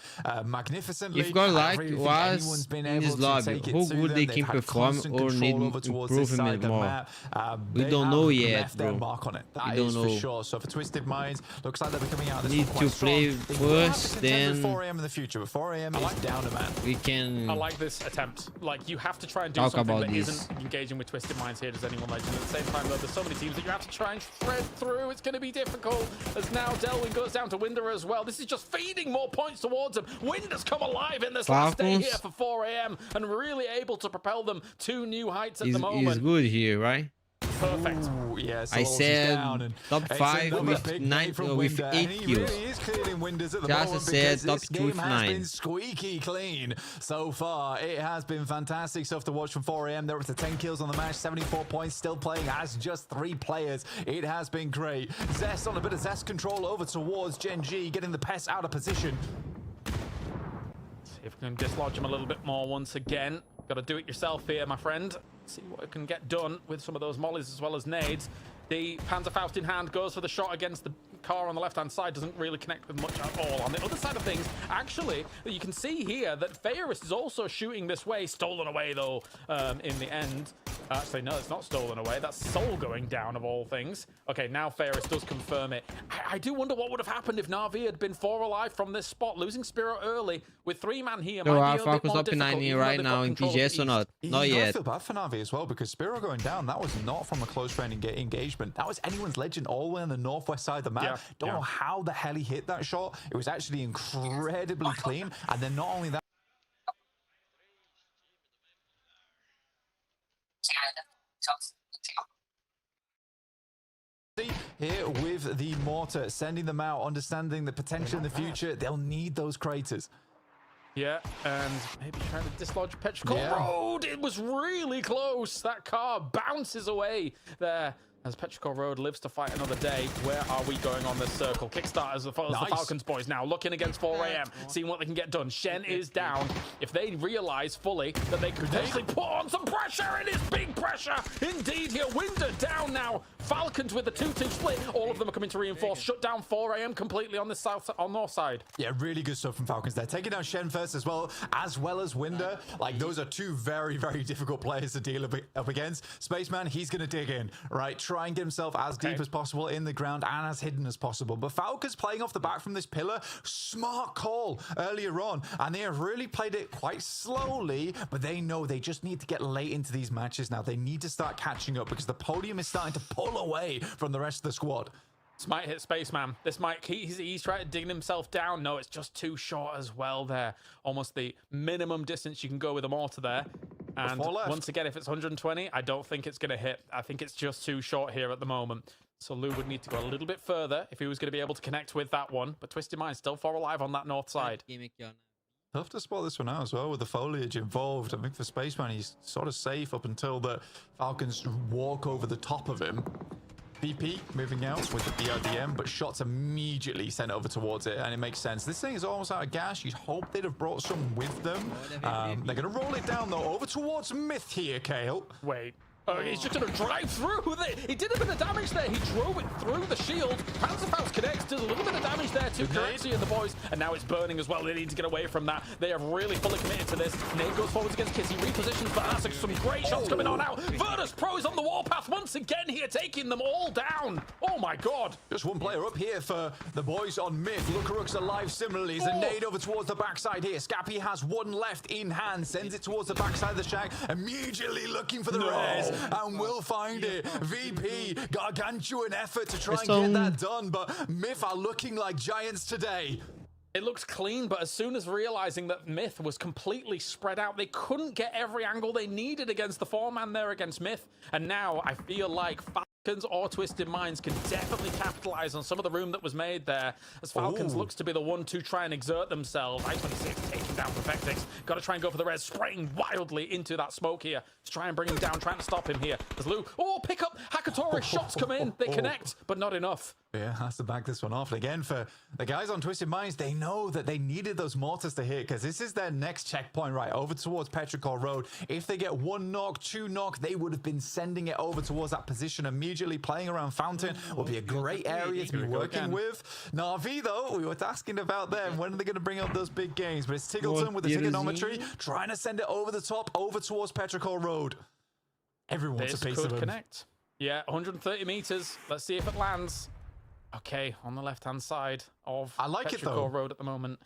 magnificently. If GODLIKE was in this lobby, how good they can perform or need improvement more? We don't know yet, bro. We don't know. For sure. So for Twisted Minds, looks like they'll be coming out of this need to play first, then 4 AM in the future, but 4 AM is down to man. We can. I like this attempt. Like, you have to try and do something that isn't engaging with Twisted Minds here. Does anyone legend? At the same time, though, there's so many teams that you have to try and thread through. It's going to be difficult as now Delwyn goes down to Winder as well. This is just feeding more points towards him. Winder's come alive in this last day here for 4 AM and really able to propel them to new heights at the moment. He's good here, right? Perfect. Ooh, yeah, I said top 5 with 8 kills. Really is clearing Winders at the Just moment said because top this 2 game with has 9. been squeaky clean so far. It has been fantastic stuff to watch from 4 AM. They're up to 10 kills on the match, 74 points, still playing as just 3 players. It has been great. Zest on a bit of Zest control over towards Gen G, getting the pest out of position. See if we can dislodge him a little bit more once again. Got to do it yourself here, my friend. See what can get done with some of those mollies as well as nades. The Panzerfaust in hand goes for the shot against the car on the left-hand side. Doesn't really connect with much at all. On the other side of things, actually, you can see here that Feyris is also shooting this way. Stolen away, though, in the end. Actually, no, it's not stolen away. That's Soul going down, of all things. Okay, now Feyris does confirm it. I do wonder what would have happened if Na'Vi had been 4 alive from this spot. Losing Spiro early with 3-man here. So our focus up in 9 here right now in PGS or not? Not yet. I feel bad for Na'Vi as well because Spiro going down, that was not from a close range engagement. That was anyone's legend all the way on the northwest side of the map. Yeah, don't know how the hell he hit that shot. It was actually incredibly clean. And then not only that, here with the mortar, sending them out, understanding the potential in the future. They'll need those craters. Yeah, and maybe trying to dislodge Petrichor Road. It was really close. That car bounces away there. As Petrichor Road lives to fight another day. Where are we going on this circle? Kickstarters, the Falcons boys now looking against 4 AM, seeing what they can get done. Shen is down. If they realize fully that they could potentially put on some pressure, it is big pressure indeed here. Winder down now. Falcons with the 2-2 split. All of them are coming to reinforce. Shut down 4 AM completely on this north side. Yeah, really good stuff from Falcons there. Taking down Shen first as well as Winder. Like, those are 2 very, very difficult players to deal up against. Spaceman, he's going to dig in, right? try and get himself as deep as possible in the ground and as hidden as possible. But Falcons playing off the back from this pillar, smart call earlier on, and they have really played it quite slowly, but they know they just need to get late into these matches now. They need to start catching up because the podium is starting to pull away from the rest of the squad. This might hit Spaceman. This might, he's trying to dig himself down. No, it's just too short as well there. Almost the minimum distance you can go with a mortar there. And once again, if it's 120, I don't think it's going to hit. I think it's just too short here at the moment. So Lou would need to go a little bit further if he was going to be able to connect with that one. But Twisted Mind still 4 alive on that north side. Tough to spot this one out as well with the foliage involved. I think for Spaceman, he's sort of safe up until the Falcons walk over the top of him. VP moving out with the BRDM, but shots immediately sent over towards it, and it makes sense. This thing is almost out of gas. You'd hope they'd have brought some with them. They're going to roll it down, though, over towards Myth here, Kale. Wait. He's just going to drive through with it. He did a bit of damage there. He drove it through the shield. Panzerfaust connects, does a little bit of damage there to Currency and the boys, and now it's burning as well. They need to get away from that. They have really fully committed to this. Nate goes forwards against Kissy, repositions, but that's some great shots coming on now. Virtus Pro is on the warpath once again here, taking them all down. Oh my god. Just one player up here for the boys on Myth. Lukaruk's alive similarly. There's a nade over towards the backside here. Scappy has one left in hand, sends it towards the backside of the shack, immediately looking for the res, and will find it. VP, gargantuan effort to try and get that done, but Myth are looking like giants today. It looks clean, but as soon as realizing that Myth was completely spread out, they couldn't get every angle they needed against the 4-man there against Myth. And now I feel like Falcons or Twisted Minds can definitely capitalize on some of the room that was made there, as Falcons looks to be the one to try and exert themselves. I-26 taking down Perfectix. Got to try and go for the res, spraying wildly into that smoke here to try and bring him down, trying to stop him here. As Lou, pick up Hakatori, shots come in, they connect, but not enough. Yeah, has to back this one off. And again, for the guys on Twisted Minds, they know that they needed those mortars to hit because this is their next checkpoint, right, over towards Petrichor Road. If they get 1 knock, 2 knock, they would have been sending it over towards that position immediately. Playing around Fountain will be a great area to be working with. Na'Vi, though, we were asking about them. When are they going to bring up those big games? But it's Tiggleton with the trigonometry, trying to send it over the top, over towards Petrichor Road. Everyone wants a piece of him. Connect. Yeah, 130 meters. Let's see if it lands. Okay, on the left-hand side of Petrichor Road at the moment.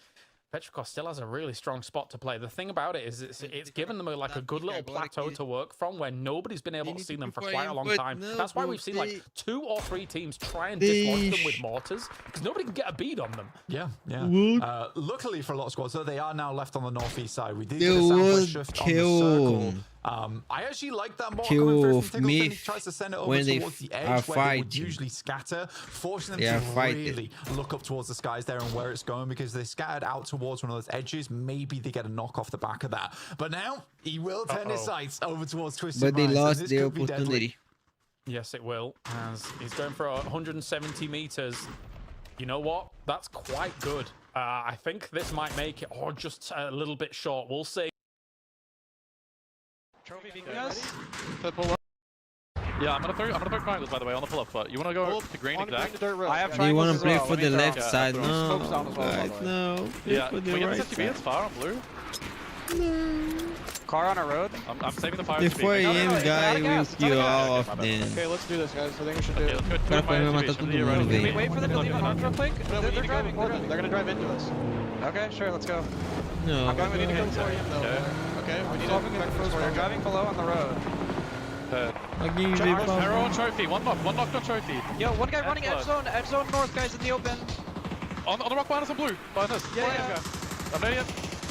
Petrichor still has a really strong spot to play. The thing about it is it's given them a good little plateau to work from where nobody's been able to see them for quite a long time. That's why we've seen like 2 or 3 teams try and dislodge them with mortars because nobody can get a bead on them. Yeah, yeah. Luckily for a lot of squads, though, they are now left on the northeast side. We did get a soundwave shift on the circle. I actually like that more coming through from Tiggleton. He tries to send it over towards the edge where they would usually scatter, forcing them to really look up towards the skies there and where it's going because they scattered out towards one of those edges. Maybe they get a knock off the back of that. But now he will turn his sights over towards Twisted Minds. But they lost the opportunity. Yes, it will. As he's going for 170 meters. You know what? That's quite good. I think this might make it, or just a little bit short. We'll see. Trophy being guys? Yeah, I'm gonna throw triangles by the way on the pull-up, but you wanna go to green exact? I have triangles. You wanna play for the left side? No, guys, no. Yeah, for we the get right the SUV, it's far on blue. No. Car on a road. I'm saving the fire. The 4 AM guy will kill all of them. Okay, let's do this, guys. I think we should do it. Cara pra me matar todo mundo, Can we velho. wait for them to leave a hunt real quick? They're driving. They're gonna drive into us. Okay, sure, let's go. No. I'm going to need to go for him though. Okay, we need to. They're driving below on the road. Arrow on trophy. One knocked on trophy. Yo, one guy running edge zone north, guys in the open. On the rock behind us on blue. Behind us. Yeah. I'm ready.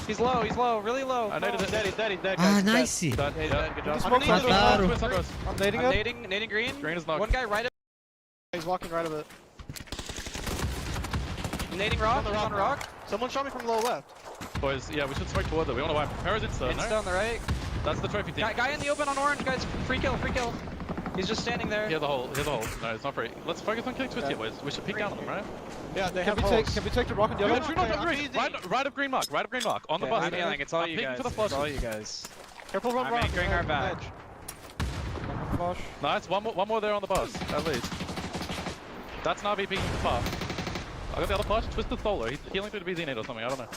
He's low, really low. I naded it. Dead, Ah, nice. Good job. Mataram. I'm nading green. Green is knocked. One guy right of He's walking right of it. Nading rock, on rock. Someone shot me from low left. Boys, yeah, we should strike towards it. We want to wipe. Para's insta, Insta on the right. That's the trophy team. Guy in the open on orange, guys. Free kill. He's just standing there. He has a hole. No, it's not free. Let's focus on killing Twisty, boys. We should peek down on them, right? Yeah, they have holes. Can we take the rock and the other? Right of green mark. On the bus. I'm healing. It's all you guys. It's all you guys. Careful, run rock. Anchoring our back. Nice. One more there on the bus, at least. That's Na'Vi peeking the far. I got the other flash. Twisted solo. He's healing through the BZ nade or something. I don't know.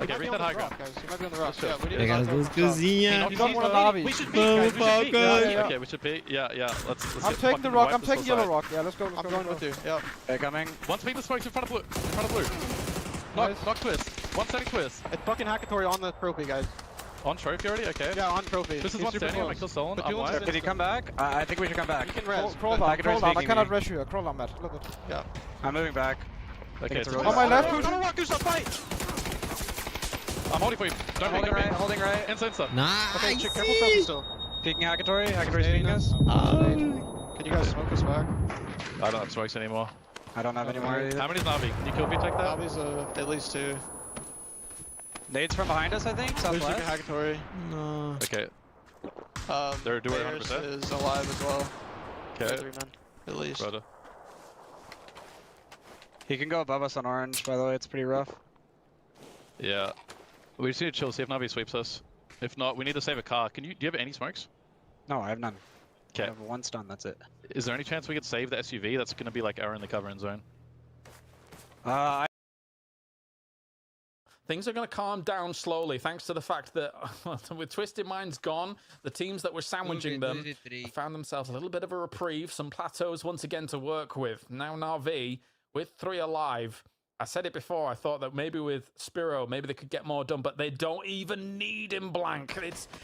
Okay, read that high ground. Guys. You might be on the rock. Yeah, we need Pegar as duas cozinhas. We don't want to lobby. We should Vamos, peek, Falcons. Okay, we should peek. Yeah. Let's I'm get taking the fucking rock. wipe I'm this taking yellow side. rock. Yeah, let's go. I'm going with you. Yeah. Okay, coming. Once people smokes in front of blue. Knock twist. One standing twist. It's fucking Hackatory on the trophy, guys. On trophy already? Okay. Yeah, on trophy. This is He's one super standing. I'm close. kill stolen. But I'm Jules wide. is Can he come back? I think we should come back. You can res. Crawl Crawl down. I cannot peeking res you. Crawl down, Matt. Look at. Yeah. I'm moving back. Okay, it's it's really On my left, No, pushing. rock, do not fight! I'm holding for you. Don't Holding peek, right, holding right. Insta. Nice. Okay, careful trophy still. Peeking Hackatory. Hackatory's peeking us. Can you guys smoke us back? I don't have smokes anymore. I don't have any more either. How many's Navi? Can you kill me take that? Lobby's at least 2. Nades from behind us, I think. There's Southwest. Hackatory. No. Okay. They're doing 100%. Is alive as well. Okay. 3 men, at least. Brother. He can go above us on orange, by the way. It's pretty rough. Yeah. We just need to chill, see if Navi sweeps us. If not, we need to save a car. Do you have any smokes? No, I have none. Okay. I have 1 stun, that's it. Is there any chance we could save the SUV? That's going to be like our in the cover end zone. Things are going to calm down slowly thanks to the fact that with Twisted Minds gone, the teams that were sandwiching them found themselves a little bit of a reprieve, some plateaus once again to work with. Now Na'Vi with 3 alive. I said it before, I thought that maybe with Spiro, maybe they could get more done, but they don't even need him blank.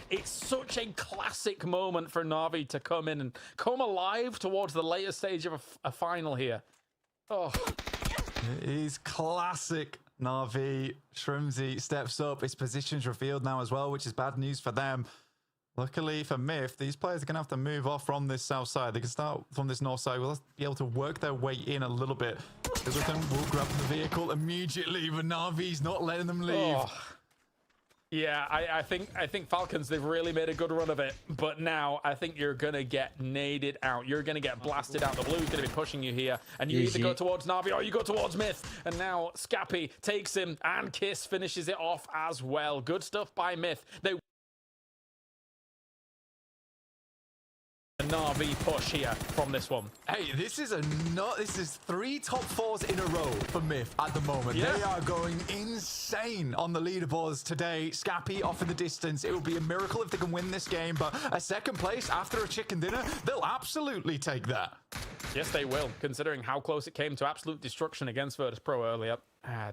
It's such a classic moment for Na'Vi to come in and come alive towards the later stage of a final here. Oh. It is classic. Na'Vi, Shrimsy steps up. His position's revealed now as well, which is bad news for them. Luckily for Myth, these players are going to have to move off from this south side. They can start from this north side. We'll be able to work their way in a little bit. Everything will grab the vehicle immediately, but Na'Vi's not letting them leave. Oh. Yeah, I think Falcons, they've really made a good run of it. But now I think you're going to get naded out. You're going to get blasted out. The blue's going to be pushing you here. And you either go towards Na'Vi or you go towards Myth. And now Scappy takes him and Kiss finishes it off as well. Good stuff by Myth. They Na'Vi push here from this one. Hey, this is 3 top 4s in a row for Myth at the moment. Yeah. They are going insane on the leaderboards today. Scappy off in the distance. It would be a miracle if they can win this game, but a 2nd place after a chicken dinner, they'll absolutely take that. Yes, they will, considering how close it came to absolute destruction against Virtus Pro earlier.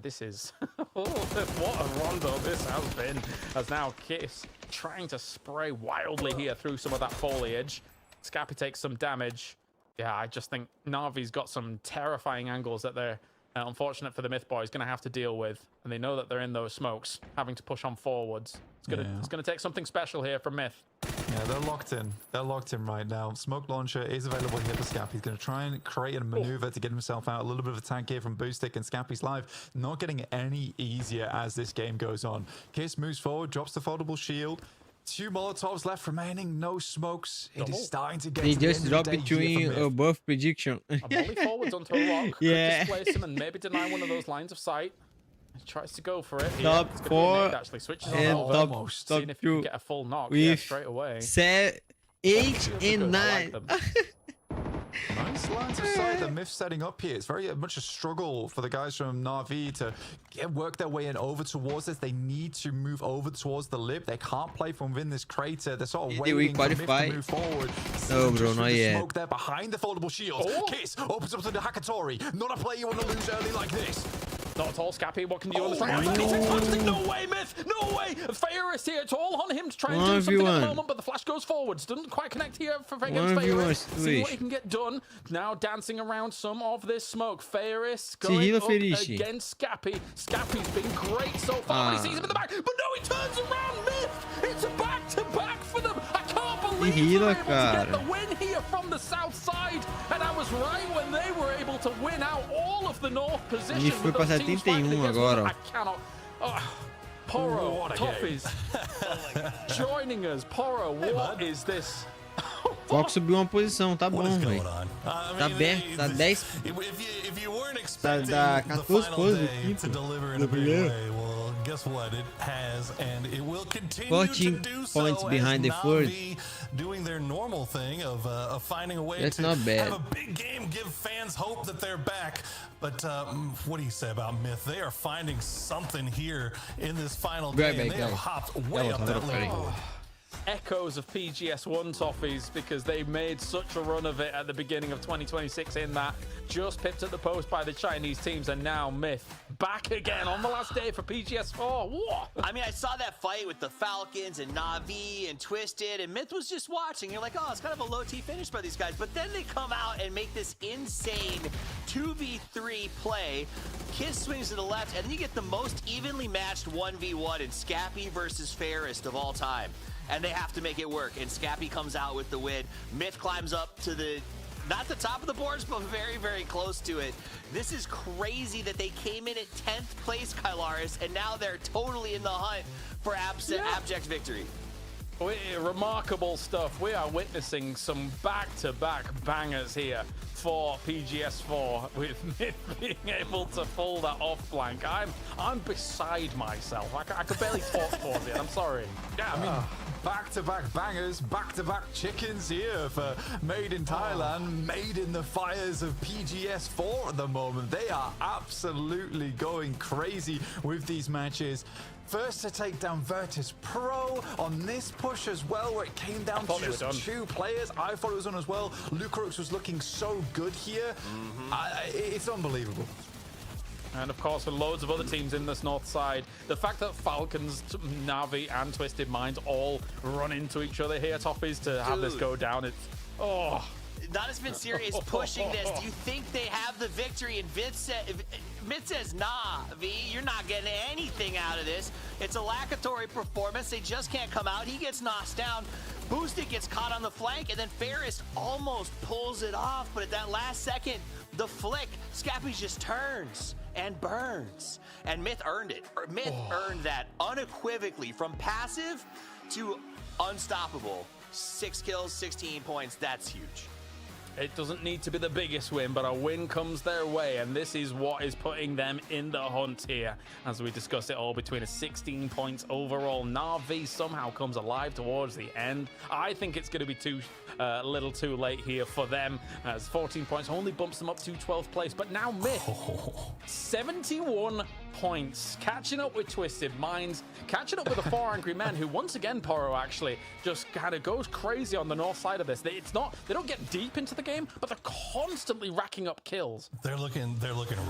This is... what a rondo this has been. As now Kiss trying to spray wildly here through some of that foliage. Scappy takes some damage. Yeah, I just think Na'Vi's got some terrifying angles that they're, unfortunate for the Myth boys, going to have to deal with. And they know that they're in those smokes, having to push on forwards. It's gonna take something special here from Myth. Yeah, they're locked in. They're locked in right now. Smoke launcher is available here for Scappy. He's going to try and create a maneuver to get himself out. A little bit of a tank here from Boostic, and Scappy's life not getting any easier as this game goes on. Kiss moves forward, drops the foldable shield. 2 Molotovs left remaining, no smokes. It is starting to get They to the just end of drop the day between here for Myth. above prediction. A volley forwards onto a rock. Yeah. Could displace him and maybe deny one of those lines of sight. He tries to go for it. Top It's gonna be a 4 nade, actually switches on and over. top Seeing if you 2 can get a full knock with straight away. 8 and 9. Nice lines of sight that Myth's setting up here. It's very much a struggle for the guys from Na'Vi to work their way in over towards this. They need to move over towards the lip. They can't play from within this crater. They're sort of waiting for Myth to move forward. No, bro, not yet. Smoke there behind the foldable shields. Kiss opens up to the Hackatory. Not a play you want to lose early like this. Not at all, Scappy. What can you do on the front? No way, Myth! No way! Faris here. It's all on him to try and do something at the moment, but the flash goes forwards. Doesn't quite connect here for against Faris. See what he can get done. Now dancing around some of this smoke. Faris going up against Scappy. Scappy's been great so far, but he sees him in the back. But no, he turns around, Myth! It's a back-to-back for them. I can't believe they're able to get the win here from the south side. And I was right when they were able to win out all of the north position. E foi pra 71 agora, ó. I cannot. Poro, Toffees, joining us. Poro, what is this? Fox subiu uma posição, tá bom, velho. Tá aberto, tá 10. Tá 14 positivos no primeiro. guess what? It has, and it will continue 14 to do so. points behind the Na'Vi doing their normal thing of finding a way That's to not bad. have a big game, give fans hope that they're back. But what do you say about Myth? They are finding something here in this final game. They have hopped way up that leaderboard. Echoes of PGS1 toffees, because they made such a run of it at the beginning of 2026 in that just pipped at the post by the Chinese teams, and now Myth back again on the last day for PGS4. What? I mean, I saw that fight with the Falcons and Na'Vi and Twisted, and Myth was just watching. You're like, oh, it's kind of a low T finish by these guys. But then they come out and make this insane 2v3 play. Kiss swings to the left, and then you get the most evenly matched 1v1 in Scappy versus Fairest of all time. And they have to make it work, and Scappy comes out with the win. Myth climbs up to the, not the top of the boards, but very, very close to it. This is crazy that they came in at 10th place, Kylaris, and now they're totally in the hunt for abject victory. Remarkable stuff. We are witnessing some back-to-back bangers here for PGS4, with Myth being able to pull that off blank. I'm beside myself. I could barely talk towards it. I'm sorry. Yeah, I mean, back-to-back bangers, back-to-back chickens here for Made in Thailand, made in the fires of PGS4 at the moment. They are absolutely going crazy with these matches. First to take down Virtus Pro on this push as well, where it came down to just 2 players. I thought it was on as well. Lucarux was looking so good here. It's unbelievable. And of course, with loads of other teams in this north side, the fact that Falcons, Na'Vi, and Twisted Minds all run into each other here, Toffees, to have this go down, it's... Oh... Not has been serious pushing this. Do you think they have the victory? And Myth says, nah, V, you're not getting anything out of this. It's a lackatory performance. They just can't come out. He gets knocked down. Boosted gets caught on the flank, and then Ferris almost pulls it off. But at that last second, the flick, Scappy just turns and burns. And Myth earned it. Myth earned that unequivocally, from passive to unstoppable. 6 kills, 16 points. That's huge. It doesn't need to be the biggest win, but a win comes their way, and this is what is putting them in the hunt here. As we discuss it all, between a 16 points overall, Na'Vi somehow comes alive towards the end. I think it's going to be a little too late here for them, as 14 points only bumps them up to 12th place. But now Myth, 71 points, catching up with Twisted Minds, catching up with the 4 Angry Men, who once again, Poro, actually just kind of goes crazy on the north side of this. They don't get deep into the game, but they're constantly racking up kills. They're looking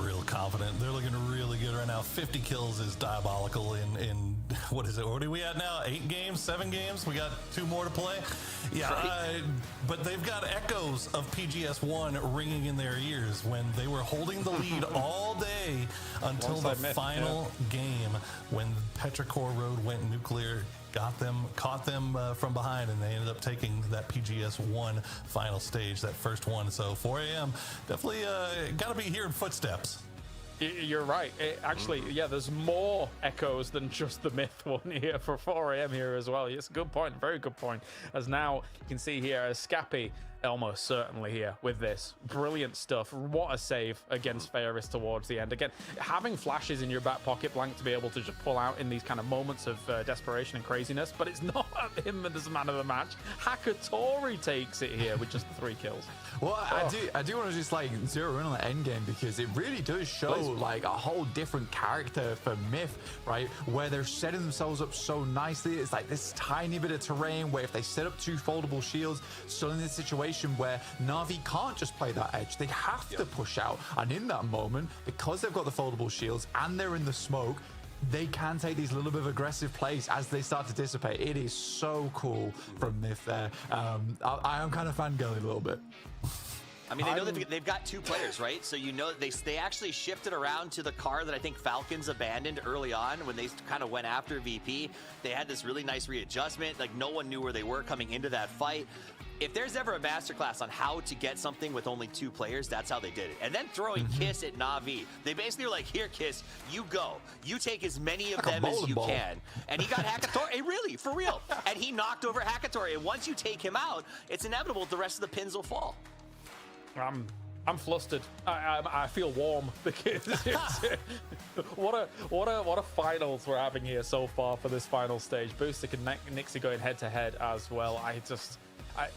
real confident. They're looking really good right now. 50 kills is diabolical in what is it? What are we at now? 8 games, 7 games? We got 2 more to play. Yeah, but they've got echoes of PGS1 ringing in their ears when they were holding the lead all day until the final game, when Petrichor Road went nuclear. Caught them from behind, and they ended up taking that PGS1 final stage, that first one. So 4 a.m. definitely got to be hearing footsteps. You're right. Actually, yeah, there's more echoes than just the Myth one here for 4 a.m. here as well. Yes, good point. Very good point. As now you can see here, as Scappy almost certainly here with this. Brilliant stuff. What a save against Ferris towards the end. Again, having flashes in your back pocket, Blank, to be able to just pull out in these kind of moments of desperation and craziness, but it's not him as the man of the match. Hakatori takes it here with just 3 kills. Well, I do want to just like zero in on the end game, because it really does show like a whole different character for Myth, right? Where they're setting themselves up so nicely. It's like this tiny bit of terrain where if they set up 2 foldable shields, still in this situation where Na'Vi can't just play that edge. They have to push out. And in that moment, because they've got the foldable shields and they're in the smoke, they can take these little bit of aggressive plays as they start to dissipate. It is so cool from Myth there. I am kind of fangirling a little bit. I mean, they know they've got 2 players, right? So you know they actually shifted around to the car that I think Falcons abandoned early on when they kind of went after VP. They had this really nice readjustment. Like, no one knew where they were coming into that fight. If there's ever a masterclass on how to get something with only 2 players, that's how they did it. And then throwing Kiss at Na'Vi. They basically were like, here, Kiss, you go. You take as many of them as you can. And he got Hakatori. Really, for real. And he knocked over Hakatori. And once you take him out, it's inevitable the rest of the pins will fall. I'm flustered. I feel warm because what a finals we're having here so far for this final stage. Boostic and Nixie going head to head as well.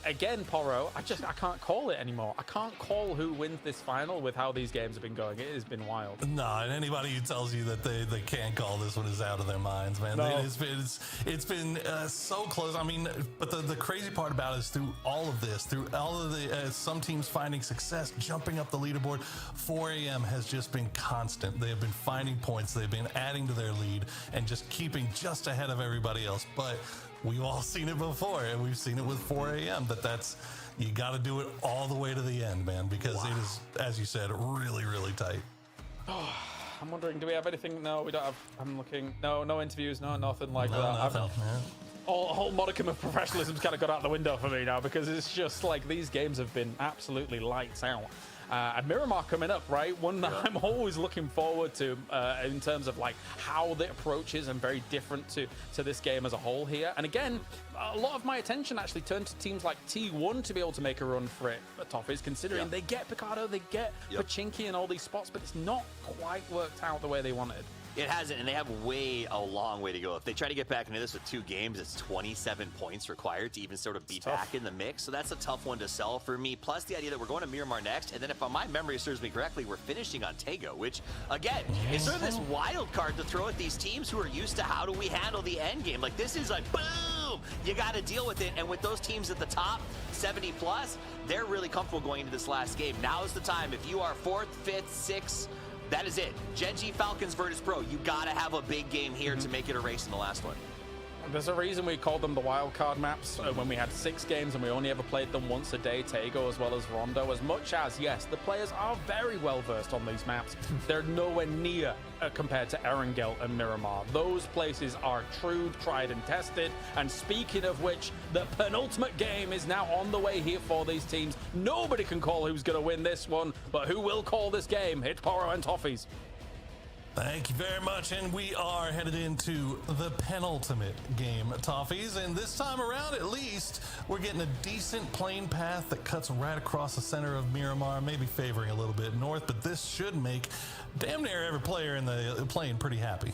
Again, Poro, I can't call it anymore. I can't call who wins this final with how these games have been going. It has been wild. No, and anybody who tells you that they can't call this one is out of their minds, man. No. It's been so close. I mean, but the crazy part about it is through all of this, through all of the some teams finding success, jumping up the leaderboard, 4 a.m. has just been constant. They have been finding points. They've been adding to their lead and just keeping just ahead of everybody else. But we've all seen it before, and we've seen it with 4 a.m. That's you got to do it all the way to the end, man, because it is, as you said, really, really tight. Oh, I'm wondering, do we have anything? No, we don't have. I'm looking. No interviews. No, nothing like that. Nothing, a whole modicum of professionalism's kind of got out the window for me now, because it's just like these games have been absolutely lights out. And Miramar coming up, right? One that I'm always looking forward to in terms of like how the approach is, and very different to this game as a whole here. And again, a lot of my attention actually turned to teams like T1 to be able to make a run for it. But Toffees, considering they get Picardo, they get Pachinki and all these spots, but it's not quite worked out the way they wanted. It hasn't, and they have a long way to go. If they try to get back into this with 2 games, it's 27 points required to even sort of be back in the mix. So that's a tough one to sell for me. Plus the idea that we're going to Miramar next, and then if my memory serves me correctly, we're finishing on Tego, which, again, is sort of this wild card to throw at these teams who are used to how do we handle the end game. Like, this is like, boom! You got to deal with it. And with those teams at the top, 70 plus, they're really comfortable going into this last game. Now is the time. If you are 4th, 5th, 6th, that is it. Genji, Falcons, Virtus Pro. You gotta have a big game here to make it a race in the last one. There's a reason we called them the wildcard maps when we had 6 games and we only ever played them once a day, Tego as well as Rondo. As much as, yes, the players are very well versed on these maps, they're nowhere near compared to Erangel and Miramar. Those places are true, tried and tested. And speaking of which, the penultimate game is now on the way here for these teams. Nobody can call who's going to win this one, but who will call this game? It's Poro and Toffees. Thank you very much, and we are headed into the penultimate game, Toffees, and this time around, at least, we're getting a decent plane path that cuts right across the center of Miramar, maybe favoring a little bit north, but this should make damn near every player in the plane pretty happy.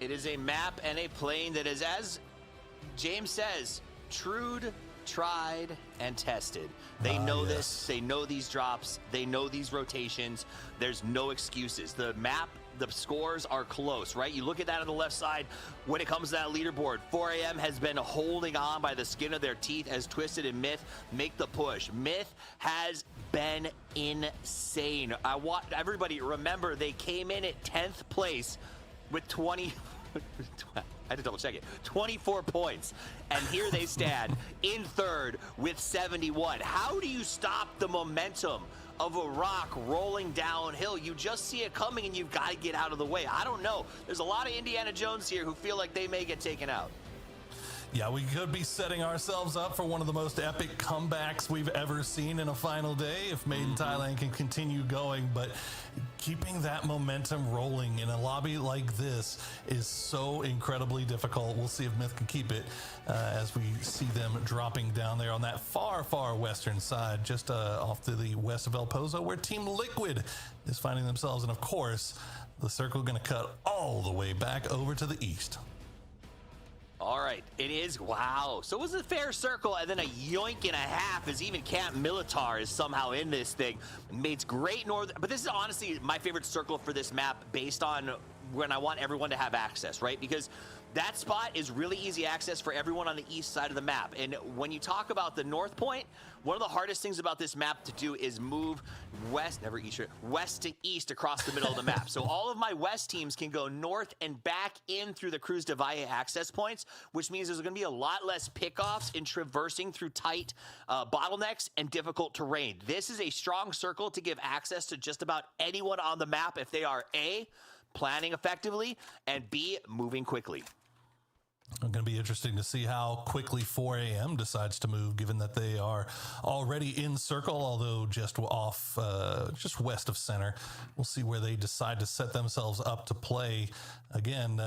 It is a map and a plane that is, as James says, trued, tried, and tested. They know this, they know these drops, they know these rotations, there's no excuses. The map, the scores are close, right? You look at that on the left side. When it comes to that leaderboard, 4 a.m. has been holding on by the skin of their teeth as Twisted and Myth make the push. Myth has been insane. I want everybody remember they came in at 10th place with 20. I had to double check it. 24 points. And here they stand in 3rd with 71. How do you stop the momentum of a rock rolling downhill? You just see it coming and you've got to get out of the way. I don't know. There's a lot of Indiana Jones here who feel like they may get taken out. Yeah, we could be setting ourselves up for one of the most epic comebacks we've ever seen in a final day if Made in Thailand can continue going, but keeping that momentum rolling in a lobby like this is so incredibly difficult. We'll see if Myth can keep it as we see them dropping down there on that far, far western side, just off to the west of El Pozo, where Team Liquid is finding themselves. And of course, the circle going to cut all the way back over to the east. All right, it is, wow. So it was a fair circle, and then a yoink and a half as even Camp Militar is somehow in this thing. It's great north, but this is honestly my favorite circle for this map based on when I want everyone to have access, right? Because that spot is really easy access for everyone on the east side of the map. And when you talk about the north point, one of the hardest things about this map to do is move west to east across the middle of the map. So all of my west teams can go north and back in through the Cruz de Valle access points, which means there's going to be a lot less pickoffs in traversing through tight bottlenecks and difficult terrain. This is a strong circle to give access to just about anyone on the map if they are A, planning effectively, and B, moving quickly. It's going to be interesting to see how quickly 4 a.m. decides to move, given that they are already in circle, although just off, just west of center. We'll see where they decide to set themselves up to play. Again,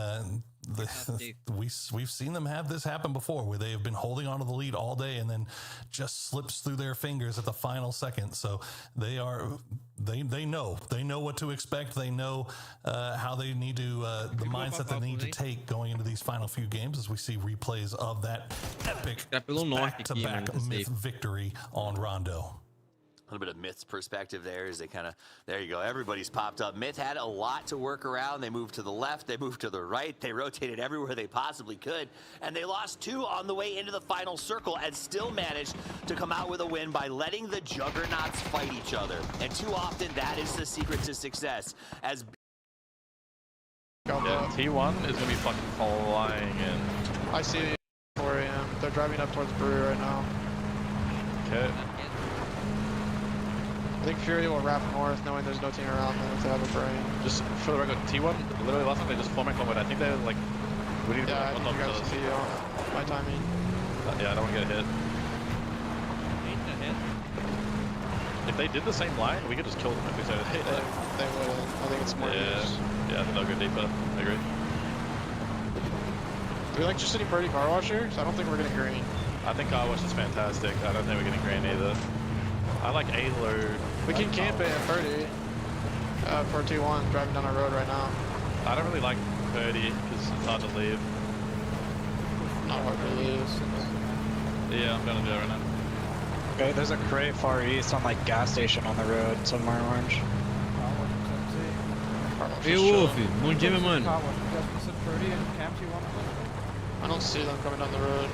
we've seen them have this happen before, where they have been holding onto the lead all day and then just slips through their fingers at the final second. So they know what to expect. They know how they need to the mindset they need to take going into these final few games, as we see replays of that epic back-to-back Myth victory on Rondo. A little bit of Myth's perspective there as they kind of, there you go, everybody's popped up. Myth had a lot to work around. They moved to the left, they moved to the right, they rotated everywhere they possibly could, and they lost 2 on the way into the final circle and still managed to come out with a win by letting the juggernauts fight each other. And too often, that is the secret to success. As T1 is going to be fucking flying in. I see 4 a.m. They're driving up towards Brewery right now. Okay. I think Fury will wrap north, knowing there's no team around them if they have a brain. Just for the record, T1, literally last time they just formed combat. I think they were like, we need to I think you guys see my timing. Yeah, I don't want to get hit. If they did the same line, we could just kill them if we started hit. They wouldn't. I think it's more use. Yeah, I think they'll go deeper. I agree. Do we like just sitting Birdie Car Washer? Because I don't think we're getting green. I think Car Wash is fantastic. I don't think we're getting green either. I like A-load. We can camp it at Birdie for T1 driving down our road right now. I don't really like Birdie because it's hard to leave. Not hard to leave. Yeah, I'm gonna do it right now. Okay, there's a crate far east on like gas station on the road somewhere orange. Hey Wolf, bom dia, meu mano. I don't see them coming down the road.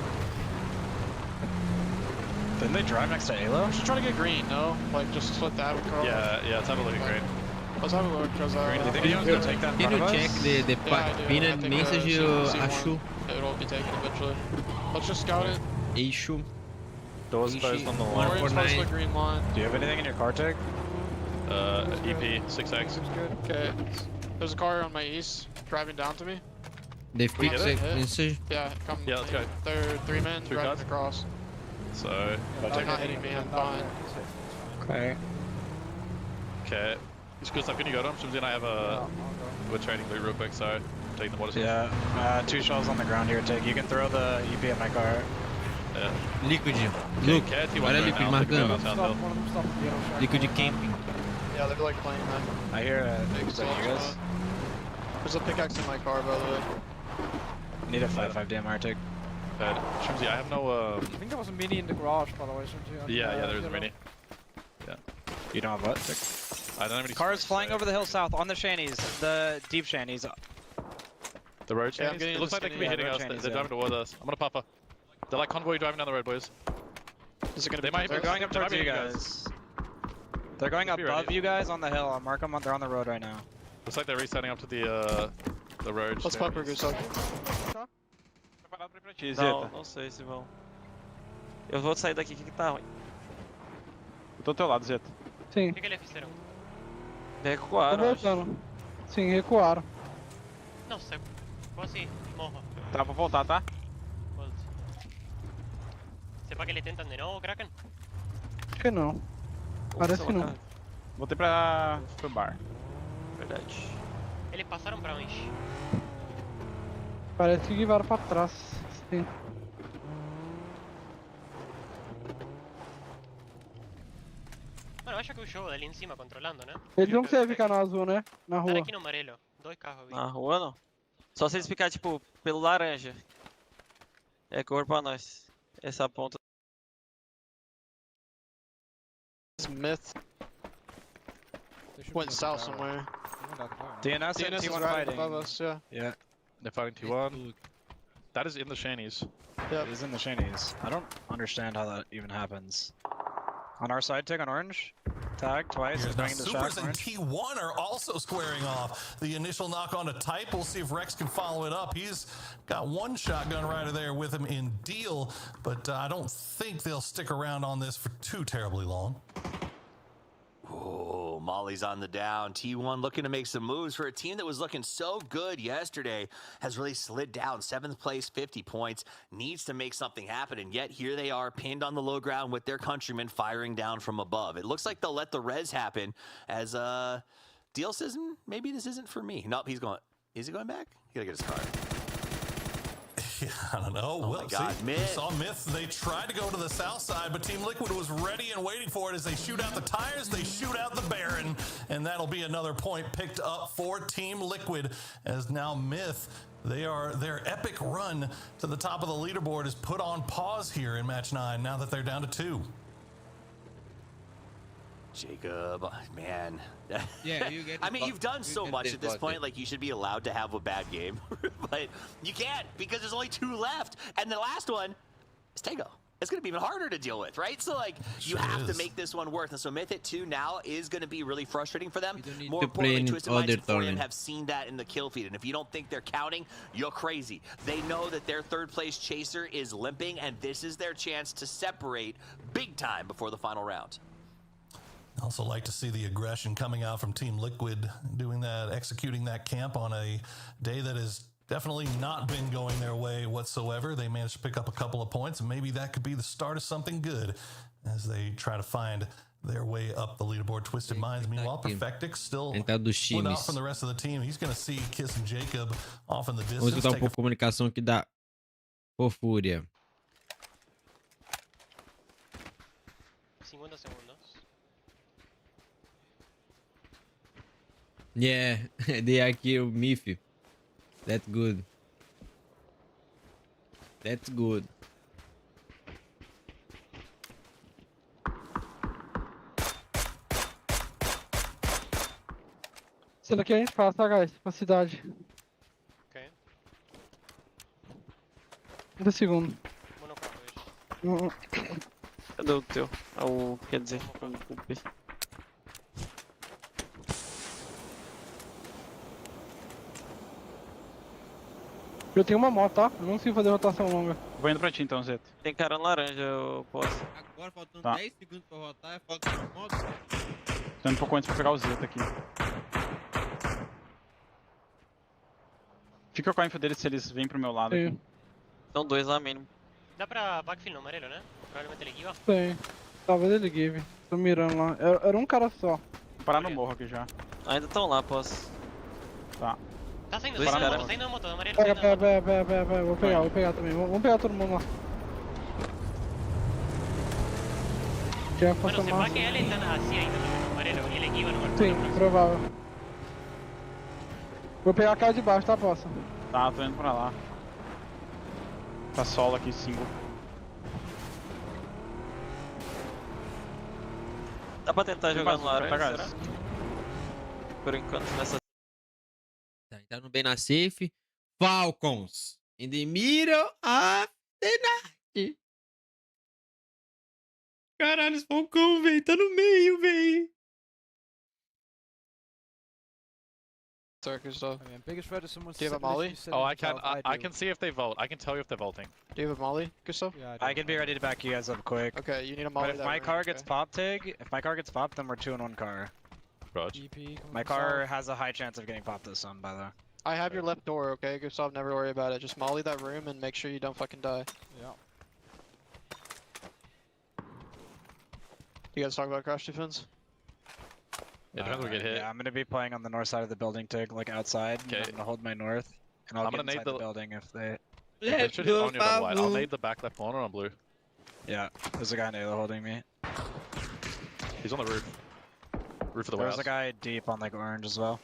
Didn't they drive next to Halo? We should try to get green, no? Like, just split that with Carl. Yeah, let's have a look at green. Let's have a look, because you think anyone's gonna take that in front of us? Check the pinned message achou. It will be taken eventually. Let's just scout it. Eixo. Doors closed on the line. 149. Green line. Do you have anything in your car tag? EP 6X. Okay. There's a car on my east driving down to me. The fix message. Yeah, come. Yeah, let's go. They're 3 men driving cars? across. So, They're not hitting me, I'm fine. Okay. Okay. It's good stuff. Can you go to them? Shimzy and I have a... We're trading blue real quick, so I'm taking the water source. Yeah, 2 shells on the ground here, Take. You can throw the EP at my car. Yeah. Liquid. Look, olha Liquid marcando. Liquid camping. Yeah, they're like playing that. I hear is that you guys? There's a pickaxe in my car, by the way. Need a 5.5 DMR, Take. Shimzy, I have no... I think there was a mini in the garage, by the way, Shimzy. Yeah, there's a mini. Yeah. You don't have what? I don't have any... Cars flying over the hill south on the shanties, the deep shanties. The road shanties? It looks like they could be hitting us. They're driving towards us. I'm gonna pop her. They're like convoy driving down the road, boys. Is it gonna be they're going up towards you guys. They're going above you guys on the hill. I'll mark them. They're on the road right now. Looks like they're resetting up to the road. Let's pop her, good stuff. Não sei se vão. Eu vou sair daqui, que tá ruim. Eu tô do teu lado, Zeta. Sim. O que eles fizeram? Recuaram. Tô voltando. Sim, recuaram. Não, você... Como assim? Morra. Tá pra voltar, tá? Sepa que ele tentam de novo, Kraken? Acho que não. Parece que não. Voltei pro bar. Verdade. Eles passaram pra onde? Parece que varam pra trás. Sim. Mano, eu acho que o show ali em cima controlando, né? Eles não conseguem ficar no azul, né? Na rua. Tá aqui no amarelo. 2 carros ali. Na rua não. Só se eles ficar tipo pelo laranja. É cor pra nós. Essa ponta. Myth went south somewhere. DNS and is T1 right fighting. above us, yeah. Yeah. They're fighting T1. That is in the shanties. It is in the shanties. I don't understand how that even happens. On our side, Take on orange. Tag twice. Now, Supers and T1 are also squaring off. The initial knock on a type. We'll see if Rex can follow it up. He's got one shotgun rider there with him in deal, but I don't think they'll stick around on this for too terribly long. Oh, Molly's on the down. T1 looking to make some moves for a team that was looking so good yesterday. Has really slid down. 7th place, 50 points. Needs to make something happen, and yet here they are pinned on the low ground with their countrymen firing down from above. It looks like they'll let the res happen as Deal says, maybe this isn't for me. Nope, he's going. Is he going back? He gotta get his car. I don't know. Oh Well, my God, see, we saw Myth. They tried to go to the south side, but Team Liquid was ready and waiting for it. As they shoot out the tires, they shoot out the Baron, and that'll be another point picked up for Team Liquid. As now Myth, their epic run to the top of the leaderboard is put on pause here in match 9. Now that they're down to 2. Jacob, man. Yeah, you get. I mean, you've done so much at this point. Like, you should be allowed to have a bad game, but you can't because there's only 2 left, and the last one is Tego. It's going to be even harder to deal with, right? So, like, you have to make this one worth. And so Myth at 2 now is going to be really frustrating for them. More importantly, Twisted Minds and 4AM have seen that in the kill feed. And if you don't think they're counting, you're crazy. They know that their 3rd place chaser is limping, and this is their chance to separate big time before the final round. I also like to see the aggression coming out from Team Liquid, doing that, executing that camp on a day that has definitely not been going their way whatsoever. They managed to pick up a couple of points, and maybe that could be the start of something good as they try to find their way up the leaderboard. Twisted Minds, meanwhile, Perfectix still split out from the rest of the team. He's going to see Kiss and Jacob off in the distance. Vamos escutar pouco de comunicação aqui da Fofúria. 50 segundos. Yeah, they are kill Miffy. That's good. That's good. Sendo aqui a gente passa, tá, guys? Pra cidade. Ok. 30 segundos. Cadê o teu? Quer dizer, o P. Eu tenho uma moto, tá? Eu não consigo fazer rotação longa. Vou indo pra ti então, Zeto. Tem cara laranja, eu posso. Agora faltando Tá. 10 segundos pra rotar, falta uma moto. Tô indo um pouco antes pra pegar o Zeto aqui. Fica com a info deles se eles vêm pro meu lado aqui. São 2 lá mínimo. Dá pra backfill no amarelo, né? Provavelmente ele guiva. Tem. Talvez ele give. Tô mirando lá. Era um cara só. Vou parar no morro aqui já. Ainda estão lá, posso. Tá. Tá saindo, Dois tá caras. saindo na moto, amarelo. Pega. Vou pegar também. Vamos pegar todo mundo lá. Já Mano, passou se massa. pá que ele tá assim ainda no amarelo, ele guiva no marco. Sim, provável. Vou pegar a cara de baixo, tá, posso? Tá, tô indo pra lá. Tá solo aqui, single. Dá pra tentar jogar no laranja, pega será? essa. Por enquanto nessa. Tá entrando bem na safe. Falcons in the middle of the night. Caralho, esse Falcão, velho. Tá no meio, velho. Sorry, Gustav. I mean, biggest threat is someone. Do you have a molly? Oh, I can see if they vote. I can tell you if they're voting. Do you have a molly, Gustav? Yeah, I can be ready to back you guys up quick. Okay, you need a molly. But if my car gets pop tag, then we're 2 in 1 car. Raj. My car has a high chance of getting popped this time, by the way. I have your left door, okay, Gustav? Never worry about it. Just molly that room and make sure you don't fucking die. Yeah. You guys talk about crash defense? Yeah, depends we get hit. Yeah, I'm gonna be playing on the north side of the building, Tig, like outside. Okay. I'm gonna hold my north, and I'll get inside the building if they. They should hit on your double wide. I'll nade the back left corner on blue. Yeah, there's a guy near holding me. He's on the roof. Roof of the warehouse. There's a guy deep on like orange as well.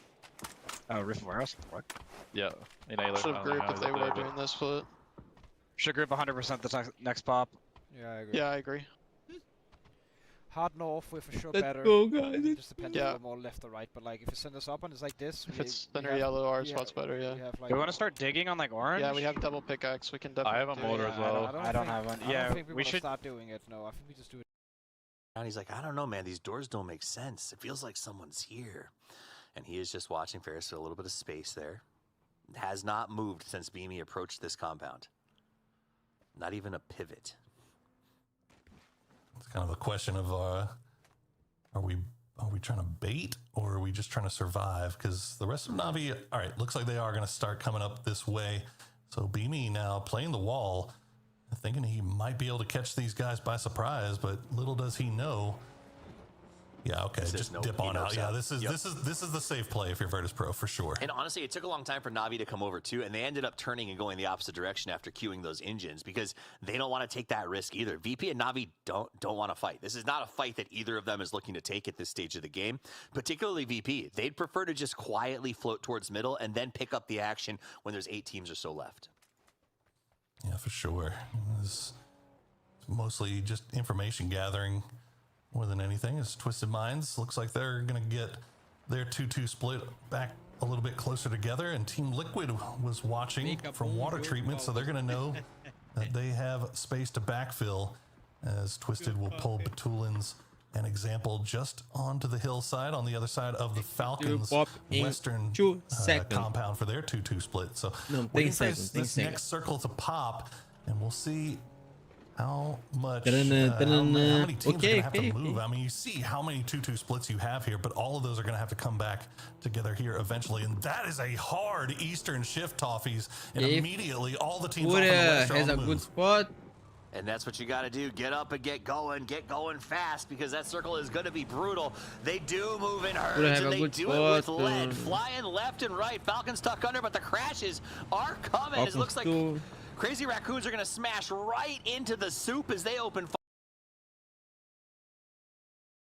Oh, roof of warehouse? What? Yeah, in A. Should have grouped if they were doing this split. Should group 100% the next pop. Yeah, I agree. Yeah, I agree. Hard north, we're for sure Let's better. go, guys. Just depending on more left or right. But like, if you send us up and it's like this, If it's thinner yellow, our spot's better, yeah. Do we want to start digging on like orange? Yeah, we have double pickaxe. We can definitely. I have a do mortar it. as well. I don't think- have one. I Yeah, don't think we we should should. start doing it. No, I think we just do it. And he's like, I don't know, man. These doors don't make sense. It feels like someone's here. And he is just watching Ferris with a little bit of space there. Has not moved since Beamy approached this compound. Not even a pivot. It's kind of a question of are we trying to bait or are we just trying to survive? Because the rest of Navi, all right, looks like they are going to start coming up this way. So Beamy now playing the wall, thinking he might be able to catch these guys by surprise, but little does he know Yeah, okay, just no dip on out. P-Notes Yeah, out. this is the safe play if you're Virtus Pro for sure. And honestly, it took a long time for Navi to come over too, and they ended up turning and going the opposite direction after queuing those engines because they don't want to take that risk either. VP and Navi don't want to fight. This is not a fight that either of them is looking to take at this stage of the game, particularly VP. They'd prefer to just quietly float towards middle and then pick up the action when there's 8 teams or so left. Yeah, for sure. It's mostly just information gathering more than anything. It's Twisted Minds. Looks like they're going to get their 2-2 split back a little bit closer together, and Team Liquid was watching from water treatment, so they're going to know that they have space to backfill as Twisted will pull Batulin's an example just onto the hillside on the other side of the Falcons western compound for their 2-2 split. So waiting for this next circle to pop, and we'll see how much how many teams are gonna have to move. I mean, you see how many 2-2 splits you have here, but all of those are gonna have to come back together here eventually, and that is a hard Eastern shift, Toffees, and immediately all the teams off on the west are on the move. Spot. And that's what you got to do. Get up and get going fast, because that circle is going to be brutal. They do move in herds, and they do it with lead. Flying left and right. Falcons tuck under, but the crashes are coming. It looks like Crazy Raccoons are going to smash right into the soup as they open fire.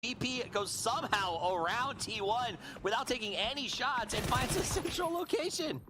VP goes somehow around T1 without taking any shots and finds a central location.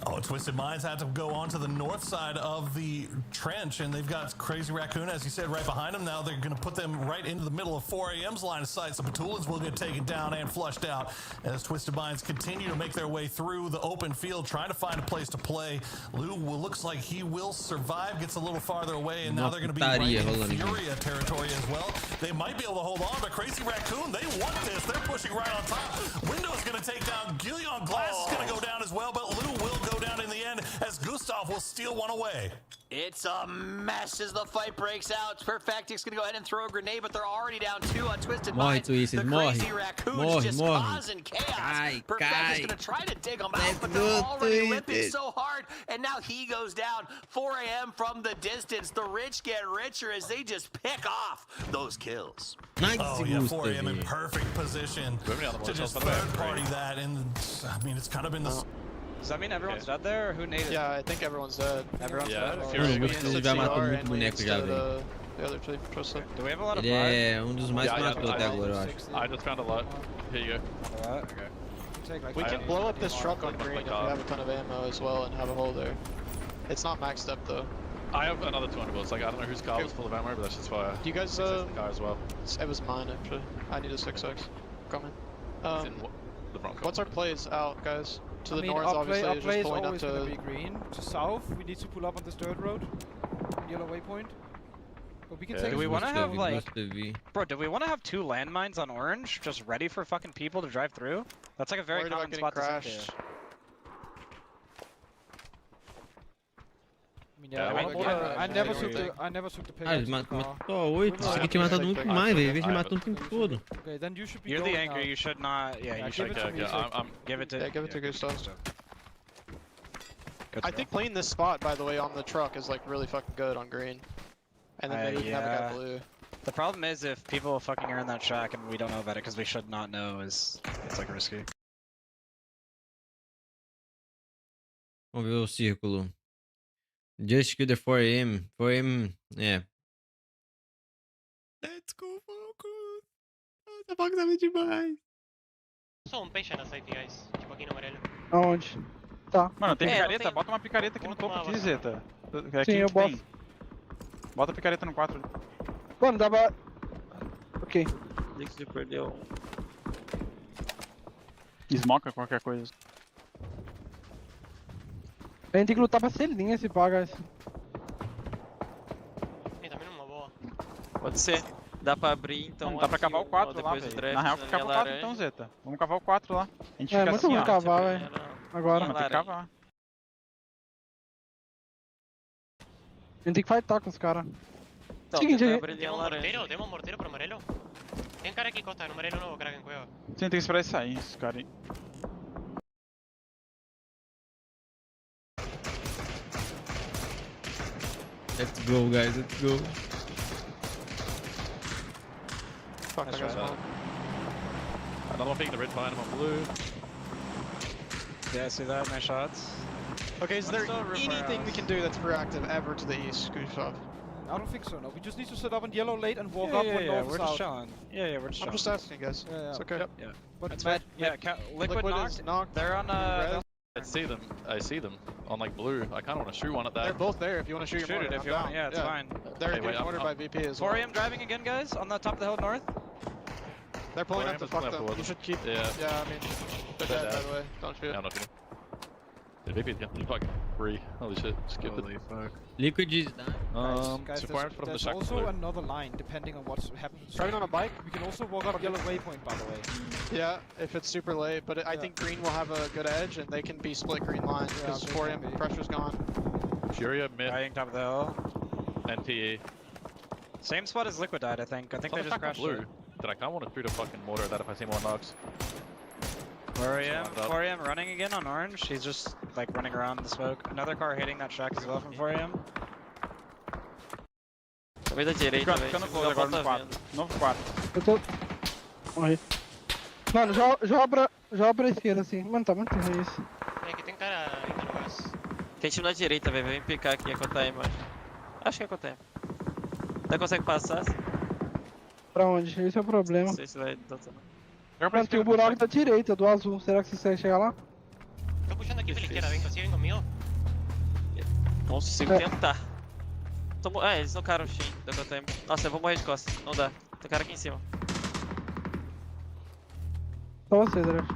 Oh, Twisted Minds had to go onto the north side of the trench, and they've got Crazy Raccoon, as you said, right behind them. Now they're going to put them right into the middle of 4AM's line of sight, so Batulins will get taken down and flushed out as Twisted Minds continue to make their way through the open field, trying to find a place to play. Lou looks like he will survive, gets a little farther away, and now they're going to be right in Furia territory as well. They might be able to hold on, but Crazy Raccoon, they want this. They're pushing right on top. Window's going to take down Gillion. Glass is going to go down as well, but Lou will go down in the end as Gustav will steal one away. It's a mess as the fight breaks out. Perfectic's gonna go ahead and throw a grenade, but they're already down 2 on Twisted Minds. The Crazy Raccoons just causing chaos. Perfectic's gonna try to dig them out, but they're already limping so hard, and now he goes down. 4AM from the distance. The rich get richer as they just pick off those kills. Oh yeah, 4AM in perfect position to just third party that, and I mean, it's kind of been the... Does that mean everyone's dead there, or who naded? Yeah, I think everyone's dead. Everyone's dead? Já matou muito boneco já, velho. Do we have a lot of Ele é dos mais que matou até agora, eu acho. I just found a lot. Here you go. Okay. We can blow up this truck on green if we have a ton of ammo as well and have a hole there. It's not maxed up though. I have another 200 bullets. Like, I don't know whose car was full of ammo, but that's just why. Do you guys the car as well. It was mine actually. I need a 6x. Coming. The what's our plays out, guys? To the north, our obviously, play is pulling up always to going to be green. To south, we need to pull up on this dirt road. Yellow waypoint. But we can take. Do we want to have like, bro? Do we want to have 2 landmines on orange, just ready for fucking people to drive through? That's like a very common spot to sit there. I never took the pick. Ah, eles matou 8. Isso aqui tinha matado muito mais, velho. Ele matou o tempo todo. Okay, then you should be. You're the angry. You should not. Yeah, you should. Give it to Gustav. I think playing this spot, by the way, on the truck is like really fucking good on green. And then maybe we can have it at blue. The problem is if people fucking are in that track and we don't know about it because we should not know, it's like risky. Vamos ver o círculo. Just kill the 4AM. 4AM, yeah. Let's go, Focus. Essa Focus é muito demais. Só peixe na site, guys. Tipo aqui no amarelo. Aonde? Tá. Mano, tem picareta? Bota uma picareta aqui no topo aqui, Zeta. Sim, eu boto. Bota a picareta no 4. Mano, dava... Ok. Você perdeu. Smoke qualquer coisa. A gente tem que lutar pra ser linha esse pá, guys. Pode ser. Dá pra abrir, então. Não, dá pra cavar o 4 lá, velho. Na real, cava o 4 então, Zeta. Vamos cavar o 4 lá. A gente fica muito assim, ruim cavar, velho. Agora. Tem que cavar. A gente tem que fightar com os caras. Então, seguinte, tem um morteiro pro amarelo? Tem cara aqui costa no amarelo novo, cara, em cueva. Sim, tem que esperar ele sair, esse cara aí. Let's go, guys, let's go. Fuck, I got smoke. Another one peeking the red behind him on blue. Yeah, I see that. Nice shots. Okay, is there anything we can do that's proactive ever to the east, Gustav? I don't think so, no. We just need to set up on yellow late and walk Yeah, up yeah, when yeah, north we're south. just chilling. Yeah, we're just chilling. I'm just asking, guys. Yeah, It's okay. Yep. Yeah. But That's Matt, fine. Yeah, Liquid knocked. knocked. They're on I see them. I see them on like blue. I kind of want to shoot one at that. They're both there if you want to shoot your mortar. it if you want. Yeah, it's fine. They're Hey, wait, getting ordered by VP as 4 well. AM driving again, guys, on the top of the hill north. They're pulling 4 up to AM fuck is them. pulling You up should keep. Yeah. Yeah, I mean, they're dead, by the way. Don't shoot. Yeah, I'm not shooting. The VP's getting fucking free. Holy shit. Skip it. Fuck. Liquid is done. guys, so far from the there's shack also blue. another line depending on what's happening. Driving on a bike? We can also walk up yellow waypoint, by the way. Yeah, if it's super late, but I think green will have a good edge and they can be split green lines because 4 AM pressure's gone. Furia mid. Dying top of the hill. And PE. Same spot as Liquid died, I think. I think they just crashed blue. it. Then I kind of want to shoot a fucking mortar at that if I see more knocks. 4 AM, 4 AM running again on orange. He's just like running around the smoke. Another car hitting that shack as well from 4 AM. Também da direita, velho. Ficando close agora no 4. Novo 4. Eu tô... Morri. Mano, já pra esquerda assim. Mano, tá muito ruim isso. Aqui tem cara ainda no gás. Tem time na direita, velho. Vem picar aqui, acotar aí, mano. Acho que acontece. Você consegue passar? Pra onde? Esse é o problema. Não sei se vai dar também. Mano, tem o buraco da direita, do azul. Será que você consegue chegar lá? Tô puxando aqui pela esquerda, vem comigo? Consigo tentar. Eles nocaram o Shin da Gotham. Nossa, eu vou morrer de costas. Não dá. Tem cara aqui em cima. Só você, Dredd.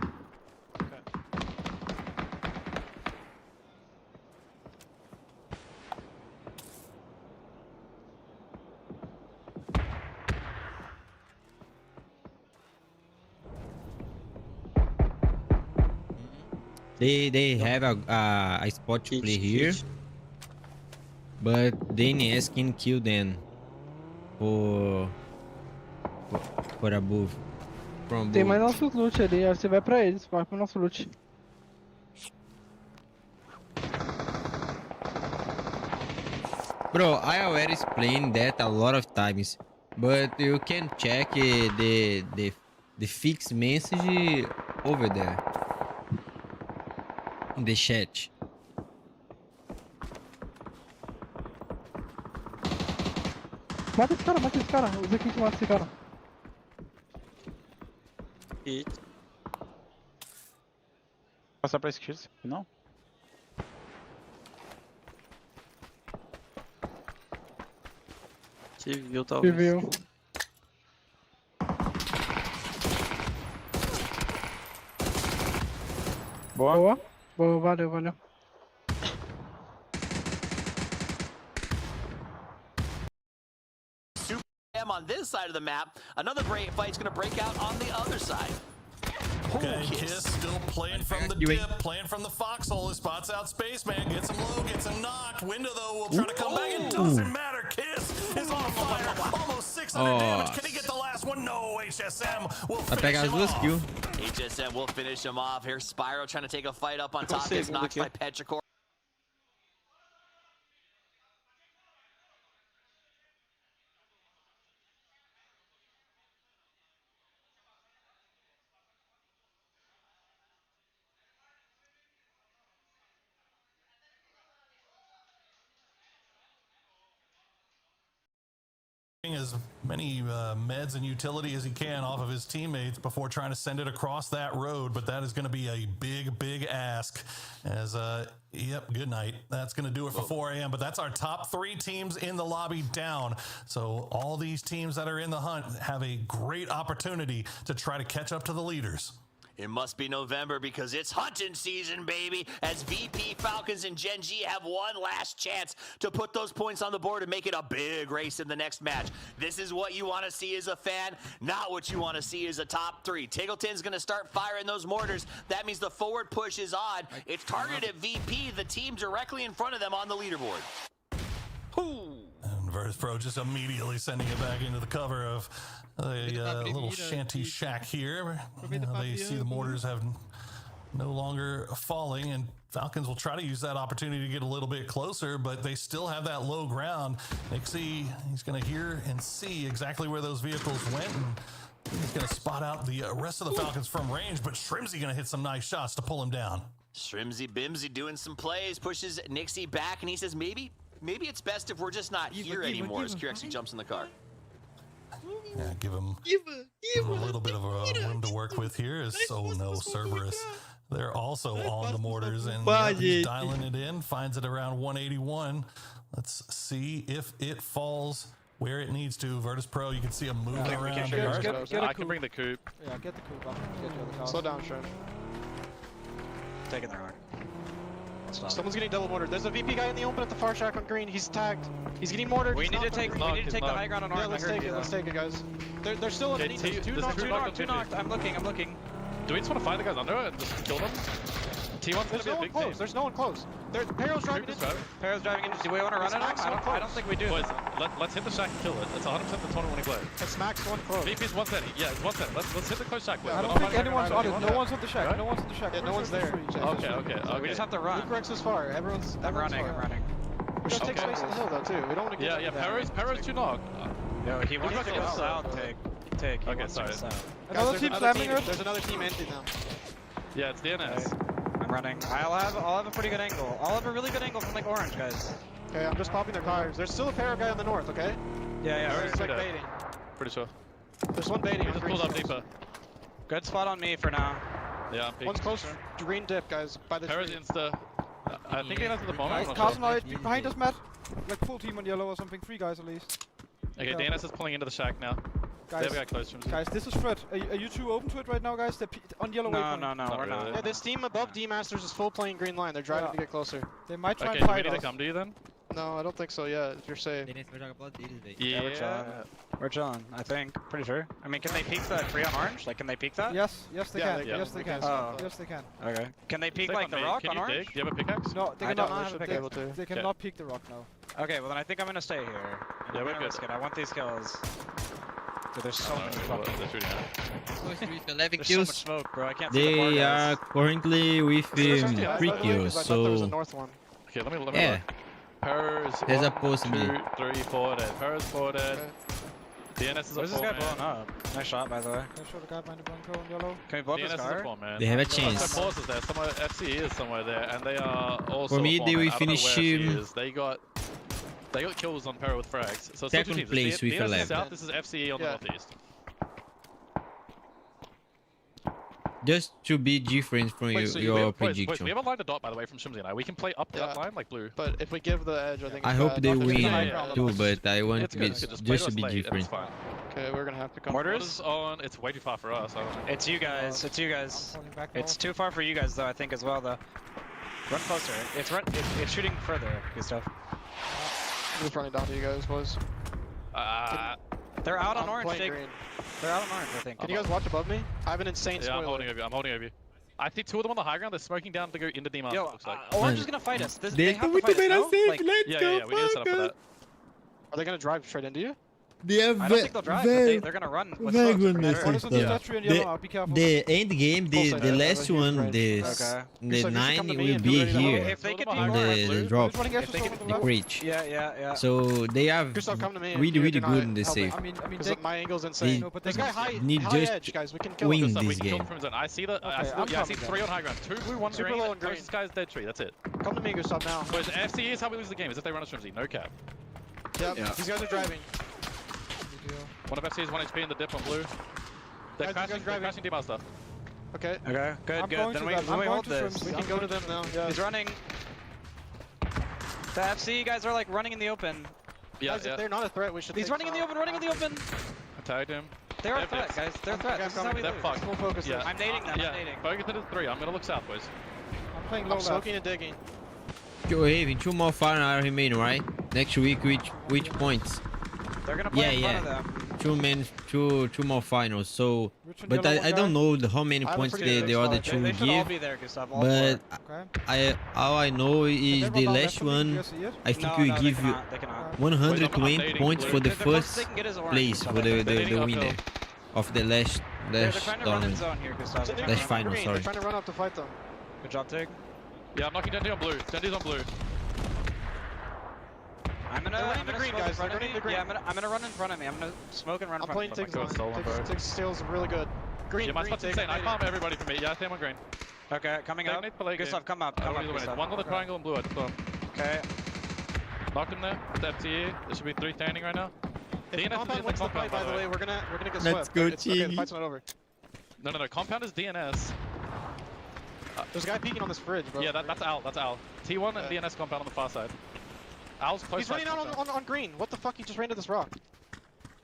They have a spot to play here, but DNS can kill them for above. From Tem above. mais nossos loot ali, aí você vai pra eles, vai pro nosso loot. Bro, I already explained that a lot of times, but you can check the fixed message over there in the chat. Mata esse cara, usa aqui que mata esse cara. Passar pra esquerda, não? Te viu, talvez. Te viu. Boa. Boa, valeu. On this side of the map, another great fight's gonna break out on the other side. Okay, Kiss still playing from the dip, playing from the foxhole. He spots out Spaceman, gets him low, gets him knocked. Window though will try to come back. It doesn't matter. Kiss is on fire. Almost 600 damage. Can he get the last one? No. HSM will finish him off. HSM will finish him off. Here's Spyro trying to take a fight up on top. Gets knocked by Petrichor. As many meds and utility as he can off of his teammates before trying to send it across that road, but that is going to be a big ask. As yep, good night. That's going to do it for 4 AM, but that's our top 3 teams in the lobby down. So all these teams that are in the hunt have a great opportunity to try to catch up to the leaders. It must be November because it's hunting season, baby, as VP, Falcons, and Gen G have one last chance to put those points on the board and make it a big race in the next match. This is what you want to see as a fan, not what you want to see as a top 3. Tiggleton's going to start firing those mortars. That means the forward push is on. It's targeted at VP, the team directly in front of them on the leaderboard. And Verse Pro just immediately sending it back into the cover of a little shanty shack here. They see the mortars have no longer falling, and Falcons will try to use that opportunity to get a little bit closer, but they still have that low ground. Nixie, he's going to hear and see exactly where those vehicles went and He's going to spot out the rest of the Falcons from range, but Shrimzy going to hit some nice shots to pull him down. Shrimzy Bimsy doing some plays, pushes Nixie back, and he says maybe it's best if we're just not here anymore as Kirexy jumps in the car. Yeah, give him a little bit of a room to work with here. As oh no, Cerberus. They're also on the mortars, and he's dialing it in, finds it around 181. Let's see if it falls where it needs to. Virtus Pro, you can see him moving around. I can bring the coupe. Yeah, get the coupe up. Get the other car. Slow down, Shrimp. Taking the rock. Someone's getting double mortared. There's a VP guy in the open at the far shack on green. He's tagged. He's getting mortared. We need to take the high ground on orange. Yeah, let's take it. Let's take it, guys. They're still underneath us. Two knocked. I'm looking. Do we just want to find the guys under it and just kill them? T1's gonna be a big team. There's no one close. Perro's driving in. Perro's driving in. Do we want to run it? I don't think we do. Boys, let's hit the shack and kill it. It's 100% the 20 play. It's max one close. VP's 130. Yeah, it's 130. Let's hit the close shack. I don't think anyone's on it. No one's on the shack. No one's on the shack. Yeah, no one's there. Okay. We just have to run. Luke is far. Everyone's running. We should take space on the hill though too. We don't want to get. Yeah. Perro's too knocked. No, he wants to go south. Take. Okay, sorry. Another team slamming it. There's another team empty now. Yeah, it's DNS. I'm running. I'll have a pretty good angle. I'll have a really good angle from like orange, guys. Okay, I'm just popping their cars. There's still a Perro guy on the north, okay? Yeah. It's like baiting. Pretty sure. There's one baiting. Just pulled up deeper. Good spot on me for now. Yeah, I'm peeking. One's close. Green dip, guys. By the Perro's insta. I think he has at the moment. Carson, behind us, Matt. Like full team on yellow or something. 3 guys at least. Okay, DNS is pulling into the shack now. Guys, they have close to him. Guys, this is Fred. Are you two open to it right now, guys? They're on yellow waypoint. No, we're not. Yeah, this team above D-Masters is full playing green line. They're driving to get closer. They might try and fight us. Do we need us. to come to you then? No, I don't think so. Yeah, if you're safe. Yeah, we're chilling. I think. Pretty sure. I mean, can they peek that free on orange? Like, can they peek that? Yes, they can. Yes, they can. Yes, they can. Okay. Can they peek like the rock on orange? Do you have a pickaxe? No, they cannot have a pickaxe. They cannot peek the rock now. Okay, well then I think I'm gonna stay here. Yeah, we're good. I want these kills. Dude, there's so many fucking. There's so much smoke, bro. I can't see the They are currently with 3 kills, so okay, let me yeah. look. Perro's There's 1, a possibility. 2, 3, 4 dead. Perro's 4 dead. DNS is Where's this guy blowing up? Nice shot, by the way. Let's show the guy behind the bunker on yellow. Can we blow up his car? They have a chance. So Bose is there, somewhere, FCE is somewhere there, and they are also. For me, they will finish him. They got kills on Perro with frags. So second place with 11. South, this is FCE on the northeast. Just to be different from your prediction. Wait, we have a line to dot, by the way, from Shimzy and I. We can play up that line like blue. But if we give the edge, I think. I hope they win too, but I want to be just to be different. Okay, we're gonna have to come. Mortars on. It's way too far for us. It's you guys. It's you guys. It's too far for you guys, though. I think as well, though. Run closer. It's shooting further, Gustav. I'm just running down to you guys, boys. They're out on orange. They're out on orange, I think. Can you guys watch above me? I have an insane spoiler. I'm holding over you. I think 2 of them on the high ground. They're smoking down to go into D-Master, Yo, looks like. Orange is gonna fight us. They have to fight us, no? Like, yeah, we need to set up for that. Are they gonna drive straight into you? They are I don't think they'll drive, but they're gonna run with smokes, the end game, the last one, the 9 will be here on the drop, the breach. Yeah. So they are really good in the safe. I mean, my angle's insane. This guy high edge, guys. We can kill win him. this game. I see I see 3 on high ground. 2 blue, 1 super green. low and green. This guy's dead tree. That's it. Come to me, Gustav, now. But FCE is how we lose the game. Is if they run a Shrimzy. No cap. Yep. These guys are driving. One of FC's 1 HP in the dip on blue. They're crashing D-Master. Okay. Good. Then we hold this. We can go to them now. Yeah. He's running. The FC guys are like running in the open. Yeah, guys, if they're not a threat, we should. He's running in the open. I tagged him. They're a threat, guys. They're a threat. This is how we lose. Full focus. Yeah. I'm nading them. Focus into 3. I'm gonna look south, boys. I'm playing low. I'm smoking and digging. Having 2 more finals remaining, right? Next week, which points? They're gonna play in front of them. 2 more finals. So, but I don't know how many points the other 2 will give. But all I know is the last one. I think we give you 120 points for the first place for the winner of the last tournament. Last final, sorry. They're trying to run up to fight them. Good job, Tig. Yeah, I'm knocking Dendy on blue. Dendy's on blue. I'm gonna green, guys. They're running the green. Yeah, I'm gonna run in front of me. I'm gonna smoke and run in front of me. I'm playing Tig's. Tig's steals really good. Green, yeah, my spot's insane. I farm everybody from me. Yeah, I see him on green. Okay, coming up. Gustav, come up. Come up, Gustav. One's on the triangle and blue. I just saw him. Okay. Knocked him there. With FTE. There should be 3 standing right now. If compound wins the fight, by the way, we're gonna get swept. Let's go, Okay, the fight's not over. No. Compound is DNS. There's a guy peeking on this bridge, bro. Yeah, that's Al. That's Al. T1 and DNS compound on the far side. Al's close. He's running out on green. What the fuck? He just ran to this rock.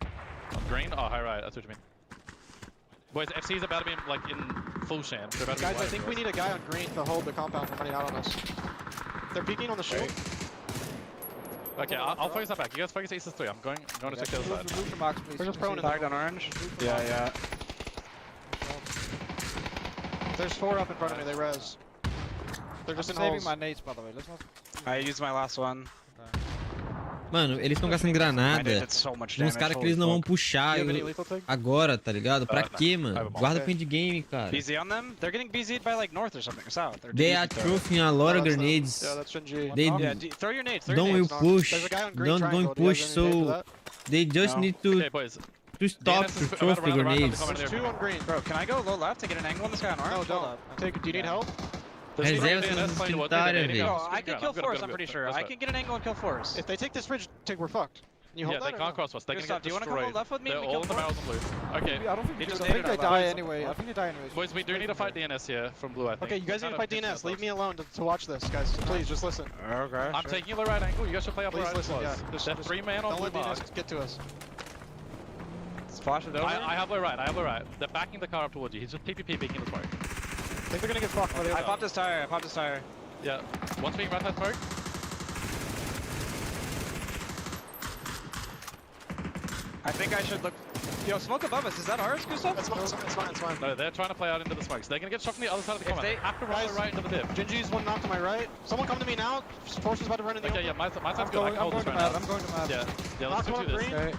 On green? Oh, high right. That's what you mean. Boys, FC's about to be like in full sham. Guys, I think we need a guy on green to hold the compound from running out on us. They're peeking on the shield. Okay, I'll focus that back. You guys focus Aces 3. I'm going to check the other side. Move the marks, please. We're just prone in Tagged on orange. Yeah. There's 4 up in front of me. They res. They're just in saving holes. my nades, by the way. Let's not... I used my last one. Mano, eles estão gastando granada. Uns caras que eles não vão puxar agora, tá ligado? Pra quê, mano? Guarda pro endgame, cara. BZ on them? They're getting BZ'd by like north or something, or south. They are throwing a lot of grenades. Yeah, that's GG. They throw your nades. don't push. Don't push, so they just need to stop to throw the grenades. There's 2 on green. Bro, can I go low left to get an angle on this guy on orange? No, don't. Do you need help? Reserva essas utilitárias, velho. No, I can kill force, I'm pretty sure. I can get an angle and kill force. If they take this bridge, we're fucked. Yeah, they can't cross us. They're gonna get do you want to come destroyed. left with me? They're We all kill in the barrels force? on blue. Okay. I don't think they die anyway. I think they die anyways. Boys, we do need to fight DNS here from blue, I think. Okay, you guys need to fight DNS. Leave me alone to watch this, guys. Please, just listen. Okay. I'm taking the right angle. You guys should play up the right. Listen, yeah. They're 3-man on blue Don't let mark. DNS get to us. Splash it over. I have the right. They're backing the car up towards you. He's just PPP peeking the smoke. I think they're gonna get fucked by the other. I popped his tire. Yeah. One's being right side smoke. I think I should look. Yo, smoke above us. Is that ours, Gustav? It's fine. No, they're trying to play out into the smokes. They're gonna get shot from the other side of the combat. They have to run right into the dip. Gingy's one knocked to my right. Someone come to me now. Force is about to run in the Okay, yeah, my side's good. I'm going to mad. Yeah, let's do this. Okay.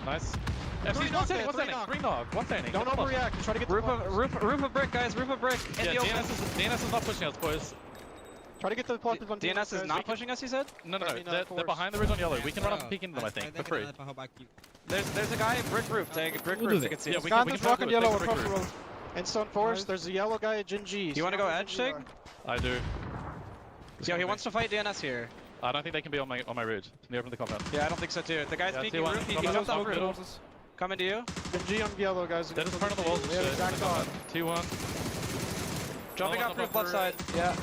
Nice. FC's one standing. Green dog. One standing. Don't overreact. Try to get the roof of brick, guys. Roof of brick. Yeah, DNS is not pushing us, boys. Try to get the plot on DNS is not pushing us, you said? No. They're behind the ridge on yellow. We can run up and peek into them, I think, for free. There's a guy brick roof. Tag brick roof. You can see. Yeah, We can rock and yellow across the road. And stone forest. There's a yellow guy at Gingy. Do you want to go edge, Tig? I do. Yo, he wants to fight DNS here. I don't think they can be on my ridge. Near from the compound. Yeah, I don't think so too. The guy's peeking roof. He jumped off roof. Coming to you. Gingy on yellow, guys. They're just front of the walls. T1. Jumping off roof left side. Yeah.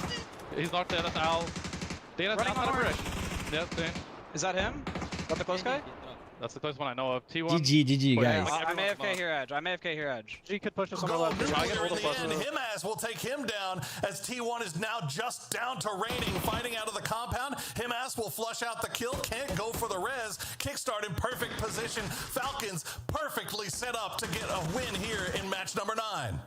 He's knocked there. That's Al. DNS running on orange. Yeah, same. Is that him? That the close guy? That's the close one I know of. T1. GG, guys. I'm AFK here, edge. G could push us on the left. Himass will take him down as T1 is now just down to raining, fighting out of the compound. Himass will flush out the kill, can't go for the res. Kickstart in perfect position. Falcons perfectly set up to get a win here in match number 9.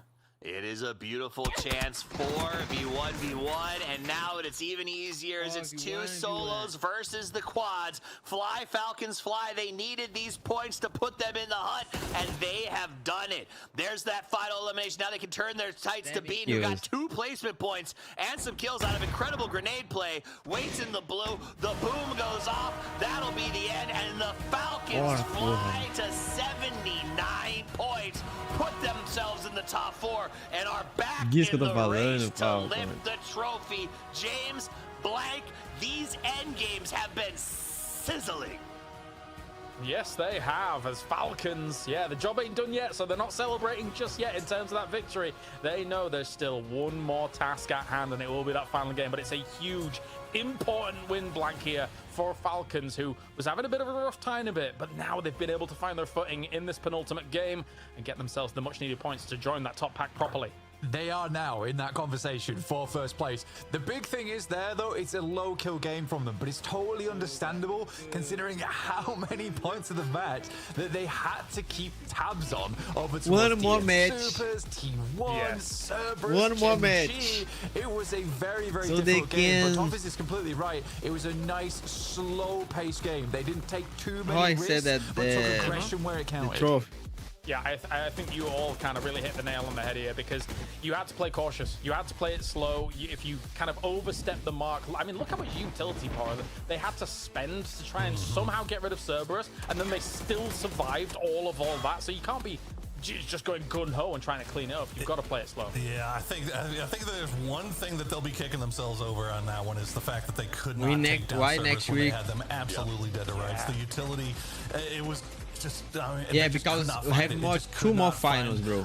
It is a beautiful chance 4v1v1, and now it's even easier as it's 2 solos versus the quads. Fly, Falcons, fly. They needed these points to put them in the hunt, and they have done it. There's that final elimination. Now they can turn their sights to Bean, who got 2 placement points and some kills out of incredible grenade play. Waits in the blue. The boom goes off. That'll be the end, and the Falcons fly to 79 points. Put themselves in the top 4 and are back in the race to lift the trophy. James, Blank, these end games have been sizzling. Yes, they have, as Falcons, yeah, the job ain't done yet, so they're not celebrating just yet in terms of that victory. They know there's still one more task at hand, and it will be that final game, but it's a huge, important win, Blank, here for Falcons, who was having a bit of a rough time but now they've been able to find their footing in this penultimate game and get themselves the much-needed points to join that top pack properly. They are now in that conversation for first place. The big thing is there, though, it's a low kill game from them, but it's totally understandable considering how many points of the match that they had to keep tabs on over towards One more match. Supers, T1, Cerberus, One more GG. match. It was a very, very So they difficult game, but can- Toffees is completely right. It was a nice, slow-paced game. They didn't take too many I risks, said that but took aggression where it the counted. trophy. Yeah, I think you all kind of really hit the nail on the head here, because you had to play cautious. You had to play it slow. If you kind of overstep the mark, I mean, look how much utility power they had to spend to try and somehow get rid of Cerberus, and then they still survived all that. So you can't be just going gun-ho and trying to clean it up. You've got to play it slow. Yeah, I think there's one thing that they'll be kicking themselves over on that one, is the fact that they could not take down Cerberus when they had them absolutely dead to rights. The utility, it was just, yeah, because we have two more finals, bro.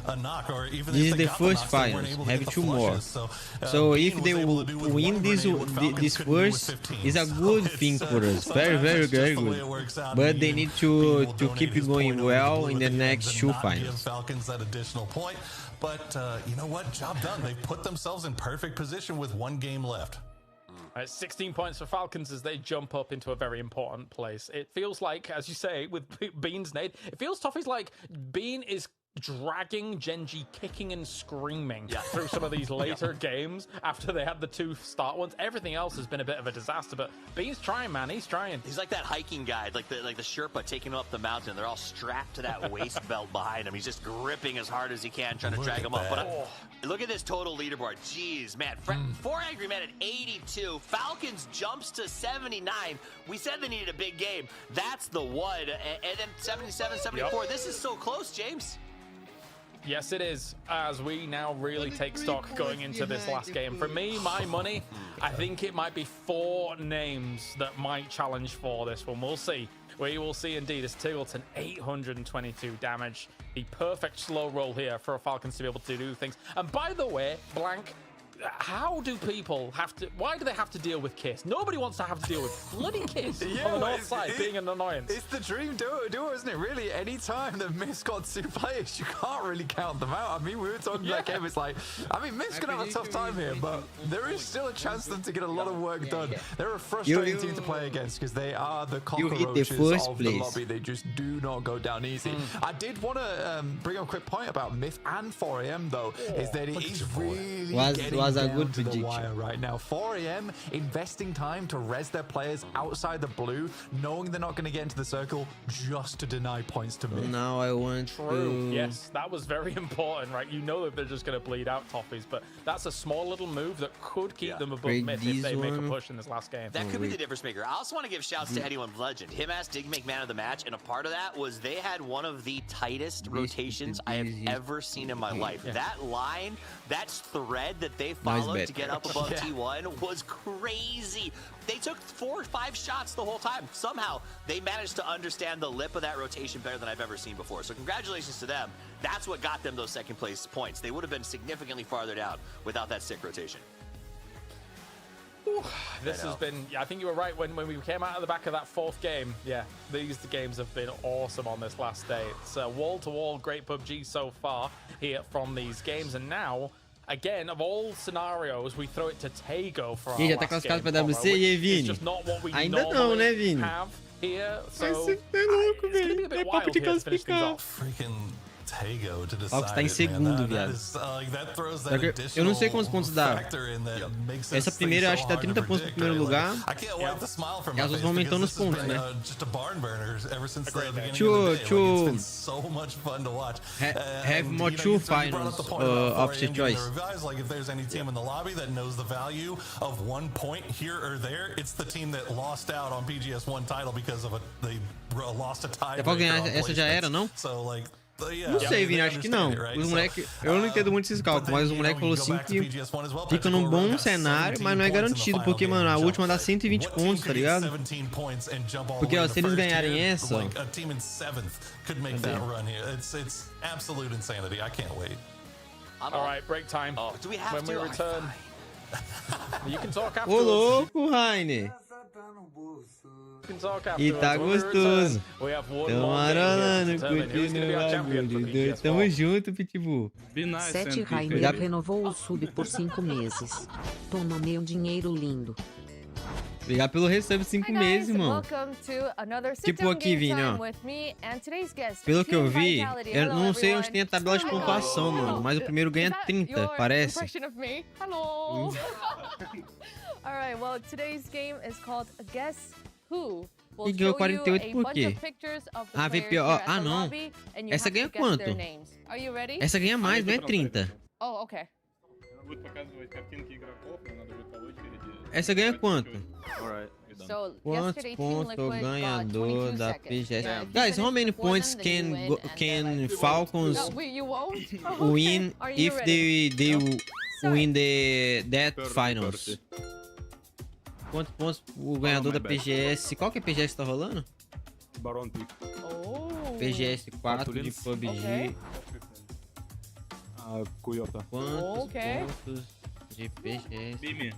This is the first finals. Have two more. So if they will win this first, is a good thing for us. Very, very, very good. But they need to keep it going well in the next two finals. Falcons that additional point, but you know what? Job done. They put themselves in perfect position with one game left. 16 points for Falcons as they jump up into a very important place. It feels like, as you say, with Bean's nade, it feels tough. It's like Bean is dragging Genji kicking and screaming through some of these later games after they had the two start ones. Everything else has been a bit of a disaster, but Bean's trying, man. He's trying. He's like that hiking guide, like the Sherpa taking him up the mountain. They're all strapped to that waist belt behind him. He's just gripping as hard as he can, trying to drag him up. But look at this total leaderboard. Jeez, man. 4 Angry Men at 82. Falcons jumps to 79. We said they needed a big game. That's the one. And then 77, 74. This is so close, James. Yes, it is, as we now really take stock going into this last game. For me, my money, I think it might be 4 names that might challenge for this one. We'll see. We will see indeed. As Tiggleton, 822 damage. The perfect slow roll here for a Falcons to be able to do things. And by the way, Blank, how do people have to, why do they have to deal with Kiss? Nobody wants to have to deal with bloody Kiss on the north side being an annoyance. It's the dream duo, isn't it? Really, any time that Mist got 2 players, you can't really count them out. I mean, we were talking that game, it's like, I mean, Mist's gonna have a tough time here, but there is still a chance for them to get a lot of work done. They're a frustrating team to play against because they are the cockroaches of the lobby. They just do not go down easy. I did want to bring up a quick point about Myth and 4am though, is that it is really getting a good to the wire right now. 4am investing time to res their players outside the blue, knowing they're not going to get into the circle, just to deny points to Myth. Now I want to... Yes, that was very important, right? You know that they're just going to bleed out Toffees, but that's a small little move that could keep them above Myth if they make a push in this last game. That could be the difference maker. I also want to give shouts to anyone's legend. Him as did make man of the match, and a part of that was they had one of the tightest rotations I have ever seen in my life. That line, that thread that they followed to get up above T1 was crazy. They took 4 or 5 shots the whole time. Somehow they managed to understand the lip of that rotation better than I've ever seen before. So congratulations to them. That's what got them those second place points. They would have been significantly farther down without that sick rotation. This has been, I think you were right when we came out of the back of that 4th game. Yeah, these games have been awesome on this last day. It's wall-to-wall great PUBG so far here from these games. And now, again, of all scenarios, we throw it to Tego for our last game. Pra WC, e aí, Vini? It's just not what we Ainda não, né, Vini? have here. So it's gonna be a bit wild here to finish things off. Freaking Tego to decide. Fox tá em segundo, viado. Eu não sei quantos pontos dá. Essa primeira eu acho que dá 30 pontos pro primeiro lugar. E as outras vão aumentando os pontos, né? Have more 2 finals opposite choice. Like if there's any team in the lobby that knows the value of 1 point here or there, it's the team that lost out on PGS1 title because of they lost a tie. Essa já era, não? So like Não sei, Vini, acho que não. Os moleques, eu não entendo muito esses cálculos, mas o moleque falou assim que fica num bom cenário, mas não é garantido, porque, mano, a última dá 120 pontos, tá ligado? Porque, ó, se eles ganharem essa... Alright, break time. Do we have when we return, you can talk afterwards. Ô, louco, Rainer. E tá gostoso. Tamo arolando, curtindo o bagulho. Tamo junto, Pitbull. 7 Rainer renovou o sub por 5 meses. Toma meu dinheiro lindo. Obrigado pelo resub 5 meses, mano. Tipo aqui, Vini, ó. Pelo que eu vi, eu não sei onde tem a tabela de pontuação, mano. Mas o primeiro ganha 30, parece. Alright, well, today's game is called Guess Who, We'll E ganhou show you 48 a por bunch quê? of pictures of the Ah, players VPO. here at Ah, the não. lobby, and you Essa have ganha to guess quanto? their names. Are you ready? Essa ganha mais, não é 30. Oh, okay. Essa ganha quanto? So Quantos yesterday, Team pontos o Liquid got ganhador 22 da seconds. PGS? Yeah, if you Guys, how finish many before points them, then you win, and they're can like, Falcons No, wait, you won't? win Are you if ready? they win that finals? Quantos pontos o ganhador da PGS? Qual que é a PGS que tá rolando? Baron Pick. Oh. PGS 4 de PUBG. Okay. Coyota. Quantos Okay. pontos de PGS? Bimi.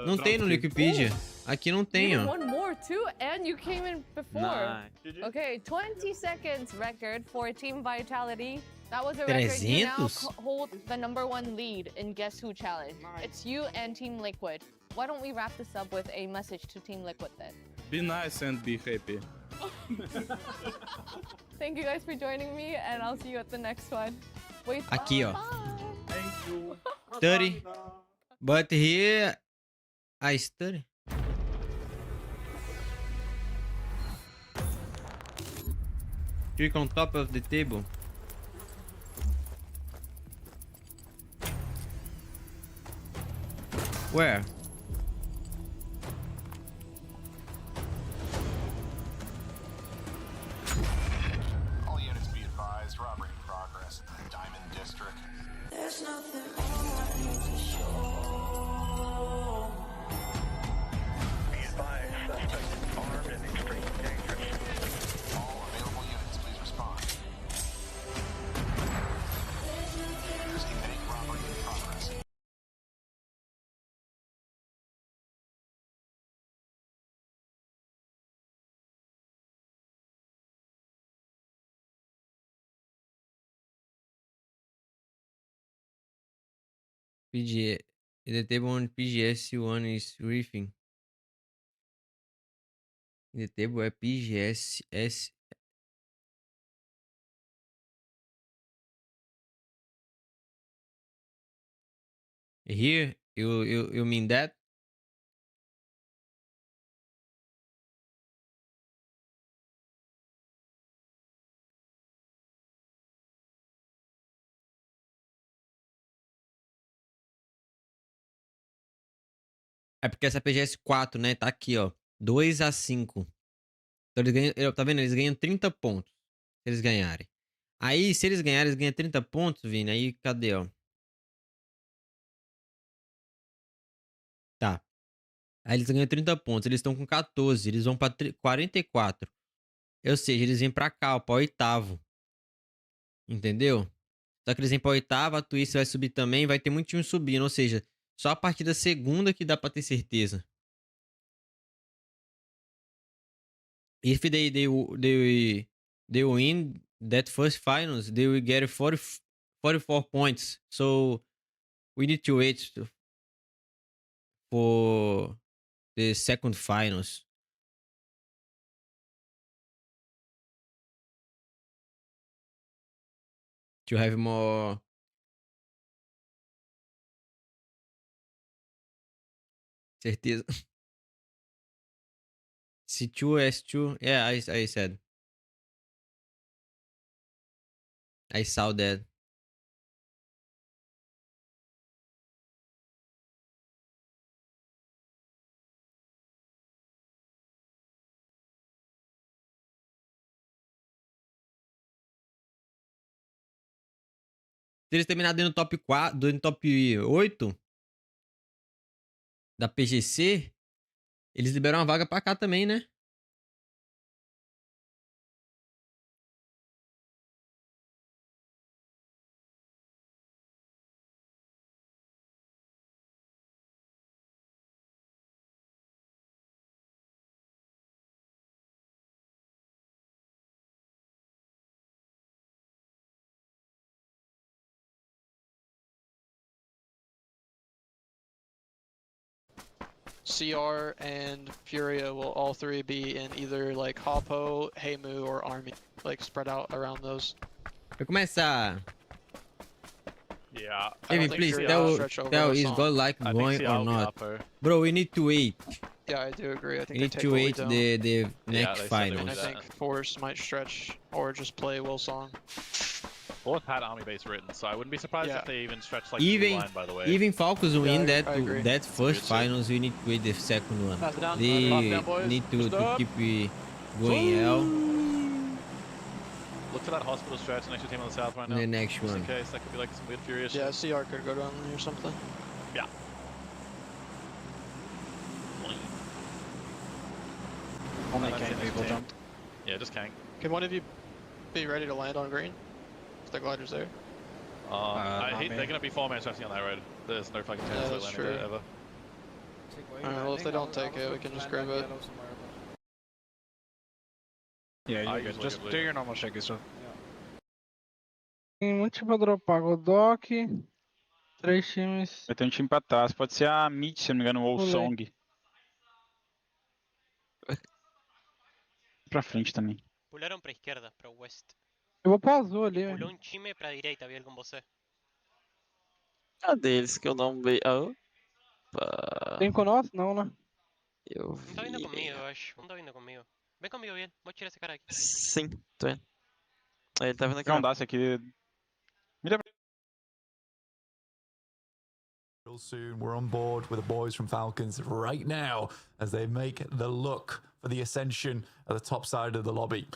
Não tem no Wikipedia. Aqui não tem, You ó. won more too, and you came in before. Nice. Okay, 20 seconds record for Team Vitality. That was a record. You now 300? hold the #1 lead in Guess Who Challenge. It's you and Team Liquid. Why don't we wrap this up with a message to Team Liquid then? Be nice and be happy. Thank you guys for joining me, and I'll see you at the next one. Wait. Aqui, ó. Thank you. 30. But here I study. Click on top of the table. Where? All units be advised, robbery in progress in the Diamond District. There's nothing I need to show. Be advised, suspect armed and extremely dangerous. All available units, please respond. Estimating robbery in progress. PG. The table on PGS1 is riffing. The table é PGS. Here, you mean that? É porque essa PGS 4, né? Tá aqui, ó. 2-5. Então eles ganham. Tá vendo? Eles ganham 30 pontos. Se eles ganharem. Aí, se eles ganharem, eles ganham 30 pontos, Vini. Aí, cadê, ó? Tá. Aí eles ganham 30 pontos. Eles estão com 14. Eles vão pra 44. Ou seja, eles vêm pra cá, ó. Pra oitavo. Entendeu? Só que eles vêm pra oitava. A Twist vai subir também. Vai ter muito time subindo. Ou seja, só a partir da segunda que dá pra ter certeza. If they win that first finals, they will get 44 points. So we need to wait for the second finals. To have more. Certeza. C2, S2. Yeah, I said. I saw that. Se eles terminarem no top 4, no top 8 da PGC, eles liberam uma vaga pra cá também, né? CR and Furia will all three be in either like Hopo, Heimu, or Army, like spread out around those. Vai começar. Yeah. Maybe please tell is GODLIKE going or not? Bro, we need to wait. Yeah, I do agree. I think We need they take to what we wait don't. the next And finals. I think Force might stretch or just play Willsong. Both had army base written, so I wouldn't be surprised if they even stretch like Even line, by the way. even Falcons win I agree. that first finals, we need to wait the second one. Pass it down. They Pass it down, boys. need to Stop. keep going L. Look for that hospital stretch next to team on the south right now. The next Just one. in case, that could be like some weird furious. Yeah, CR could go down or something. Yeah. Only Kang people jumped. Yeah, just Kang. Can one of you be ready to land on green? If the glider's there. I hate they're gonna be 4-man stretching on that road. There's no fucking chance they're landing there ever. Alright, well if they don't take it, we can just grab it. Yeah, you good. Just do your normal shaky stuff. Tem muito time pra dropar. Godok. 3 times. Vai ter um time pra trás. Pode ser a Mid, se não me engano, ou o Pulei. Song. Pra frente também. Pularam pra esquerda, pra west. Eu vou pro azul ali, velho. Pulou um time pra direita, Biel, com você. Cadê eles que eu não vejo? Opa. Tem com nós? Não, né? Eu Um tá vindo vi. comigo, eu acho. Um tá vindo comigo. Vem comigo, Biel. Vou tirar esse cara aqui. Sim, tô indo. Ele tá vindo aqui. Se não dá, esse aqui... Real soon, we're on board with the boys from Falcons right now as they make the look for the ascension at the top side of the lobby.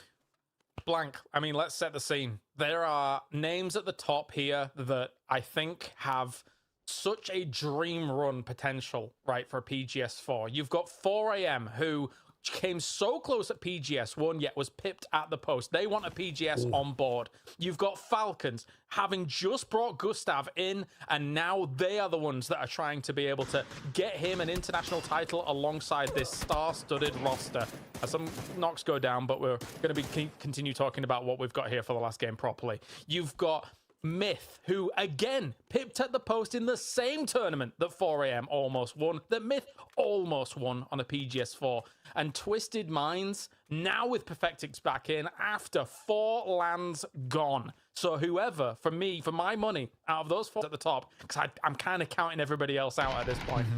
Blank. I mean, let's set the scene. There are names at the top here that I think have such a dream run potential, right, for PGS4. You've got 4AM, who came so close at PGS1, yet was pipped at the post. They want a PGS on board. You've got Falcons, having just brought Gustav in, and now they are the ones that are trying to be able to get him an international title alongside this star-studded roster. As some knocks go down, but we're going to be continue talking about what we've got here for the last game properly. You've got Myth, who again pipped at the post in the same tournament that 4AM almost won, that Myth almost won on a PGS4, and Twisted Minds now with Perfectix back in after 4 lands gone. So whoever, for me, for my money, out of those 4 at the top, because I'm kind of counting everybody else out at this point.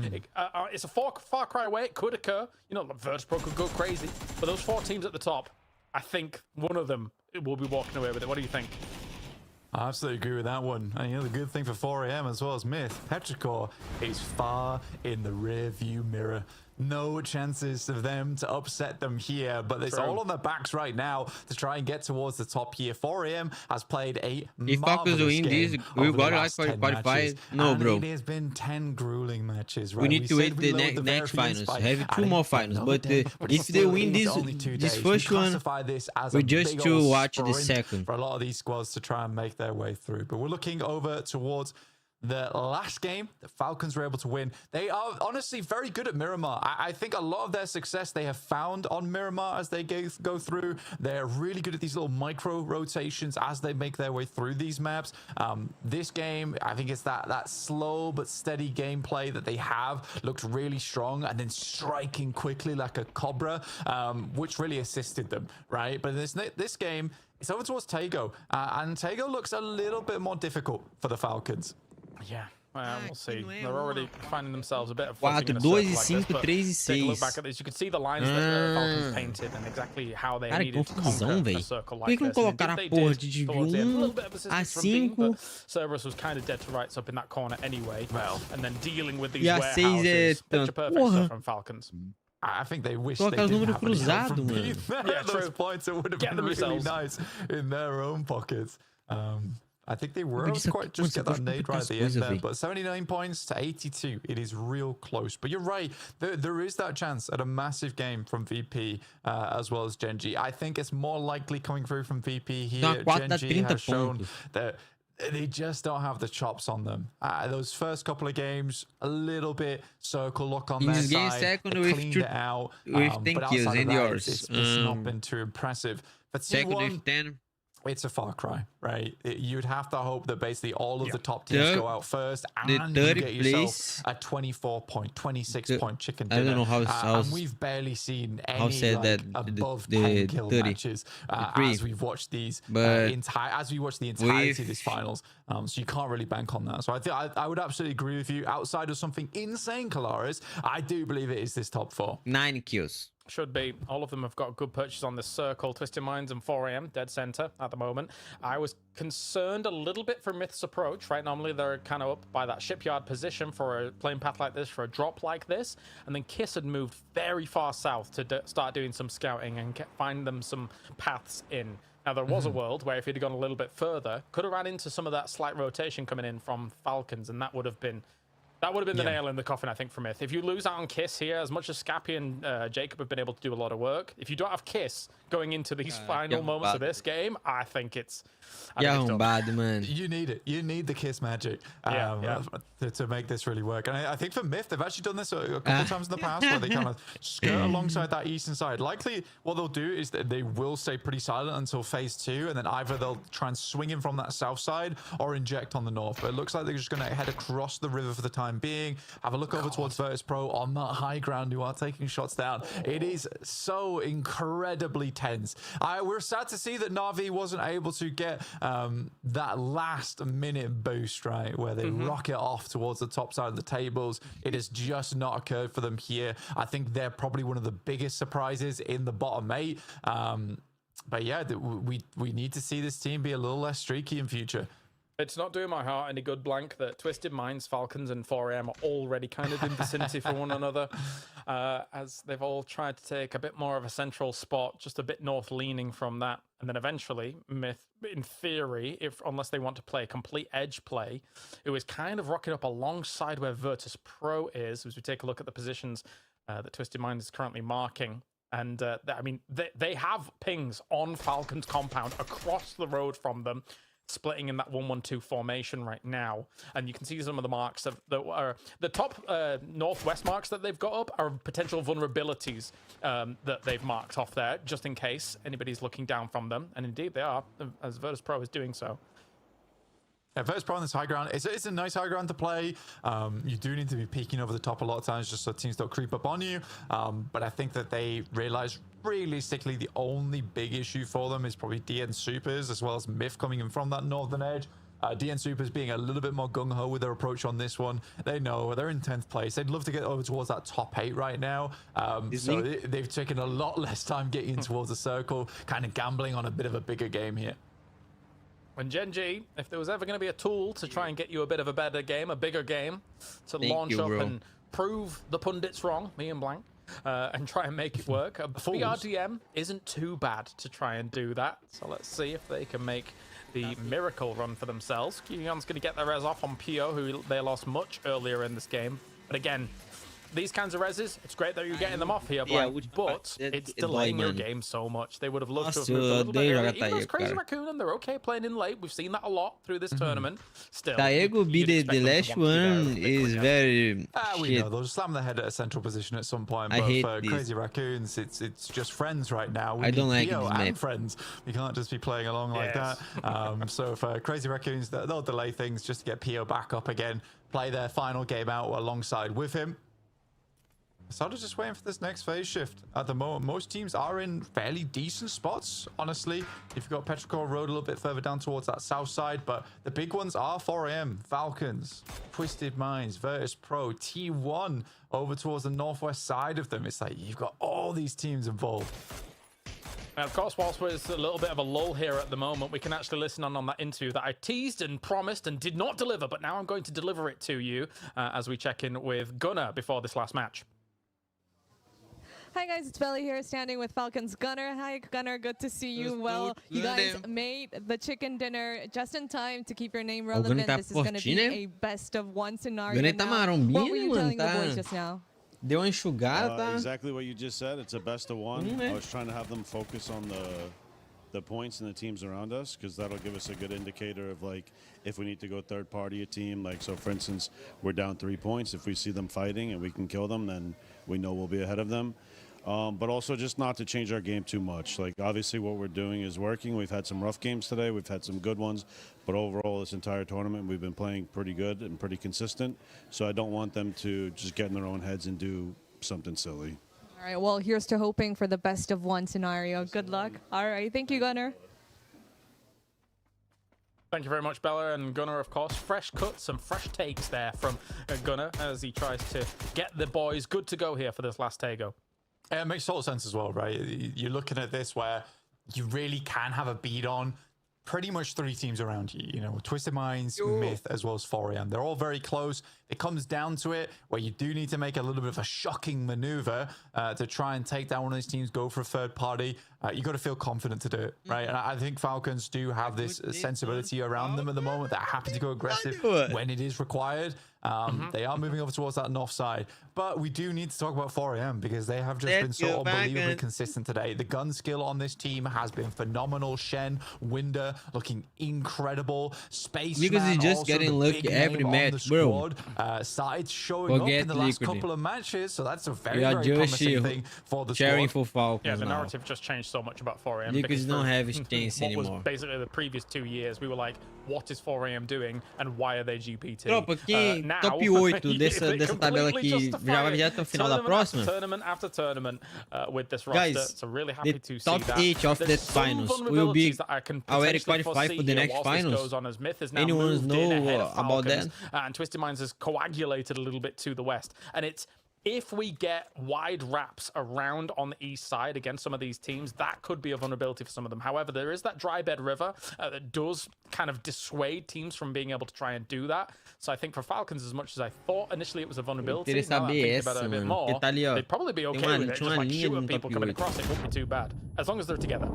It's a far cry away. It could occur. You know, Virtus.pro could go crazy. But those 4 teams at the top, I think one of them will be walking away with it. What do you think? I absolutely agree with that one. And you know, the good thing for 4AM as well as Myth, Petrichor is far in the rear view mirror. No chances of them to upset them here, but it's all on their backs right now to try and get towards the top here. 4AM has played a marvelous game over the last 10 matches. No, bro. It has been 10 grueling matches, right? We need to wait the next finals. Have 2 more finals, but if they win this first one, we just to watch the second. For a lot of these squads to try and make their way through. But we're looking over towards the last game the Falcons were able to win. They are honestly very good at Miramar. I think a lot of their success they have found on Miramar as they go through. They're really good at these little micro rotations as they make their way through these maps. This game, I think it's that slow but steady gameplay that they have looked really strong, and then striking quickly like a cobra, which really assisted them, right? But this game, it's over towards Tego, and Tego looks a little bit more difficult for the Falcons. Yeah, we'll see. They're already finding themselves a bit of 4, 2, 5, 3 e 6. Take a look back at this. You can see the lines that the Falcons painted and exactly how they needed to conquer a circle like this. Por que não colocaram a porra de div 1 a 5? Cerberus was kind of dead to rights up in that corner anyway. Well, and then dealing with these E a 6 é warehouses. Picture perfect stuff from Falcons. I think they wish Colocar they os didn't números have cruzados, mano. yeah, those points. It would have been really nice in their own pockets. I think they were able to quite just get that nade right at the end there, but 79 points to 82, it is real close. But you're right, there is that chance at a massive game from VP as well as Genji. I think it's more likely coming through from VP here. Genji has shown that they just don't have the chops on them. Those first couple of games, a little bit circle look on their side. They cleaned it out. With 10 kills and yours. It's not been too impressive. For Second T1, with 10. it's a far cry, right? You'd have to hope that basically all of the top teams go out first, and you get yourself a 24-point, 26-point chicken dinner. I don't know how and we've barely seen any like, above 10 kill matches as we've watched these as we watch the entirety of these finals. So you can't really bank on that. So I would absolutely agree with you. Outside of something insane, Kalaris, I do believe it is this top 4. 9 kills. Should be. All of them have got good purchases on this circle. Twisted Minds and 4am, dead center at the moment. I was concerned a little bit for Myth's approach, right? Normally they're kind of up by that shipyard position for a plane path like this, for a drop like this. And then Kiss had moved very far south to start doing some scouting and find them some paths in. Now, there was a world where if he'd gone a little bit further, could have ran into some of that slight rotation coming in from Falcons, and that would have been the nail in the coffin, I think, for Myth. If you lose out on Kiss here, as much as Scappy and Jacob have been able to do a lot of work, if you don't have Kiss going into these final moments of this game, I think it's... man. You need it. You need the Kiss magic to make this really work. And I think for Myth, they've actually done this a couple of times in the past where they kind of skirt alongside that eastern side. Likely, what they'll do is that they will stay pretty silent until phase 2, and then either they'll try and swing in from that south side or inject on the north. But it looks like they're just going to head across the river for the time being. Have a look over towards Virtus Pro on that high ground who are taking shots down. It is so incredibly tense. We're sad to see that Na'Vi wasn't able to get that last minute boost, right, where they rocket off towards the top side of the tables. It has just not occurred for them here. I think they're probably one of the biggest surprises in the bottom 8. But yeah, we need to see this team be a little less streaky in future. It's not doing my heart any good, Blank, that Twisted Minds, Falcons, and 4am are already kind of in vicinity for one another, as they've all tried to take a bit more of a central spot, just a bit north-leaning from that. And then eventually, Myth, in theory, unless they want to play a complete edge play, it was kind of rocking up alongside where Virtus Pro is, as we take a look at the positions that Twisted Minds is currently marking. And, I mean, they have pings on Falcons compound across the road from them, splitting in that 1-1-2 formation right now, and you can see some of the marks that are the top northwest marks that they've got up are potential vulnerabilities that they've marked off there, just in case anybody's looking down from them, and indeed they are, as Virtus Pro is doing so. Yeah, Virtus Pro on this high ground, it's a nice high ground to play. You do need to be peeking over the top a lot of times just so teams don't creep up on you. But I think that they realize realistically the only big issue for them is probably DN Supers, as well as Myth coming in from that northern edge. DN Supers being a little bit more gung-ho with their approach on this one. They know they're in 10th place. They'd love to get over towards that top 8 right now. So they've taken a lot less time getting in towards the circle, kind of gambling on a bit of a bigger game here. When Gen G, if there was ever going to be a tool to try and get you a bit of a better game, a bigger game, to launch up and prove the pundits wrong, me and Blank, and try and make it work, BRDM isn't too bad to try and do that. So let's see if they can make the miracle run for themselves. Kyon's going to get their res off on Pio, who they lost much earlier in this game. But again, these kinds of reses, it's great that you're getting them off here, Blank, but it's delaying your game so much. They would have loved to have moved a little bit earlier. Even though Crazy Raccoon and they're okay playing in late. We've seen that a lot through this tournament. Still, Diego beat the last one is very we know they'll slam their head at a central position at some point. But for Crazy Raccoons, it's just friends right now. I don't like Pio and friends. You can't just be playing along like that. So for Crazy Raccoons, they'll delay things just to get Pio back up again, play their final game out alongside with him. So I'm just waiting for this next phase shift. At the moment, most teams are in fairly decent spots, honestly. You've got Petrichor Road a little bit further down towards that south side, but the big ones are 4am, Falcons, Twisted Minds, Virtus Pro, T1 over towards the northwest side of them. It's like you've got all these teams involved. Now, of course, whilst there's a little bit of a lull here at the moment, we can actually listen on that interview that I teased and promised and did not deliver, but now I'm going to deliver it to you as we check in with Gunnar before this last match. Hi guys, it's Belly here standing with Falcons Gunnar. Hi Gunnar, good to see you. Well, you guys made the chicken dinner just in time to keep your name relevant. This is going to be a best of one scenario now. What were you telling the boys just now? Deu uma enxugada, tá? Exactly what you just said. It's a best of one. I was trying to have them focus on the points and the teams around us, because that'll give us a good indicator of like if we need to go third party a team. Like, so for instance, we're down 3 points. If we see them fighting and we can kill them, then we know we'll be ahead of them. but also just not to change our game too much. Like, obviously what we're doing is working. We've had some rough games today. We've had some good ones. But overall, this entire tournament, we've been playing pretty good and pretty consistent. So I don't want them to just get in their own heads and do something silly. All right, well, here's to hoping for the best of one scenario. Good luck. All right, thank you, Gunnar. Thank you very much, Bella. And Gunnar, of course, fresh cuts and fresh takes there from Gunnar as he tries to get the boys good to go here for this last Tego. It makes total sense as well, right? You're looking at this where you really can have a beat on pretty much 3 teams around you, you know, Twisted Minds, Myth, as well as 4AM. They're all very close. It comes down to it where you do need to make a little bit of a shocking maneuver to try and take down one of these teams, go for a third party. You got to feel confident to do it, right? And I think Falcons do have this sensibility around them at the moment. They're happy to go aggressive when it is required. They are moving over towards that north side. But we do need to talk about 4AM because they have just been so unbelievably consistent today. The gun skill on this team has been phenomenal. Shen, Winder looking incredible. Spaceman, because he's just getting lucky every match, bro. Started showing up in the last couple of matches, so that's a very, very promising thing for the cheering squad. for Falcons. Yeah, the narrative just changed so much about 4AM. Because don't have his chance what anymore. was basically the previous 2 years, we were like, what is 4AM doing and why are they GPT? Tropa, quem top 8 dessa tabela aqui já vai até o final da próxima. Tournament after tournament with this roster. Guys, so really happy to see top that. 8 of that finals will be already qualified for the next finals. Anyone know about that? And Twisted Minds has coagulated a little bit to the west. And it's, if we get wide wraps around on the east side against some of these teams, that could be a vulnerability for some of them. However, there is that dry bed river that does kind of dissuade teams from being able to try and do that. So I think for Falcons, as much as I thought initially it was a vulnerability, now that I'm thinking about it a bit more, they'd probably be okay with it. Just like shooting people coming across, it wouldn't be too bad. As long as they're together.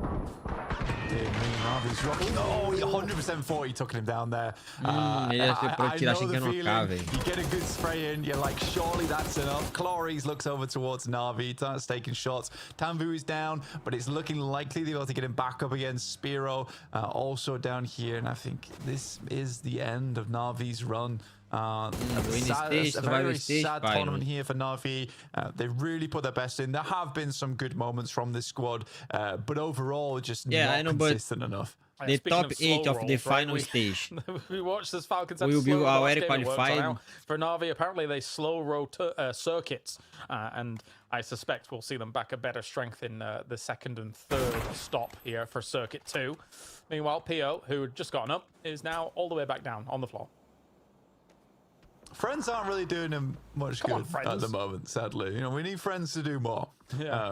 Oh, 100% thought he took him down there. I know the feeling. You get a good spray in, you're like, surely that's enough. Clories looks over towards Na'Vi, starts taking shots. Tanvu is down, but it's looking likely they're able to get him back up against Spiro. Also down here, and I think this is the end of Na'Vi's run. A very sad tournament here for Na'Vi. They really put their best in. There have been some good moments from this squad, but overall, just not consistent enough. The top 8 of the final stage. We watched this Falcons will be already qualified. For Na'Vi, apparently they slow roll circuits, and I suspect we'll see them back at better strength in the second and third stop here for Circuit 2. Meanwhile, PO, who had just gotten up, is now all the way back down on the floor. Friends aren't really doing him much good at the moment, sadly. You know, we need friends to do more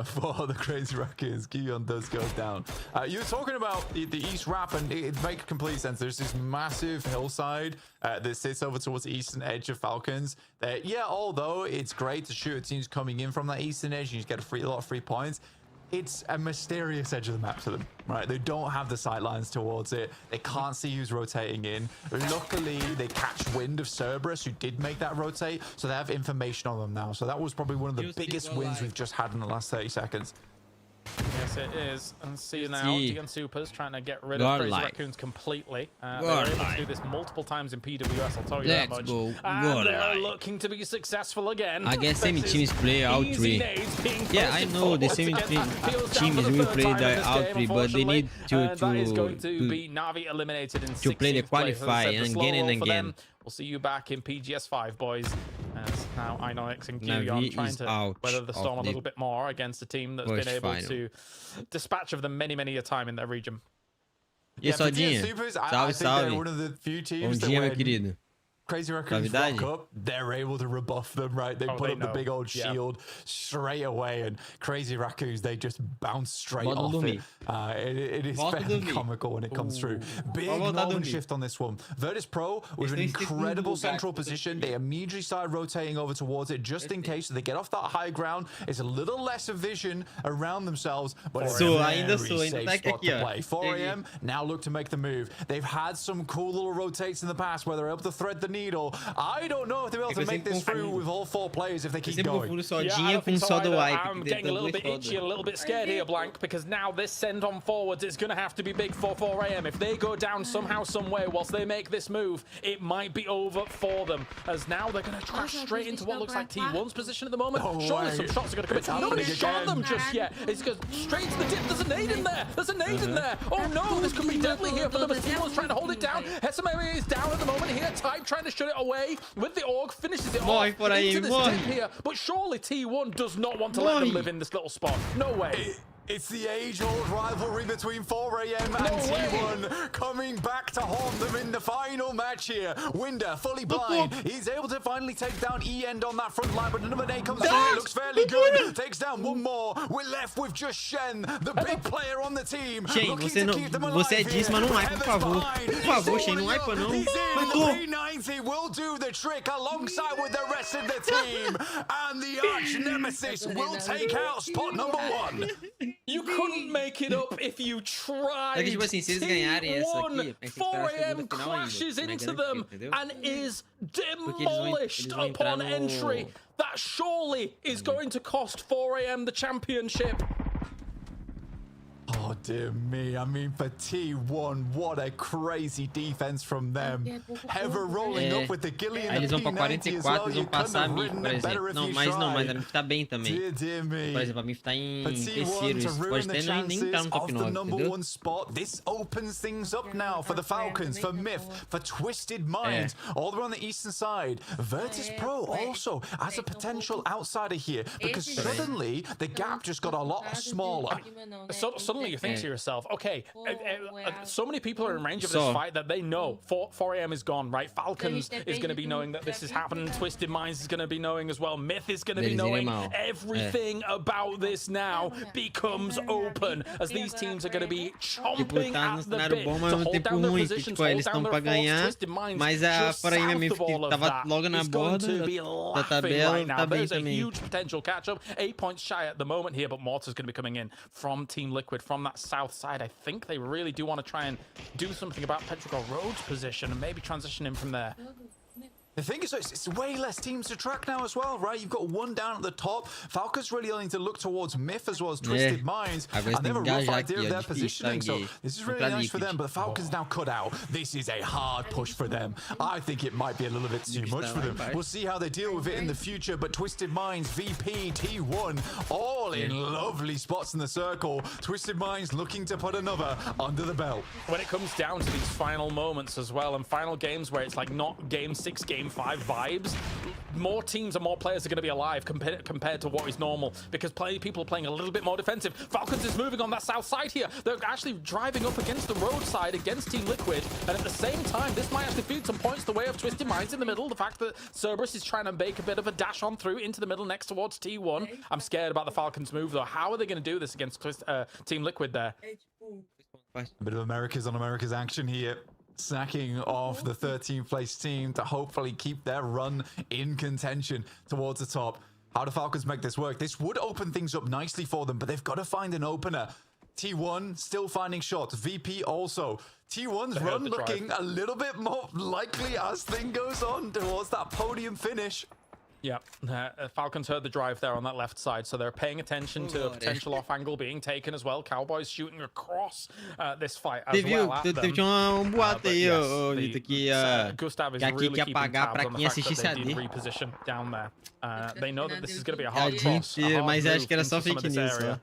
for the Crazy Raccoons. Gion does go down. You were talking about the East Wrap, and it makes complete sense. There's this massive hillside that sits over towards the eastern edge of Falcons. Although it's great to shoot at teams coming in from that eastern edge, you just get a lot of free points. It's a mysterious edge of the map to them, right? They don't have the sight lines towards it. They can't see who's rotating in. Luckily, they catch wind of Cerberus, who did make that rotate, so they have information on them now. So that was probably one of the biggest wins we've just had in the last 30 seconds. Yes, it is. And see now, DN Supers trying to get rid of Crazy Raccoons completely. They were able to do this multiple times in PWS, I'll tell you that much. And they're looking to be successful again. I guess same teams play Alt3. Yeah, I know the same teams will play the Alt3, but they need to be Na'Vi eliminated in to play the qualify and again and again. We'll see you back in PGS5, boys. As now Inox and Gion trying to weather the storm a little bit more against a team that's been able to dispatch of them many a time in their region. Yes, I think they're one of the few teams that when Crazy Raccoons rock up, they're able to rebuff them, right? They put up the big old shield straight away, and Crazy Raccoons, they just bounce straight off it. It is fairly comical when it comes through. Big Northern shift on this one. Virtus Pro with an incredible central position. They immediately started rotating over towards it just in case they get off that high ground. It's a little less of vision around themselves, but it's a very safe spot to play. 4AM now look to make the move. They've had some cool little rotates in the past where they're able to thread the needle. I don't know if they'll be able to make this through with all 4 players if they keep going. I'm getting a little bit itchy, a little bit scared here, Blank, because now this send on forwards is going to have to be big for 4 AM. If they go down somehow, some way, whilst they make this move, it might be over for them, as now they're going to crash straight into what looks like T1's position at the moment. Surely some shots are going to come in. Nobody's shot them just yet. It's going straight to the dip. There's a nade in there. There's a nade in there. Oh no, this could be deadly here for them as T1's trying to hold it down. Hesame is down at the moment here. Type trying to shut it away with the AUG, finishes it off into this dip here. But surely T1 does not want to let them live in this little spot. No way. It's the age-old rivalry between 4 AM and T1 coming back to haunt them in the final match here. Winder, fully blind. He's able to finally take down E-End on that front line, but another nade comes through. It looks fairly good. Takes down one more. We're left with just Shen, the big player on the team. Shen, você disse, mas não wipe, por favor. Por favor, Shen, não wipe não. P90 will do the trick alongside with the rest of the team. And the arch nemesis will take out spot number 1. You couldn't make it up if you tried. Tipo assim, se eles ganharem essa aqui, 4 AM crashes into them and is demolished upon entry. That surely is going to cost 4 AM the championship. Oh dear me, I mean for T1, what a crazy defense from them. Hever rolling up with the Gillian. Aí eles vão pra 44, eles vão passar a MIF, por exemplo. Não, mas a MIF tá bem também. Por exemplo, a MIF tá em terceiro, isso pode até nem entrar no top 9, entendeu? This opens things up now for the Falcons, for Myth, for Twisted Minds, all the way on the eastern side. Virtus Pro also as a potential outsider here, because suddenly the gap just got a lot smaller. Suddenly you think to yourself, okay, so many people are in range of this fight that they know 4 AM is gone, right? Falcons is going to be knowing that this is happening. Twisted Minds is going to be knowing as well. Myth is going to be knowing. Everything about this now becomes open, as these teams are going to be chomping at the bit to hold down their positions, hold down their force. Twisted Minds just south of all of that is going to be laughing right now. There's a huge potential catch-up. 8 points shy at the moment here, but Mortar's going to be coming in from Team Liquid from that south side. I think they really do want to try and do something about Petrichor Road's position and maybe transition him from there. The thing is, it's way less teams to track now as well, right? You've got one down at the top. Falcons really only need to look towards Myth as well as Twisted Minds. And they have a rough idea of their positioning, so this is really nice for them. But the Falcons now cut out. This is a hard push for them. I think it might be a little bit too much for them. We'll see how they deal with it in the future. But Twisted Minds, VP, T1, all in lovely spots in the circle. Twisted Minds looking to put another under the belt. When it comes down to these final moments as well, and final games where it's like not game 6, game 5 vibes, more teams and more players are going to be alive compared to what is normal, because people are playing a little bit more defensive. Falcons is moving on that south side here. They're actually driving up against the roadside against Team Liquid, and at the same time this might actually feed some points the way of Twisted Minds in the middle. The fact that Cerberus is trying to make a bit of a dash on through into the middle next towards T1. I'm scared about the Falcons move though. How are they going to do this against Team Liquid there? A bit of America's on America's action here. Sacking off the 13th place team to hopefully keep their run in contention towards the top. How do Falcons make this work? This would open things up nicely for them, but they've got to find an opener. T1 still finding shots. VP also. T1's run looking a little bit more likely as thing goes on towards that podium finish. Yeah, Falcons heard the drive there on that left side, so they're paying attention to a potential off angle being taken as well. Cowboys shooting across this fight as well at them. Teve boato aí, Lito, que aqui quer pagar pra quem assistisse a D. Reposition down there. They know that this is going to be a hard cross. Mas acho que era só fake news.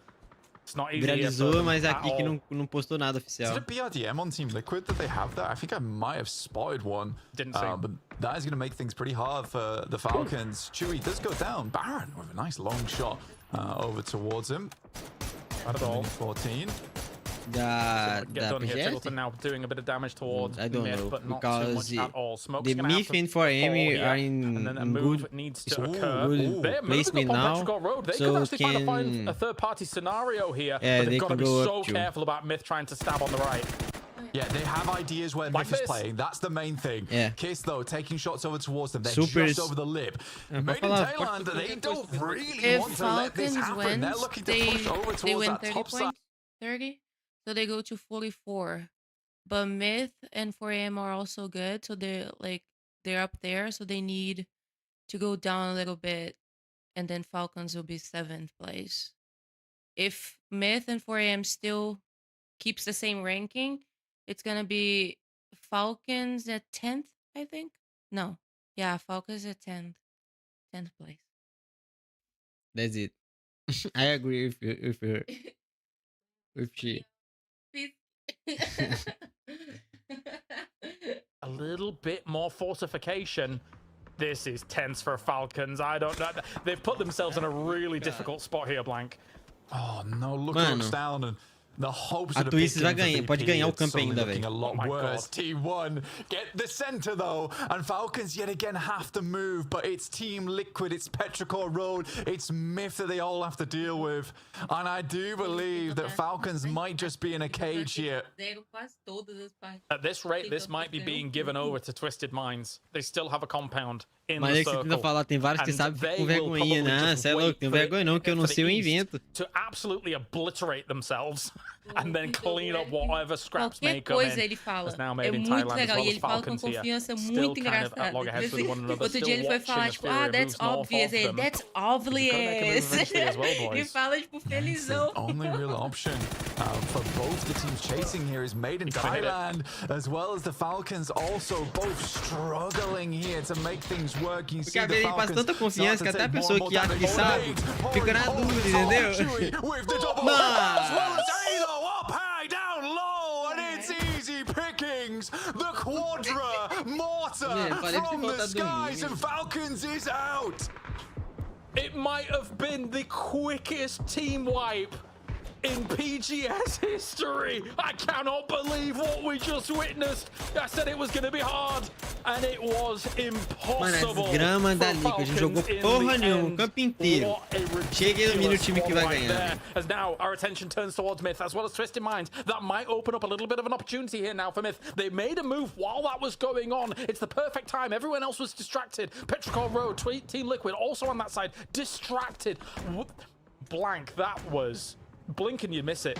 Viralizou, mas aqui que não postou nada oficial. Is it a BRDM on Team Liquid that they have that? I think I might have spotted one. Didn't see. But that is going to make things pretty hard for the Falcons. Chewy does go down. Baron with a nice long shot over towards him. Not at all. 14. Da PGS? Now doing a bit of damage towards I don't know, but not because too much at all. the Myth and 4M are in good placement now, so they can find a third-party scenario here, but they've got to be so careful about Myth trying to stab on the right. Yeah, they have ideas where Myth is playing. That's the main thing. Yeah. Kiss, though, taking shots over towards them. They're just over the lip. Made in Thailand, they don't really want to let this happen. They're looking to push over towards that top side. 30, so they go to 44. But Myth and 4AM are also good, so they're like they're up there, so they need to go down a little bit, and then Falcons will be 7th place. If Myth and 4AM still keeps the same ranking, it's gonna be Falcons at 10th, I think. No, yeah, Falcons at 10th place. That's it. I agree with she. A little bit more fortification. This is tense for Falcons. I don't know. They've put themselves in a really difficult spot here, Blank. Oh no, look what's down and the hopes A Twists vai ganhar, pode ganhar o campo ainda, velho. A lot worse. T1 get the center though, and Falcons yet again have to move, but it's Team Liquid, it's Petrichor Road, it's Myth that they all have to deal with, and I do believe that Falcons might just be in a cage here. At this rate, this might be being given over to Twisted Minds. They still have a compound in the Mas é que circle. tenta falar, tem vários que sabem que ficam com vergonhinha, né? Você é louco, tem vergonha não, que eu não sei o invento. To absolutely obliterate themselves and then clean up whatever scraps may come in. Ele fala. It's now made É in muito Thailand, legal, as well e as ele fala com Falcons here. confiança Still muito kind of at engraçada. loggerheads with one another, Outro still dia ele foi falar, watching tipo, as Fury that's moves north obvious. of them. That's You've got to make a move obvious. eventually as well, boys. Ele fala, tipo, felizão. Only real option for both the teams chasing here is made in Thailand, as well as the Falcons also both struggling here to make things work. You see the Ele passa tanta confiança que até a pessoa que acha que sabe fica na dúvida, entendeu? Up high, down low, and it's easy pickings. The Quadra Mortar from the skies, and Falcons is out. It might have been the quickest team wipe in PGS history. I cannot believe what we just witnessed. I said it was going to be hard, and it was impossible. Mano, as gramas da Liga, a gente jogou porra nenhuma, o campo inteiro. Chega e elimina o time que vai ganhar. As now our attention turns towards Myth, as well as Twisted Minds. That might open up a little bit of an opportunity here now for Myth. They made a move while that was going on. It's the perfect time. Everyone else was distracted. Petrichor Road, Team Liquid also on that side, distracted. Blank, that was... blink and you miss it.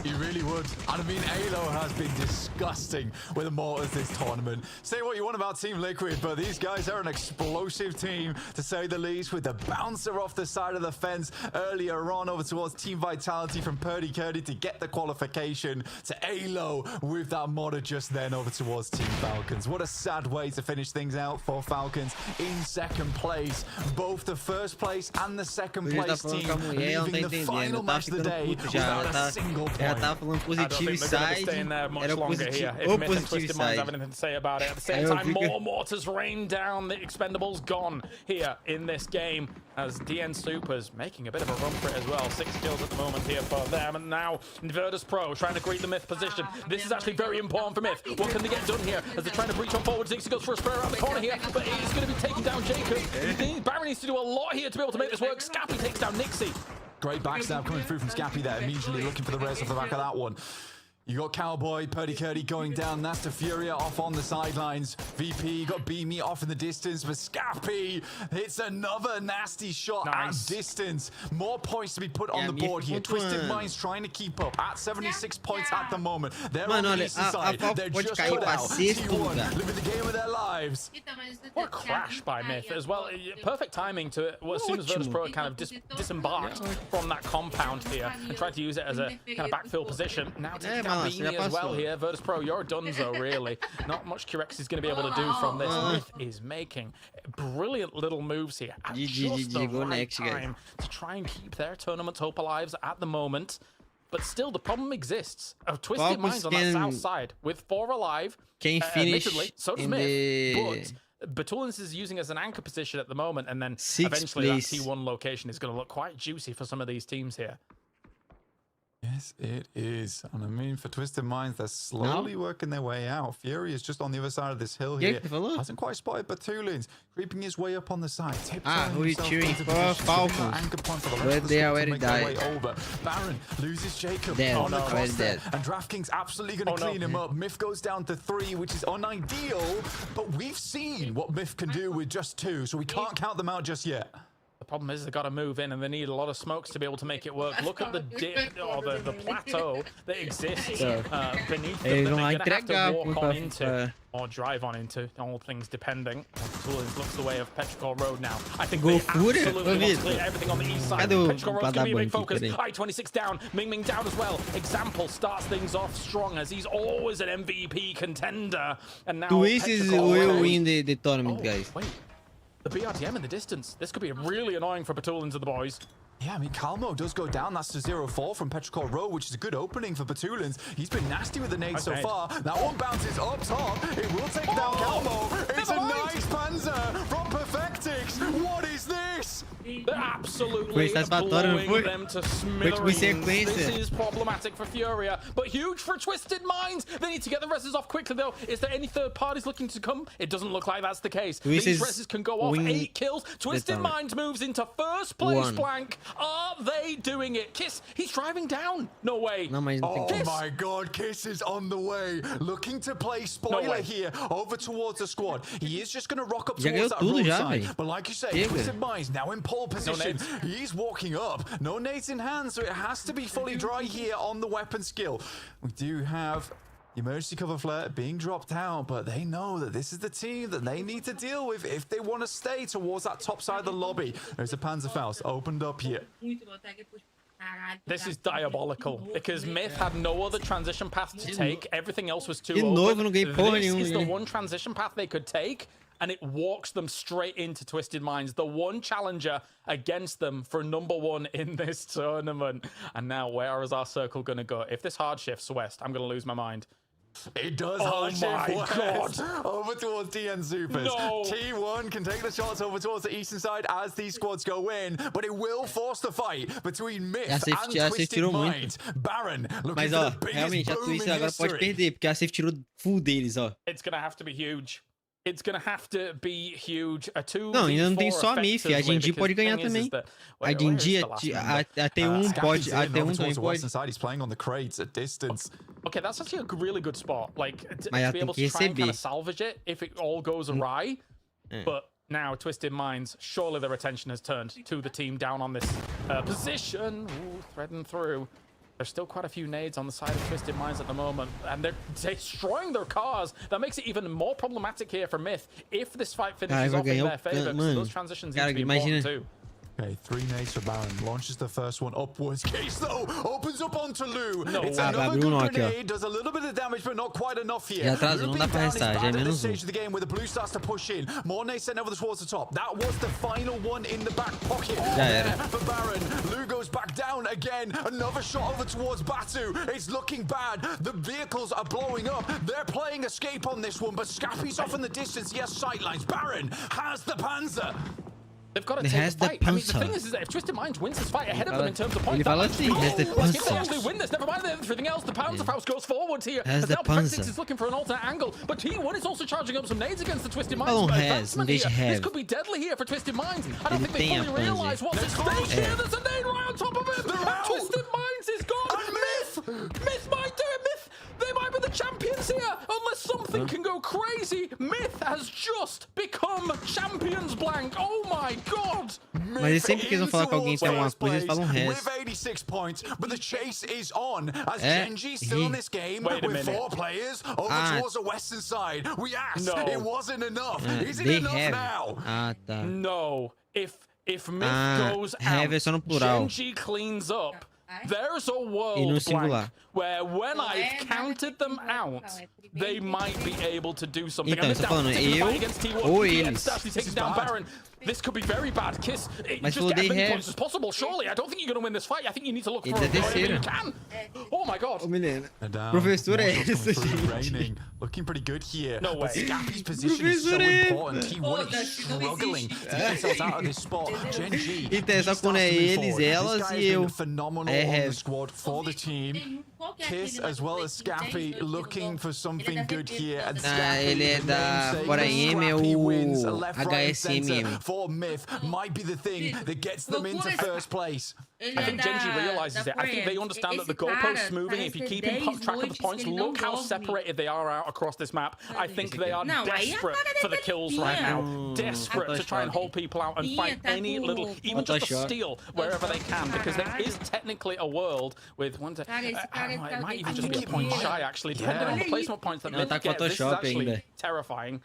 You really would. And I mean, Halo has been disgusting with the mortars this tournament. Say what you want about Team Liquid, but these guys are an explosive team, to say the least, with the bouncer off the side of the fence earlier on over towards Team Vitality from Purdy Curdy to get the qualification, to Halo with that mortar just then over towards Team Falcons. What a sad way to finish things out for Falcons in second place. Both the first place and the second place team leaving the final match of the day without a single point. Já tava falando positivo e side, era positivo ou positivo e side. Have anything to say about it. At the same time, more mortars rain down. The expendables gone here in this game as DN Supers making a bit of a run for it as well. 6 kills at the moment here for them, and now Virtus Pro trying to greet the Myth position. This is actually very important for Myth. What can they get done here as they're trying to breach on forward? Zixi goes for a spray around the corner here, but he's going to be taking down Jacob. Baron needs to do a lot here to be able to make this work. Scappy takes down Nixie. Great backstab coming through from Scappy there, immediately looking for the res off the back of that one. You got Cowboy, Purdy Curdy going down. That's to Furia off on the sidelines. VP got Beamy off in the distance, but Scappy hits another nasty shot at distance. More points to be put on the board here. Twisted Minds trying to keep up at 76 points at the moment. They're on the eastern side. They're just put out. T1 living the game of their lives. What a crash by Myth as well. Perfect timing to, well, as soon as Virtus Pro kind of disembarked from that compound here and tried to use it as a kind of backfill position. Now taking down Beanie as well here. Virtus Pro, you're donezo, really. Not much Curex is going to be able to do from this. Myth is making brilliant little moves here at just the right time to try and keep their tournament's hope alive at the moment. But still, the problem exists of Twisted Minds on that south side with 4 alive. Admittedly, so does Myth, but Betulins is using as an anchor position at the moment, and then eventually that T1 location is going to look quite juicy for some of these teams here. Yes, it is. And I mean, for Twisted Minds, they're slowly working their way out. Fury is just on the other side of this hill here. Hasn't quite spotted Betulins. Creeping his way up on the side. Who are you cheering for? Falcons. But they already died. Baron loses Jacob on the crosshair. And DraftKings absolutely going to clean him up. Myth goes down to 3, which is unideal. But we've seen what Myth can do with just 2, so we can't count them out just yet. The problem is they've got to move in, and they need a lot of smokes to be able to make it work. Look at the dip or the plateau that exists beneath them that they're going to have to walk on into or drive on into. All things depending. Toolings looks the way of Petrichor Road now. I think they absolutely want to clear everything on the east side. Petrichor Road's going to be a big focus. I-26 down, Ming Ming down as well. Example starts things off strong as he's always an MVP contender. And now This will win the tournament, guys. Wait. The BRTM in the distance. This could be really annoying for Batulins and the boys. Yeah, I mean, Calmo does go down. That's to 0-4 from Petrichor Road, which is a good opening for Batulins. He's been nasty with the nade so far. That one bounces up top. It will take down Calmo. It's a nice Panzer from Perfectix. What is this? They're absolutely blowing them to smithereens. This is problematic for Furia, but huge for Twisted Minds. They need to get the reses off quickly, though. Is there any third parties looking to come? It doesn't look like that's the case. These reses can go off. 8 kills. Twisted Minds moves into first place blank. Are they doing it? Kiss, he's driving down. No way. Oh my God, Kiss is on the way. Looking to play spoiler here over towards the squad. He is just going to rock up towards that roadside. But like you say, Twisted Minds now in pole position. He's walking up. No nades in hand, so it has to be fully dry here on the weapon skill. We do have emergency cover flare being dropped out, but they know that this is the team that they need to deal with if they want to stay towards that top side of the lobby. There's a Panzerfaust opened up here. This is diabolical because Myth had no other transition path to take. Everything else was too open. This is the one transition path they could take, and it walks them straight into Twisted Minds, the one challenger against them for #1 in this tournament. And now where is our circle going to go? If this hard shifts west, I'm going to lose my mind. It does hard shift west over towards DN Supers. T1 can take the shots over towards the eastern side as these squads go in, but it will force the fight between Myth and Twisted Minds. Baron looking for the biggest boom in history. Porque a Safe tirou full deles, ó. It's going to have to be huge. It's going to have to be huge. Não, ainda não tem só a MIF. A Genji pode ganhar também. A Genji até pode. Até também pode. He's playing on the crates at distance. Okay, that's actually a really good spot. Like, to be able to try and kind of salvage it if it all goes awry. But now, Twisted Minds, surely their attention has turned to the team down on this position. Ooh, threading through. There's still quite a few nades on the side of Twisted Minds at the moment, and they're destroying their cars. That makes it even more problematic here for Myth if this fight finishes off in their favor, because those transitions need to be important too. Okay, 3 nades for Baron. Launches the first one upwards. Case, though, opens up onto Lou. No, it's another good grenade. Does a little bit of damage, but not quite enough here. Não dá pra restar, já é menos stage of the game where the blue starts to push in. More nades sent over towards the top. That was the final one in the back pocket. For Baron, Lou goes back down again. Another shot over towards Batu. It's looking bad. The vehicles are blowing up. They're playing escape on this one, but Scappy's off in the distance. He has sightlines. Baron has the Panzer. They've got to take the fight. I mean, the thing is that if Twisted Minds wins this fight ahead of them in terms of points, if they actually win this, never mind everything else, the Panzerfaust goes forward here. As now Perfectix is looking for an alternate angle, but T1 is also charging up some nades against the Twisted Minds. This could be deadly here for Twisted Minds. I don't think they fully realize what's at stake here. There's a nade right on top of it. Twisted Minds is gone. Myth might do it. Myth, they might be the champions here, unless something can go crazy. Myth has just become champions blank. Oh my God! Mas sempre que eles vão falar com alguém que tem alguma coisa, eles falam with 86 points, but the chase is on as Genji still in this game with 4 players over towards the western side. We asked, it wasn't enough. Is it enough now? No. If Myth goes out, Genji cleans up. There's a world blank where when I've counted them out, they might be able to do something. Então, você tá falando eu ou eles? Takes down Baron. This could be very bad. Kiss, just get as many points as possible. Surely, I don't think you're going to win this fight. I think you need to look for it. You can. Oh my God. Professor é esse, gente. Looking pretty good here. No way. Scappy's position is so important. T1 is struggling to get themselves out of this spot. Genji. Então, é só quando é eles, elas e eu. Phenomenal on the squad for the team. Kiss as well as Scappy looking for something good here. And ele é da Fora M, é o HSMM. For Myth might be the thing that gets them into first place. I think Genji realizes it. I think they understand that the goalpost's moving. If you keep track of the points, look how separated they are out across this map. I think they are desperate for the kills right now. Desperate to try and hold people out and fight any little, even just a steal wherever they can, because there is technically a world with one. It might even just be a point shy, actually, depending on the placement points that they get. This is actually terrifying.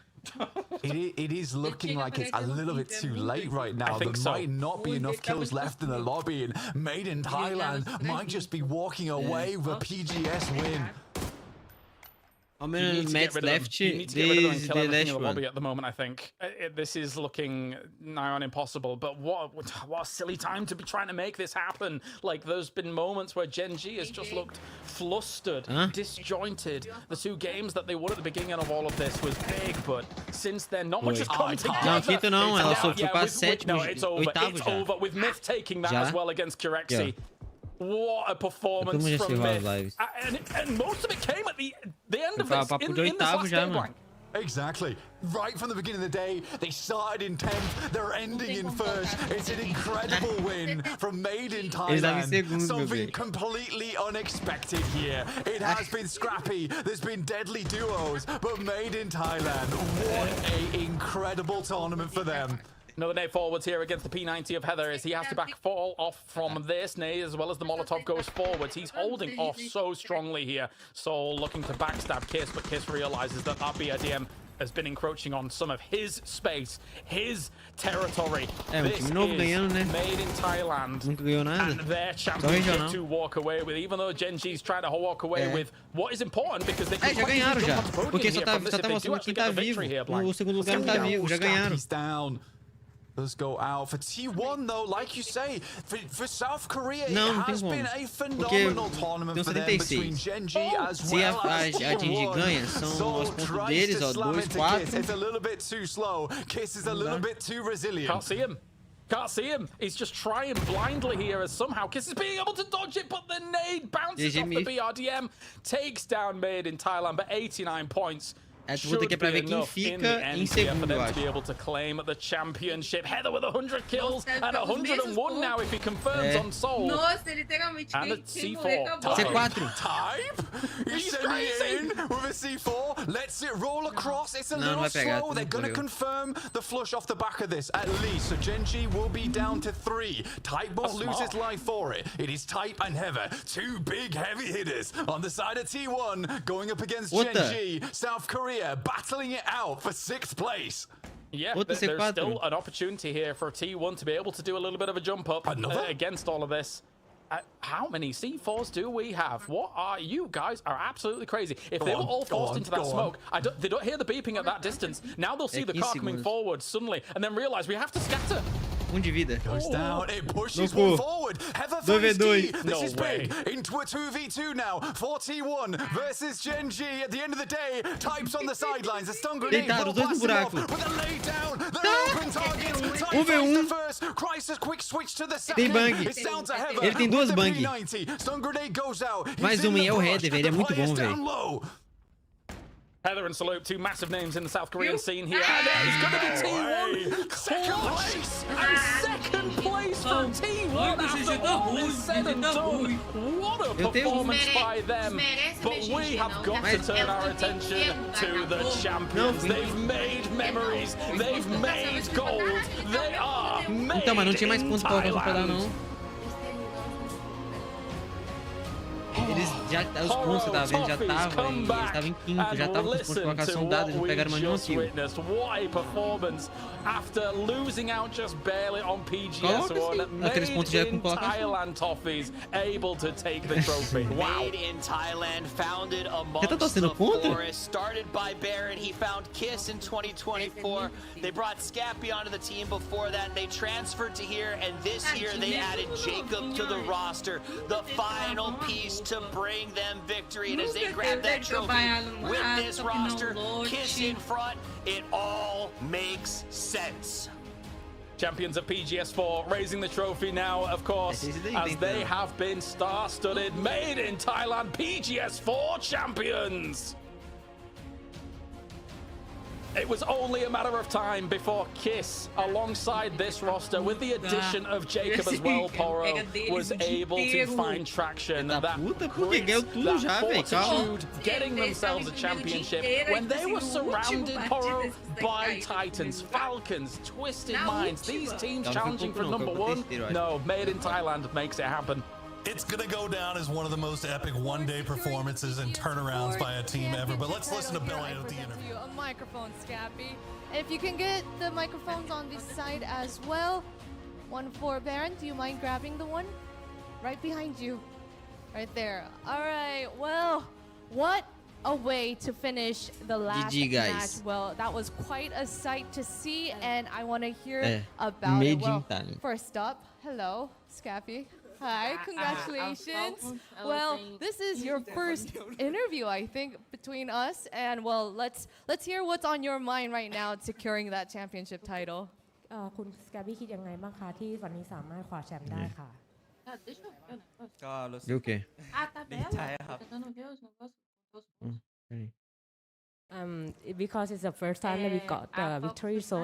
It is looking like it's a little bit too late right now. There might not be enough kills left in the lobby, and Made in Thailand might just be walking away with a PGS win. How many mats left? You need to get rid of them and kill everything in the lobby at the moment, I think. This is looking nigh on impossible, but what a silly time to be trying to make this happen. Like, there's been moments where Genji has just looked flustered, disjointed. The 2 games that they won at the beginning of all of this was big, but since then, not much has come together. Não, quinto não, ela só foi para sétimo, it's over, with Myth taking that as well against Kurexi. What a performance from Myth. And most of it came at the end of this, in this last game blank. Exactly. Right from the beginning of the day, they started in 10th, they're ending in 1st. It's an incredible win from Made in Thailand. Something completely unexpected here. It has been scrappy, there's been deadly duos, but Made in Thailand, what an incredible tournament for them. Another nade forwards here against the P90 of Heather as he has to fall off from this nade as well as the Molotov goes forwards. He's holding off so strongly here. Soul looking to backstab Kiss, but Kiss realizes that BRDM has been encroaching on some of his space, his territory. This is Made in Thailand, and their championship to walk away with, even though Genji's trying to walk away with what is important, because they can já ganharam já, porque só tá mostrando quem tá vivo. O segundo lugar não tá vivo, já ganharam. Let's go out for T1 though, like you say, for South Korea, it has been a phenomenal tournament for them between Genji as well as T1. Soul tries to slam into Kiss. It's a little bit too slow. Kiss is a little bit too resilient. Can't see him. He's just trying blindly here as somehow Kiss is being able to dodge it, but the nade bounces off the BRDM, takes down Made in Thailand, but 89 points. Vou ter que pra ver quem fica em segundo, eu acho. To be able to claim the championship. Heather with 100 kills and 101 now if he confirms on Soul. Nossa, literalmente. And a C4. C4. Type? He's crazy with a C4. Lets it roll across. It's a little slow. They're going to confirm the flush off the back of this at least. So Genji will be down to 3. Type won't lose his life for it. It is Type and Heather. 2 big heavy hitters on the side of T1 going up against Genji. South Korea battling it out for 6th place. Yeah, there's still an opportunity here for T1 to be able to do a little bit of a jump up against all of this. How many C4s do we have? What are you guys are absolutely crazy. If they were all forced into that smoke, they don't hear the beeping at that distance. Now they'll see the car coming forward suddenly and then realize we have to scatter. De vida. Goes down, it pushes one forward. Heather versus T. This is big. Into a 2v2 now. 41 versus Genji. At the end of the day, Types on the sidelines. A stun grenade will blast him off. With a lay down. They're open targets. Type finds the first. Crisis quick switch to the second. It's down to Heather. Ele tem 2 bang. Stun grenade goes out. Mais uma, é o Header, velho. É muito bom, velho. Heather and Salute, 2 massive names in the South Korean scene here. And it's going to be T1. Second place. And second place for T1 after all is said and done. What a performance by them. But we have got to turn our attention to the champions. They've made memories. They've made gold. They are made Então, mas não tinha mais pontos pra dar, não. Eles já, os pontos que eu tava vendo já estavam, eles estavam em quinto, já estavam com os pontos de colocação dados, eles não pegaram mais nenhum kill. What a performance after losing out just barely on PGS1. Aqueles pontos já com colocação. Thailand Toffees able to take the trophy. Wow. Made in Thailand, founded amongst the forest, started by Baron. He found Kiss in 2024. They brought Scappy onto the team before that. They transferred to here, and this year they added Jacob to the roster. The final piece to bring them victory, and as they grab that trophy with this roster, Kiss in front, it all makes sense. Champions of PGS4 raising the trophy now, of course, as they have been star-studded. Made in Thailand PGS4 champions. It was only a matter of time before Kiss, alongside this roster, with the addition of Jacob as well, Poro, was able to find traction. That grit, that fortitude, getting themselves a championship when they were surrounded, Poro, by Titans, Falcons, Twisted Minds. These teams challenging for #1. No, made in Thailand makes it happen. It's gonna go down as one of the most epic one-day performances and turnarounds by a team ever. But let's listen to Billy at the interview. A microphone, Scappy. If you can get the microphones on this side as well. One for Baron. Do you mind grabbing the one right behind you? Right there. All right. Well, what a way to finish the last match. Well, that was quite a sight to see, and I want to hear about it. Well, first up, hello, Scappy. Hi, congratulations. Well, this is your first interview, I think, between us, and well, let's hear what's on your mind right now, securing that championship title. คุณสแกบี้คิดยังไงบ้างคะที่วันนี้สามารถคว้าแชมป์ได้ค่ะ ก็รู้สึกดีใจครับ because it's the first time that we got the victory, so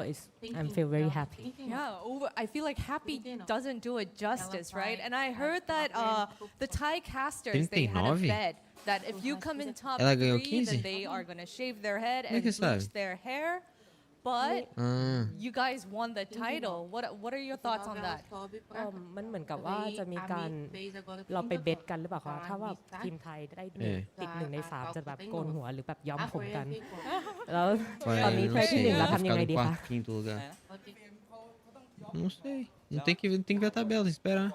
I feel very happy. Yeah, I feel like happy doesn't do it justice, right? And I heard that the Thai casters, they had a bet that if you come in top 3, then they are going to shave their head and bleach their hair. But you guys won the title. What are your thoughts on that? มันเหมือนกับว่าจะมีการเราไปเบทกันหรือเปล่าคะถ้าว่าทีมไทยได้ติด1 ใน 3จะแบบโกนหัวหรือแบบย้อมผมกันแล้วตอนนี้ใครที่1แล้วทำยังไงดีคะ Não sei. Não tem que ver a tabela, tem que esperar.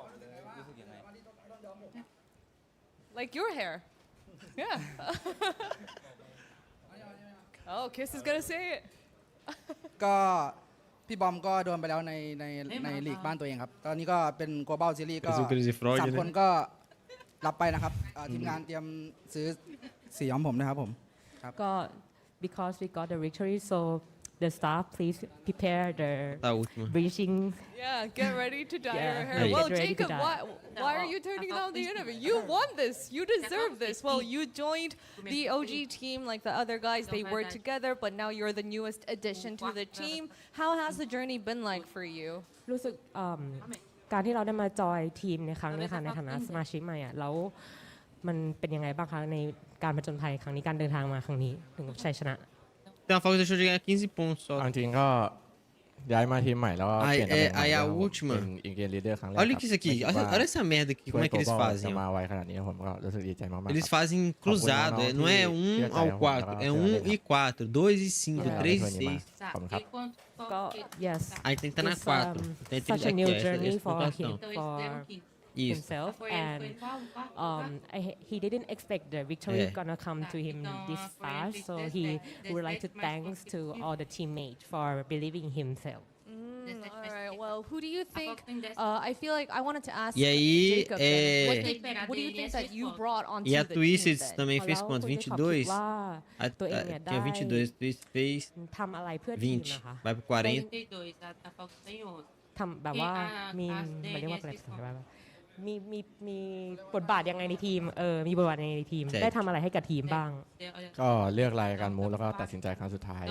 Like your hair. Yeah. Oh, Kiss is gonna say it. ก็พี่บอมก็โดนไปแล้วในลีกบ้านตัวเองครับตอนนี้ก็เป็น Global Series ก็3 คนก็รับไปนะครับทีมงานเตรียมซื้อสีย้อมผมนะครับผมก็ because we got the victory so the staff please prepare the bleaching. Yeah, get ready to dye your hair. Well, Jacob, why are you turning down the interview? You won this. You deserve this. Well, you joined the OG team like the other guys. They worked together, but now you're the newest addition to the team. How has the journey been like for you? รู้สึกการที่เราได้มาจอยทีมในครั้งนี้ค่ะในฐานะสมาชิกใหม่แล้วมันเป็นยังไงบ้างคะในการผจญภัยครั้งนี้การเดินทางมาครั้งนี้ถึงชัยชนะTem uma falta deixou de ganhar 15 pontos só. จริงๆก็ย้ายมาทีมใหม่แล้วก็เปลี่ยนตำแหน่ง Aí a última. เป็นเกมลีดเดอร์ครั้งแรก Olha isso aqui. Olha essa merda aqui. Como é que eles fazem? มาไวขนาดนี้ผมก็รู้สึกดีใจมากๆ Eles fazem cruzado. Não é 1 ao 4. É 1 e 4. 2 e 5. 3 e 6. ขอบคุณครับ ก็ yes Aí tem que estar na 4. Tem que such a new journey essa for pontuação. himself and he didn't expect the victory gonna come to him this fast, so he would like to thanks to all the teammates for believing himself. All right. Well, who do you think? I feel like I wanted to ask Jacob. What do you think that you brought onto E a the Twisted team? também fez quanto? 22? Tinha 22. Twisted fez ทำอะไรเพื่อทีมนะคะ 20. Vai pro 40. ทำแบบว่ามีมันเรียกว่าอะไรมีบทบาทยังไงในทีมมีบทบาทยังไงในทีมได้ทำอะไรให้กับทีมบ้างก็เลือกรายการมูฟแล้วก็ตัดสินใจครั้งสุดท้าย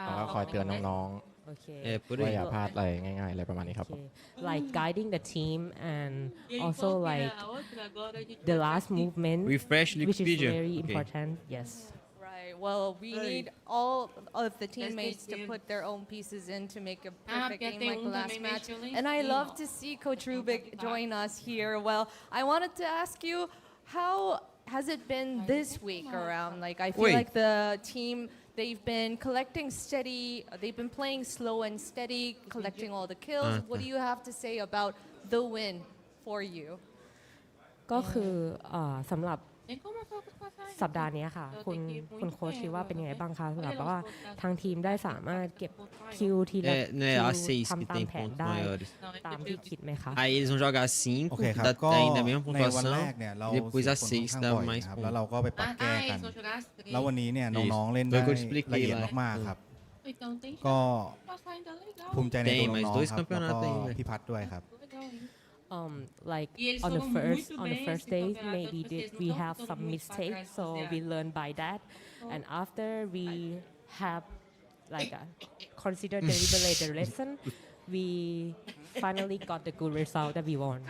แล้วก็คอยเตือนน้องๆว่าอย่าพลาดอะไรง่ายๆอะไรประมาณนี้ครับ like guiding the team and also like the last movement which is very important. Yes. Well, we need all of the teammates to put their own pieces in to make a perfect game like the last match. And I love to see Coach Rubik join us here. Well, I wanted to ask you, how has it been this week around? Like, I feel like the team, they've been collecting steady, they've been playing slow and steady, collecting all the kills. What do you have to say about the win for you? ก็คือสำหรับสัปดาห์นี้ค่ะคุณโค้ชคิดว่าเป็นยังไงบ้างคะสำหรับว่าทางทีมได้สามารถเก็บคิวทีละคิวทำตามแผนได้ตามที่คิดไหมคะ Aí eles vão jogar 5 dá ainda a mesma pontuação e depois a 6 dá mais pontos แล้วเราก็ไปปรับแก้กันแล้ววันนี้เนี่ยน้องๆเล่นได้ละเอียดมากๆครับก็ภูมิใจในตัวน้องๆครับแล้วก็พี่พัดด้วยครับlike on the first day maybe we have some mistakes so we learn by that and after we have like consider deliberate the lesson, we finally got the good result that we want.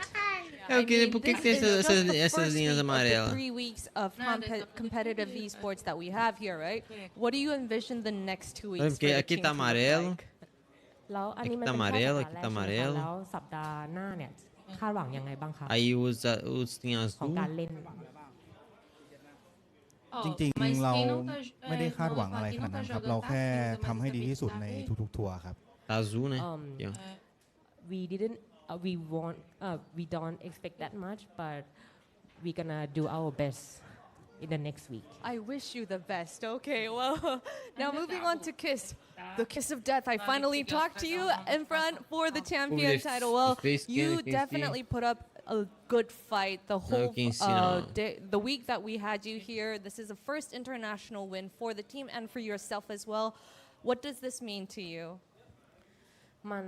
Por que tem essas linhas amarelas? 3 weeks of competitive esports that we have here, right? What do you envision the next 2 weeks? Porque aqui tá amarelo. แล้วอันนี้มัน tá เป็นแค่ amarelo, สัป aqui ดาห์ tá แรกใช่ไหมคะ amarelo. แล้วสัปดาห์หน้าเนี่ยคาดหวังยังไงบ้างคะ Aí os tem ของ azul. การเล่น จริงๆเราไม่ได้คาดหวังอะไรขนาดนั้นครับ เราแค่ทำให้ดีที่สุดในทุกๆทัวร์ครับ Tá azul, né? we didn't we don't expect that much, but we gonna do our best in the next week. I wish you the best. Okay, well, now moving on to Kiss. The Kiss of Death. I finally talked to you in front for the champion title. Well, you definitely put up a good fight the whole day, the week that we had you here. This is the first international win for the team and for yourself as well. What does this mean to you? มัน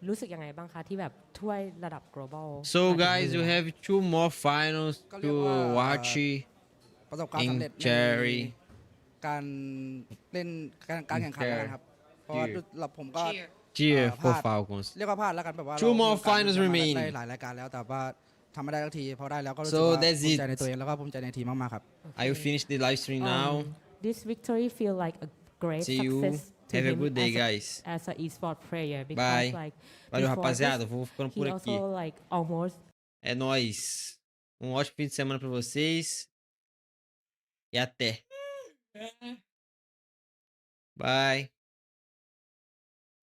รู้สึกยังไงบ้างคะที่แบบถ้วยระดับ global So guys, you have 2 more finals to watch ประสบความสำเร็จในการเล่นการแข่งขันแล้วครับเพราะว่าผมก็ Cheer for Falcons. เรียกว่าพลาดแล้วกันแบบว่า 2 more finals remain. ได้หลายรายการแล้วแต่ว่าทำไม่ได้สักทีพอได้แล้วก็รู้สึก So ว่า that's ภูมิ it. ใจในตัวเองแล้วก็ภูมิใจในทีมมากๆครับ I will finish the live stream now. This victory feel like a great See you. success to Have a him good day, as guys. As a esport player because Bye. like Valeu, before rapaziada. this, Vou ficando he por aqui. also like almost É nóis. Ótimo fim de semana pra vocês. E até. Bye.